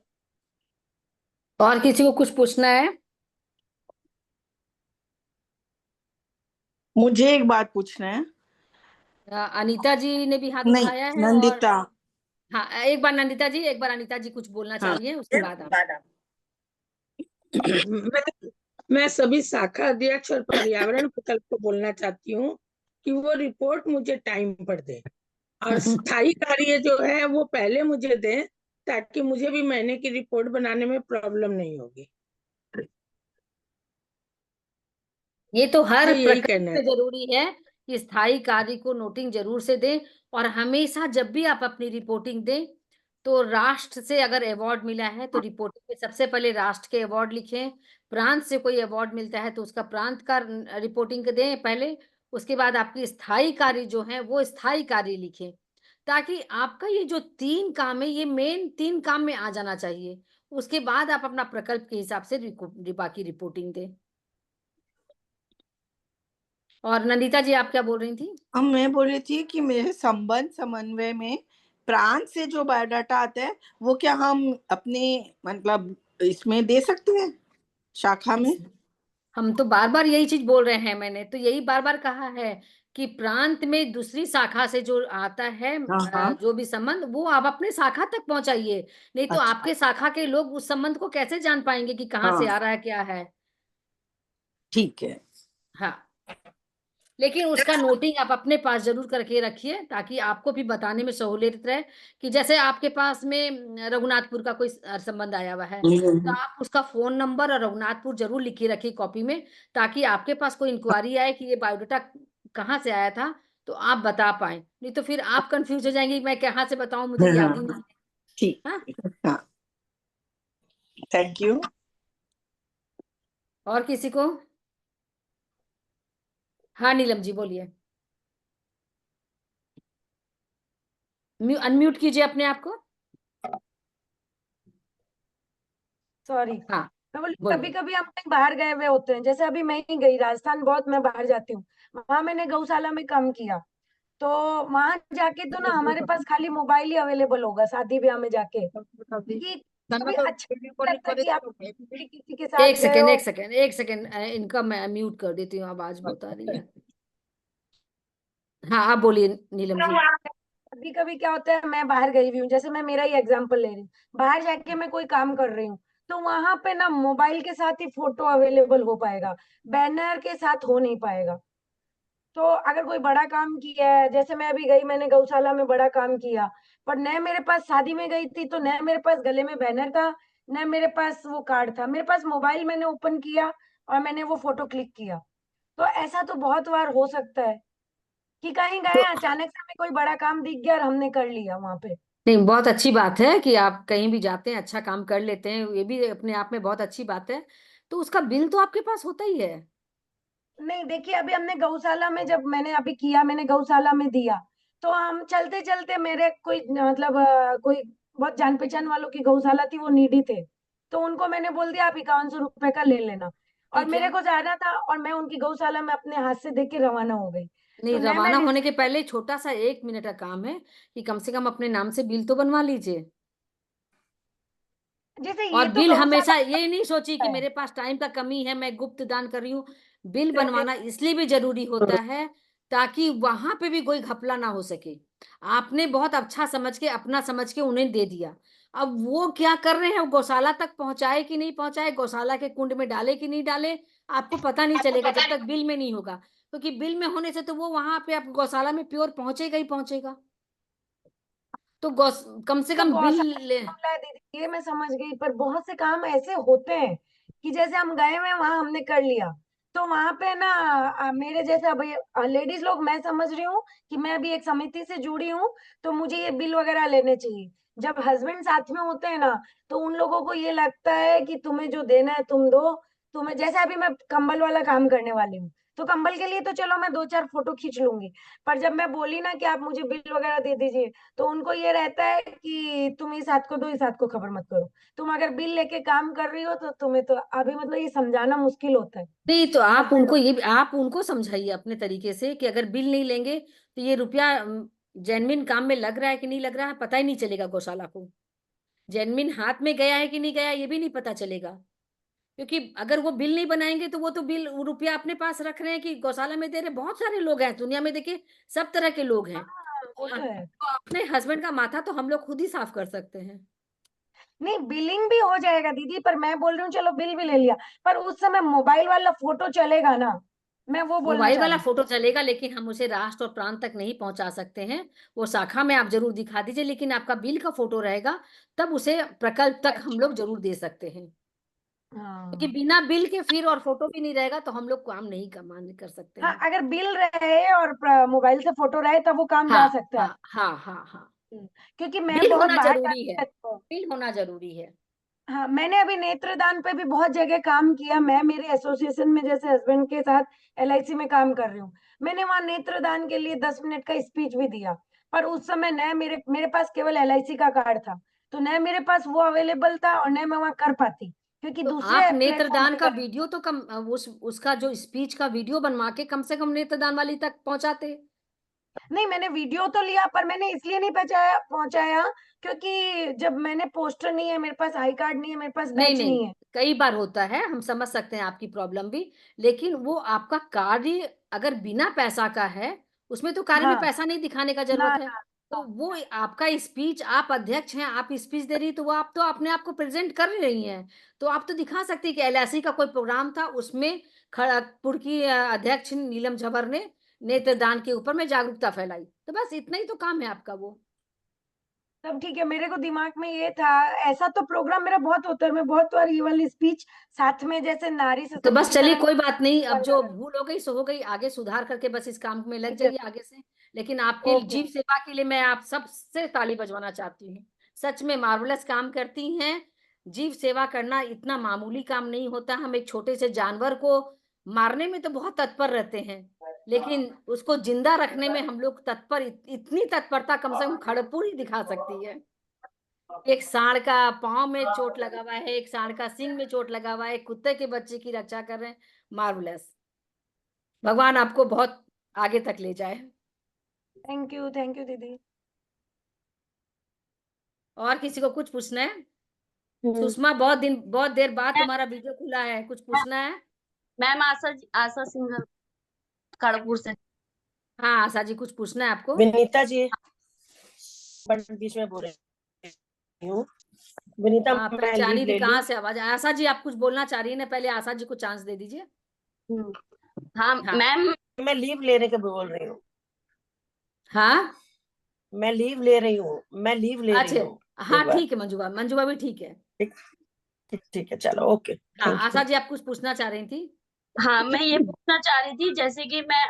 और किसी को कुछ पूछना है? मुझे एक बात पूछना है। अनीता जी ने भी हाथ नहीं, उठाया है, और नंदिता। हाँ, एक बार नंदिता जी, एक बार अनीता जी कुछ बोलना हाँ, चाहिए, उसके बाद आप। मैं सभी शाखा अध्यक्ष और पर्यावरण विकल्प को बोलना चाहती हूँ कि वो रिपोर्ट मुझे टाइम पर दे, और स्थायी कार्य जो है वो पहले मुझे दें, ताकि मुझे भी महीने की रिपोर्ट बनाने में प्रॉब्लम नहीं होगी। ये तो हर मैं यही प्रकरण कहना है। में जरूरी है कि स्थायी कार्य को नोटिंग जरूर से दें, और हमेशा जब भी आप अपनी रिपोर्टिंग दें, तो राष्ट्र से अगर अवार्ड मिला है तो रिपोर्टिंग में सबसे पहले राष्ट्र के अवार्ड लिखें, प्रांत से कोई अवार्ड मिलता है तो उसका प्रांत का रिपोर्टिंग दें पहले, उसके बाद आपकी स्थायी कार्य जो है वो स्थायी कार्य लिखें, ताकि आपका ये जो 3 काम है ये मेन 3 काम में आ जाना चाहिए, उसके बाद आप अपना प्रकल्प के हिसाब से बाकी रिपोर्टिंग दें। और नंदिता जी, आप क्या बोल रही थी? अब मैं बोल रही थी कि मेरे संबंध समन्वय में प्रांत से जो बायोडाटा आता है वो क्या हम अपने मतलब इसमें दे सकते हैं शाखा में? हम तो बार बार यही चीज बोल रहे हैं, मैंने तो यही बार बार कहा है कि प्रांत में दूसरी शाखा से जो आता है हाँ हाँ। जो भी संबंध, वो आप अपने शाखा तक पहुंचाइए, नहीं तो अच्छा। आपके शाखा के लोग उस संबंध को कैसे जान पाएंगे कि कहाँ से हाँ आ रहा है, क्या है। ठीक है। हाँ, लेकिन उसका नोटिंग आप अपने पास जरूर करके रखिए, ताकि आपको भी बताने में सहूलियत रहे, कि जैसे आपके पास में रघुनाथपुर का कोई संबंध आया हुआ है, तो आप उसका फोन नंबर और रघुनाथपुर जरूर लिखी रखिए कॉपी में, ताकि आपके पास कोई इंक्वायरी आए कि ये बायोडाटा कहाँ से आया था, तो आप बता पाए, नहीं तो फिर आप कंफ्यूज हो जाएंगे कि मैं कहाँ से बताऊं, मुझे याद ही नहीं है। ठीक। हाँ, हाँ, थैंक यू। और किसी को? हाँ नीलम जी बोलिए, अनम्यूट कीजिए अपने आप को। सॉरी। हाँ मैं बोली कभी बोलिए। कभी हम कहीं बाहर गए हुए होते हैं, जैसे अभी मैं ही गई राजस्थान, बहुत मैं बाहर जाती हूँ, वहां मैंने गौशाला में काम किया, तो वहां जाके तो ना हमारे पास खाली मोबाइल ही अवेलेबल होगा शादी ब्याह में जाके, कि कभी अच्छा नहीं लगता कि आप किसी के साथ एक गए सेकेंड हो। एक सेकेंड एक सेकेंड, इनका मैं म्यूट कर देती हूँ, आवाज बहुत आ रही है। हाँ, आप बोलिए नीलम जी। कभी कभी क्या होता है, मैं बाहर गई हुई हूँ, जैसे मैं मेरा ही एग्जांपल ले रही हूँ, बाहर जाके मैं कोई काम कर रही हूँ, तो वहां पे ना मोबाइल के साथ ही फोटो अवेलेबल हो पाएगा, बैनर के साथ हो नहीं पाएगा। तो अगर कोई बड़ा काम किया है, जैसे मैं अभी गई, मैंने गौशाला में बड़ा काम किया, पर न मेरे पास, शादी में गई थी तो न मेरे पास गले में बैनर था, न मेरे पास वो कार्ड था, मेरे पास मोबाइल मैंने ओपन किया और मैंने वो फोटो क्लिक किया। तो ऐसा तो बहुत बार हो सकता है कि कहीं तो गए, अचानक से हमें कोई बड़ा काम दिख गया और हमने कर लिया वहां पे। नहीं, बहुत अच्छी बात है कि आप कहीं भी जाते हैं अच्छा काम कर लेते हैं, ये भी अपने आप में बहुत अच्छी बात है। तो उसका बिल तो आपके पास होता ही है। नहीं देखिए, अभी हमने गौशाला में, जब मैंने अभी किया, मैंने गौशाला में दिया, तो हम चलते चलते, मेरे कोई मतलब कोई बहुत जान पहचान वालों की गौशाला थी, वो नीडी थे, तो उनको मैंने बोल दिया आप 5100 रुपए का ले लेना, और ठीक मेरे है। को जाना था, और मैं उनकी गौशाला में अपने हाथ से देख के रवाना हो गई। नहीं, तो न मैं रवाना होने के पहले छोटा सा 1 मिनट का काम है कि कम से कम अपने नाम से बिल तो बनवा लीजिए। जैसे ये और तो बिल गौशाला हमेशा ये नहीं सोची कि है। मेरे पास टाइम का कमी है, मैं गुप्त दान कर रही हूँ। बिल बनवाना इसलिए भी जरूरी होता है ताकि वहां पे भी कोई घपला ना हो सके। आपने बहुत अच्छा समझ के, अपना समझ के उन्हें दे दिया। अब वो क्या कर रहे हैं, वो गौशाला तक पहुंचाए कि नहीं पहुंचाए, गौशाला के कुंड में डाले कि नहीं डाले, आपको पता नहीं चलेगा जब तक बिल में नहीं होगा। क्योंकि बिल में होने से तो वो वहां पे आप गौशाला में प्योर पहुंचेगा ही पहुंचेगा। तो कम से तो कम बिल गौशाला का मामला है दीदी, ये मैं समझ गई, पर बहुत से काम ऐसे होते हैं कि जैसे हम गए हुए हैं, वहां हमने कर लिया, तो वहां पे ना मेरे जैसे अभी लेडीज लोग, मैं समझ रही हूँ कि मैं अभी एक समिति से जुड़ी हूँ, तो मुझे ये बिल वगैरह लेने चाहिए। जब हस्बैंड साथ में होते हैं ना, तो उन लोगों को ये लगता है कि तुम्हें जो देना है तुम दो, तुम्हें, जैसे अभी मैं कंबल वाला काम करने वाली हूँ, तो कंबल के लिए तो चलो मैं 2-4 फोटो खींच लूंगी, पर जब मैं बोली ना कि आप मुझे बिल वगैरह दे दीजिए, तो उनको ये रहता है कि तुम इस हाथ को दो, इस हाथ को खबर मत करो। तुम अगर बिल लेके काम कर रही हो तो तुम्हें तो अभी मतलब ये समझाना मुश्किल होता है नहीं, तो हस्बैंड। आप उनको समझाइए अपने तरीके से कि अगर बिल नहीं लेंगे तो ये रुपया जेनविन काम में लग रहा है कि नहीं लग रहा है, पता ही नहीं चलेगा गौशाला को। जेनविन हाथ में गया है कि नहीं गया, ये भी नहीं पता चलेगा। क्योंकि अगर वो बिल नहीं बनाएंगे तो वो तो बिल, वो रुपया अपने पास रख रहे हैं कि गौशाला में दे रहे। बहुत सारे लोग हैं दुनिया में, देखिए सब तरह के लोग हैं। वो तो है। तो अपने हस्बैंड का माथा तो हम लोग खुद ही साफ कर सकते हैं। नहीं, बिलिंग भी हो जाएगा दीदी, पर मैं बोल रही हूँ चलो बिल भी ले लिया, पर उस समय मोबाइल वाला फोटो चलेगा ना, मैं वो बोलना मोबाइल चाह वाला रही हूँ। फोटो चलेगा, लेकिन हम उसे राष्ट्र और प्रांत तक नहीं पहुंचा सकते हैं। वो शाखा में आप जरूर दिखा दीजिए, लेकिन आपका बिल का फोटो रहेगा, तब उसे प्रकल्प तक हम अच्छा। लोग जरूर दे सकते हैं। क्योंकि हाँ बिना बिल के फिर और फोटो भी नहीं रहेगा तो हम लोग काम नहीं कर सकते हाँ, हैं। अगर बिल रहे और मोबाइल से फोटो रहे तब वो काम जा हाँ सकता है। हाँ हाँ हाँ हाँ। क्योंकि मैं बिल बहुत होना बाहर जरूरी जाती है। हूँ तो, बिल होना जरूरी है। हाँ, मैंने अभी नेत्रदान पे भी बहुत जगह काम किया, मैं मेरे एसोसिएशन में जैसे हस्बैंड के साथ एलआईसी में काम कर रही हूँ, मैंने वहां नेत्रदान के लिए 10 मिनट का स्पीच भी दिया, पर उस समय न मेरे पास केवल एलआईसी का कार्ड था, तो न मेरे पास वो अवेलेबल था और न मैं वहां कर पाती, क्योंकि तो आप दूसरे प्लेटफॉर्म नेत्रदान पे का कर। वीडियो तो कम, उसका जो स्पीच का वीडियो बनवा के कम से कम नेत्रदान वाली तक पहुंचाते। नहीं, मैंने वीडियो तो लिया, पर मैंने इसलिए नहीं पहुंचाया पहुंचाया क्योंकि जब मैंने पोस्टर नहीं है मेरे पास, आई कार्ड नहीं है मेरे पास, नहीं बैच नहीं, नहीं है। कई बार होता है, हम समझ सकते हैं आपकी प्रॉब्लम भी। लेकिन वो आपका कार्य अगर बिना पैसा का है, उसमें तो कार्य में हाँ, पैसा नहीं दिखाने का ना जरूरत है। ना। तो वो आपका स्पीच, आप अध्यक्ष हैं, आप स्पीच दे रही, तो वो आप तो अपने आप को प्रेजेंट कर रही हैं। तो आप तो दिखा सकती हैं कि एलआईसी का कोई प्रोग्राम था, उसमें खड़गपुर की अध्यक्ष नीलम झवर ने नेत्रदान के ऊपर में जागरूकता फैलाई, तो बस इतना ही तो काम है आपका वो। तब ठीक है, मेरे को दिमाग में ये था, ऐसा तो प्रोग्राम मेरा बहुत होता है, मैं बहुत बार ये वाली स्पीच साथ में, जैसे नारी तो बस चलिए, सशक्तिकरण कोई बात नहीं, अब जो वगैरह। भूल हो गई सो हो गई, आगे सुधार करके बस इस काम में लग ठीक है, जाइए आगे से। लेकिन आपके ओके। जीव सेवा के लिए मैं आप सबसे ताली बजवाना चाहती हूँ। सच में मार्वलस काम करती हैं। जीव सेवा करना इतना मामूली काम नहीं होता। हम एक छोटे से जानवर को मारने में तो बहुत तत्पर रहते हैं, लेकिन उसको जिंदा रखने में हम लोग तत्पर, इतनी तत्परता कम से कम खड़गपुर ही दिखा सकती है। एक सांड का पांव में चोट लगा हुआ है, एक सांड का सींग में चोट लगा हुआ है, एक कुत्ते के बच्चे की रक्षा कर रहे हैं। मार्वलस। भगवान आपको बहुत आगे तक ले जाए। थैंक यू दीदी। और किसी को कुछ पूछना है? सुषमा, बहुत देर बाद तुम्हारा वीडियो खुला है, कुछ पूछना है? मैम आशा आशा सिंघल खड़गपुर से। हाँ आशा जी कुछ पूछना है आपको? विनीता जी बीच में बोल रही हूँ। विनीता हाँ मैं पहचान लीव ही नहीं ले कहाँ लूँ? से आवाज। आशा जी आप कुछ बोलना चाह रही है ना, पहले आशा जी को चांस दे दीजिए। हाँ हाँ। मैम, मैं लीव लेने के बोल रही हूँ। हाँ मैं लीव ले रही हूँ, मैं लीव ले रही अच्छा हूँ हाँ एक बार। ठीक है मंजू भाभी ठीक है। ठीक है, चलो ओके, हाँ थैंक आशा यू। जी आप कुछ पूछना चाह रही थी? हाँ मैं ये पूछना चाह रही थी, जैसे कि मैं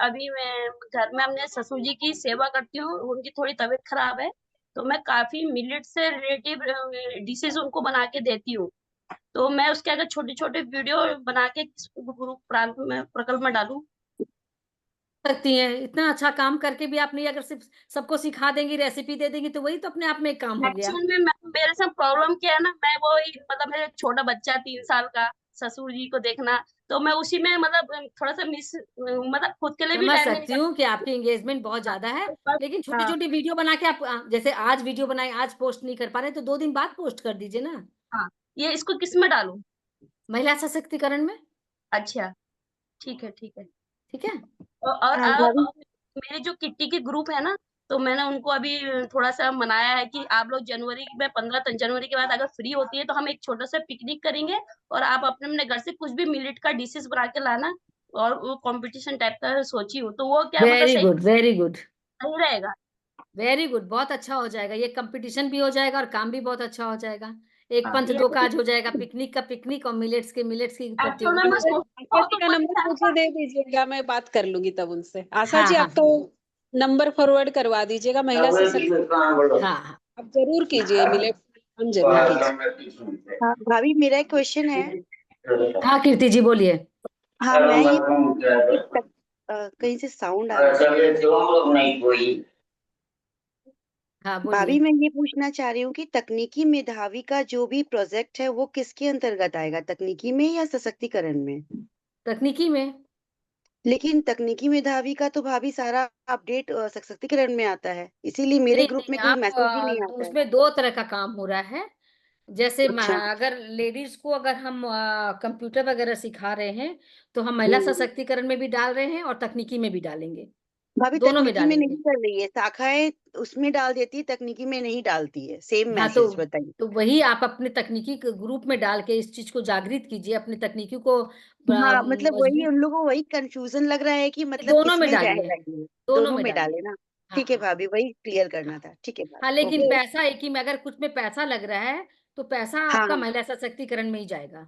घर में अपने ससुर जी की सेवा करती हूँ, उनकी थोड़ी तबीयत खराब है, तो मैं काफी मिलेट से रिलेटिव डिशेज उनको बना के देती हूँ। तो मैं उसके अगर छोटे छोटे वीडियो बना के ग्रुप प्रकल्प में डालूं? सकती हैं, इतना अच्छा काम करके भी आप नहीं, अगर सिर्फ सबको सिखा देंगी, रेसिपी दे देंगी, तो वही तो अपने आप में एक काम हो गया। एक्चुअल में मेरे साथ प्रॉब्लम क्या है ना, मैं वो मतलब मेरे छोटा बच्चा 3 साल का, ससुर जी को देखना, तो मैं उसी में मतलब थोड़ा सा मतलब खुद के लिए भी समझ टाइम नहीं सकती हूँ कि आपकी एंगेजमेंट बहुत ज्यादा है, लेकिन छोटी हाँ छोटी वीडियो बना के आप जैसे आज वीडियो बनाए, आज पोस्ट नहीं कर पा रहे तो 2 दिन बाद पोस्ट कर दीजिए ना। हाँ, ये इसको किस में डालूं? महिला सशक्तिकरण में। अच्छा ठीक है ठीक है। ठीक है। और हाँ भाभी। मेरे जो किट्टी के ग्रुप है ना, तो मैंने उनको अभी थोड़ा सा मनाया है कि आप लोग जनवरी में 15 जनवरी के बाद अगर फ्री होती है तो हम एक छोटा सा पिकनिक करेंगे, और आप अपने अपने घर से कुछ भी मिलेट का डिशेस बना के लाना, और वो कंपटीशन टाइप का सोची हूँ, तो वो क्या मतलब वेरी गुड वेरी गुड सही रहेगा? वेरी गुड, बहुत अच्छा हो जाएगा, ये कंपटीशन भी हो जाएगा और काम भी बहुत अच्छा हो जाएगा। एक हाँ, पंथ ये दो काज हो जाएगा, पिकनिक का पिकनिक और मिलेट्स की एक्चुअल में प्रतियोगिता मैं हो जाएगी। आशा जी का नंबर मुझे दे दीजिएगा, मैं बात कर लूंगी तब उनसे। आशा हाँ जी हाँ आपका नंबर फॉरवर्ड करवा दीजिएगा महिला सशक्तिकरण। हाँ हाँ आप जरूर कीजिए, मिलेट हम जरूर कीजिए। हाँ भाभी, मेरा एक क्वेश्चन है। हाँ कीर्ति जी बोलिए। हाँ मैं ये कि कहीं से साउंड आ रहा है। हाँ भाभी बोलिए। मैं ये पूछना चाह रही हूँ कि तकनीकी मेधावी का जो भी प्रोजेक्ट है वो किसके अंतर्गत आएगा, तकनीकी में या सशक्तिकरण में? तकनीकी में। लेकिन तकनीकी मेधावी का तो भाभी सारा अपडेट सशक्तिकरण में आता है, इसीलिए मेरे नहीं ग्रुप नहीं में कोई आप मैसेज ही नहीं आता है। उसमें 2 तरह का काम हो रहा है। जैसे अच्छा। अगर लेडीज को अगर हम कंप्यूटर वगैरह सिखा रहे हैं तो हम महिला हम्म। सशक्तिकरण में भी डाल रहे हैं और तकनीकी में भी डालेंगे, भाभी दोनों में तकनीकी में डालेंगे। नहीं कर रही है, शाखाएं उसमें डाल देती है, तकनीकी में नहीं डालती है। सेम हाँ मैसेज बताइए। तो वही आप अपने तकनीकी के ग्रुप में डाल के इस चीज को जागृत कीजिए, अपनी तकनीकी को हाँ मतलब वही मजबूत। उन लोगों को वही कंफ्यूजन लग रहा है कि मतलब दोनों में किसमें डालिए, जाएगा ये। दोनों दोनों में में डालिए। डाले ना। हाँ ठीक है हाँ भाभी, वही क्लियर करना हाँ था। ठीक है हाँ, भाभी, लेकिन ओके। पैसा एक ही में, अगर कुछ में पैसा लग रहा है तो पैसा हाँ आपका हाँ। महिला सशक्तिकरण में ही जाएगा।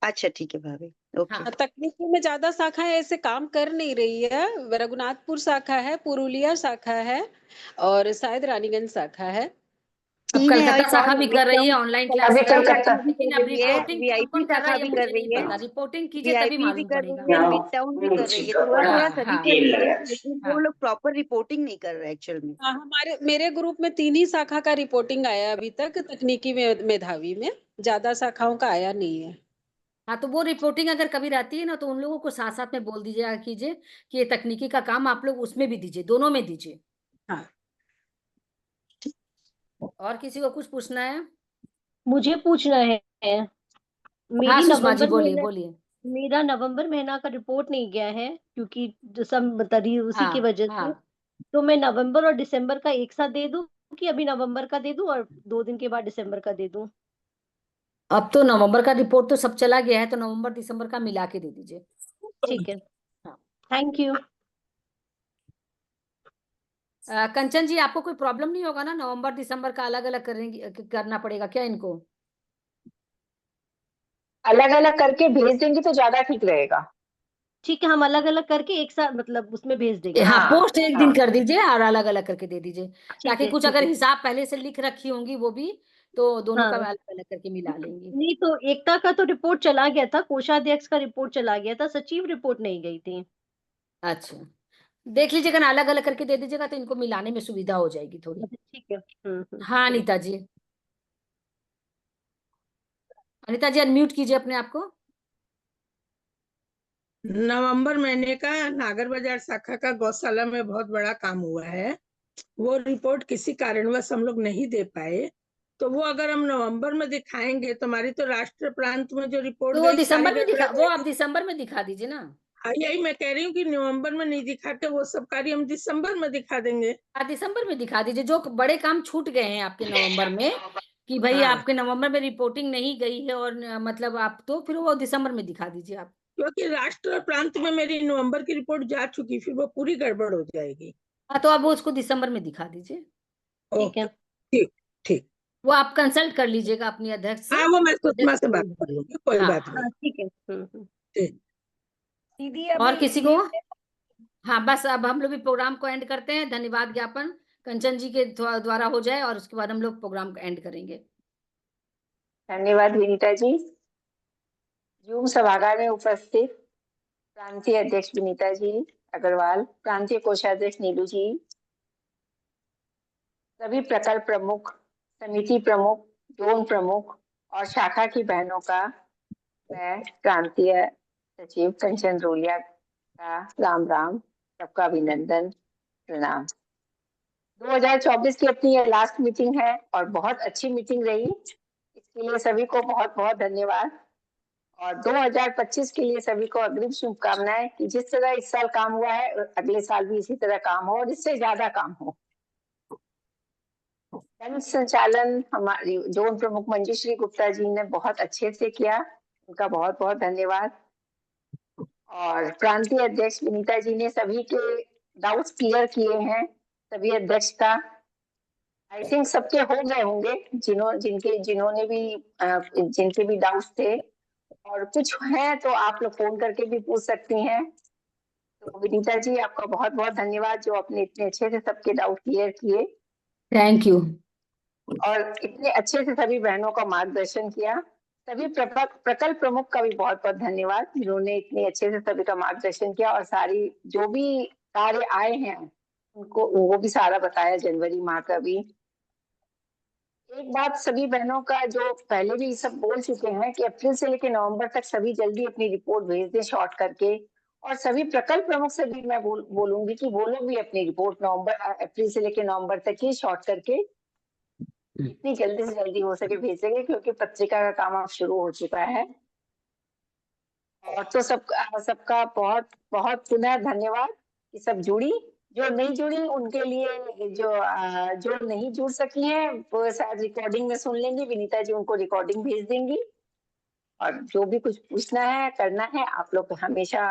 अच्छा ठीक है भाभी, ओके। हाँ तकनीकी में ज्यादा शाखाएं ऐसे काम कर नहीं रही है। रघुनाथपुर शाखा है, पुरुलिया शाखा है, और शायद रानीगंज शाखा है। अब तीन है, कलकत्ता एक और शाखा भी कर रही है, मिड ऑनलाइन अभी क्लासेस ले रही है, कलकत्ता भी लेकिन कर अब रही है, रिपोर्टिंग कौन वीआईपी कौन कर रहा शाखा है ये भी कर मुझे नहीं रही है, पता, रिपोर्टिंग कीजिए तभी वीआईपी भी मालूम कर पड़ेगा। रही है, मिड टाउन भी कर रही है, थोड़ा थोड़ा हाँ सभी हाँ कर रही है, लेकिन वो हाँ लोग प्रॉपर रिपोर्टिंग नहीं कर रहे एक्चुअल में। हाँ, हमारे मेरे ग्रुप में 3 ही शाखा का रिपोर्टिंग आया अभी तक, तकनीकी मेधावी में ज्यादा शाखाओं का आया नहीं है। हाँ तो वो रिपोर्टिंग अगर कभी रहती है ना तो उन लोगों को साथ साथ में बोल दीजिए कीजिए कि ये तकनीकी का काम आप लोग उसमें भी दीजिए, दोनों में दीजिए। हाँ। और किसी को कुछ पूछना है? मुझे पूछना है। हाँ मेरी सुषमा जी नवंबर बोलिए महीना बोलिए। मेरा नवंबर महीना का रिपोर्ट नहीं गया है, क्योंकि सब तरी उसी की हाँ वजह से। हाँ तो मैं नवंबर और दिसंबर का एक साथ दे दूं, कि अभी नवंबर का दे दूं और 2 दिन के बाद दिसंबर का दे दूं? अब तो नवंबर का रिपोर्ट तो सब चला गया है, तो नवंबर दिसंबर का मिला के दे दीजिए। ठीक है, हाँ थैंक यू। कंचन जी आपको कोई प्रॉब्लम नहीं होगा ना, नवंबर दिसंबर का अलग अलग करना पड़ेगा क्या इनको? अलग अलग करके भेज देंगे तो ज्यादा ठीक रहेगा। ठीक है, हम अलग अलग करके एक साथ मतलब उसमें भेज देंगे। हाँ हाँ पोस्ट एक दिन हाँ कर दीजिए और अलग अलग करके दे दीजिए, ठीक ताकि है कुछ ठीक अगर है। हिसाब पहले से लिख रखी होंगी वो भी, तो दोनों का हाँ अलग अलग करके मिला लेंगे। नहीं, तो एकता का तो रिपोर्ट चला गया था, कोषाध्यक्ष का रिपोर्ट चला गया था, सचिव रिपोर्ट नहीं गई थी। अच्छा देख लीजिएगा ना, अलग अलग करके दे दीजिएगा तो इनको मिलाने में सुविधा हो जाएगी थोड़ी। अच्छा, ठीक है। हाँ अनीता जी, अनीता जी अनम्यूट कीजिए अपने आप को। नवंबर महीने का नागर बाजार शाखा का गौशाला में बहुत बड़ा काम हुआ है। वो रिपोर्ट किसी कारणवश हम लोग नहीं दे पाए, तो वो अगर हम नवंबर में दिखाएंगे तो हमारी तो राष्ट्र प्रांत में जो रिपोर्ट तो वो गई सारी दिसंबर में गड़बड़ा वो आप जाएगी। दिसंबर में दिखा दीजिए ना। यही मैं कह रही हूँ कि नवंबर में नहीं दिखा के वो सब कार्य हम दिसंबर में दिखा देंगे। हाँ, दिसंबर में दिखा दीजिए, जो बड़े काम छूट गए हैं आपके नवंबर में, कि भाई हाँ। आपके नवंबर में रिपोर्टिंग नहीं गई है और मतलब आप तो फिर वो दिसंबर में दिखा दीजिए आप। क्योंकि राष्ट्र और प्रांत में मेरी नवंबर की रिपोर्ट जा चुकी, फिर वो पूरी गड़बड़ हो जाएगी। हाँ, तो आप वो उसको दिसंबर में दिखा दीजिए। ठीक है। ठीक ठीक। वो आप कंसल्ट कर लीजिएगा अपनी अध्यक्ष से। हाँ, वो मैं सुषमा से बात कर लूंगी, कोई हाँ, बात नहीं। हाँ ठीक है। ठीक। दीदी और अभी किसी को? हाँ, बस अब हम लोग भी प्रोग्राम को एंड करते हैं। धन्यवाद ज्ञापन कंचन जी के द्वारा हो जाए और उसके बाद हम लोग प्रोग्राम को एंड करेंगे। धन्यवाद विनीता जी। जूम सभागार में उपस्थित प्रांतीय अध्यक्ष विनीता जी अग्रवाल, प्रांतीय कोषाध्यक्ष नीलू जी, सभी प्रकल्प प्रमुख, समिति प्रमुख, जोन प्रमुख और शाखा की बहनों का मैं प्रांतीय सचिव कंचन रोलिया का राम राम, सबका अभिनंदन, प्रणाम। 2024 की अपनी ये लास्ट मीटिंग है और बहुत अच्छी मीटिंग रही, इसके लिए सभी को बहुत बहुत धन्यवाद। और 2025 के लिए सभी को अग्रिम शुभकामनाएं कि जिस तरह इस साल काम हुआ है अगले साल भी इसी तरह काम हो और इससे ज्यादा काम हो। मंच संचालन हमारी जोन प्रमुख मंजूश्री गुप्ता जी ने बहुत अच्छे से किया, उनका बहुत बहुत धन्यवाद। और प्रांतीय अध्यक्ष विनीता जी ने सभी के डाउट्स क्लियर किए हैं, सभी अध्यक्ष का आई थिंक सबके हो गए होंगे, जिन्होंने भी जिनके भी डाउट्स थे, और कुछ है तो आप लोग फोन करके भी पूछ सकती हैं। तो विनीता जी आपका बहुत बहुत धन्यवाद जो आपने इतने अच्छे से सबके डाउट क्लियर किए। Thank you. और इतने अच्छे से सभी बहनों का मार्गदर्शन किया। सभी प्रकल्प प्रमुख का भी बहुत बहुत धन्यवाद जिन्होंने इतने अच्छे से सभी का मार्गदर्शन किया और सारी जो भी कार्य आए हैं उनको वो भी सारा बताया जनवरी माह का भी। एक बात सभी बहनों का जो पहले भी सब बोल चुके हैं कि अप्रैल से लेकर नवंबर तक सभी जल्दी अपनी रिपोर्ट भेज दें शॉर्ट करके, और सभी प्रकल्प प्रमुख से भी मैं बोलूंगी कि वो लोग भी अपनी रिपोर्ट अप्रैल से लेकर नवंबर तक ही शॉर्ट करके इतनी जल्दी से जल्दी हो सके भेजेंगे, क्योंकि पत्रिका का काम अब शुरू हो चुका है। और तो सबका बहुत बहुत पुनः धन्यवाद कि सब जुड़ी, जो नहीं जुड़ी उनके लिए जो नहीं जुड़ सकी हैं वो शायद रिकॉर्डिंग में सुन लेंगी, विनीता जी उनको रिकॉर्डिंग भेज देंगी। और जो भी कुछ पूछना है करना है आप लोग हमेशा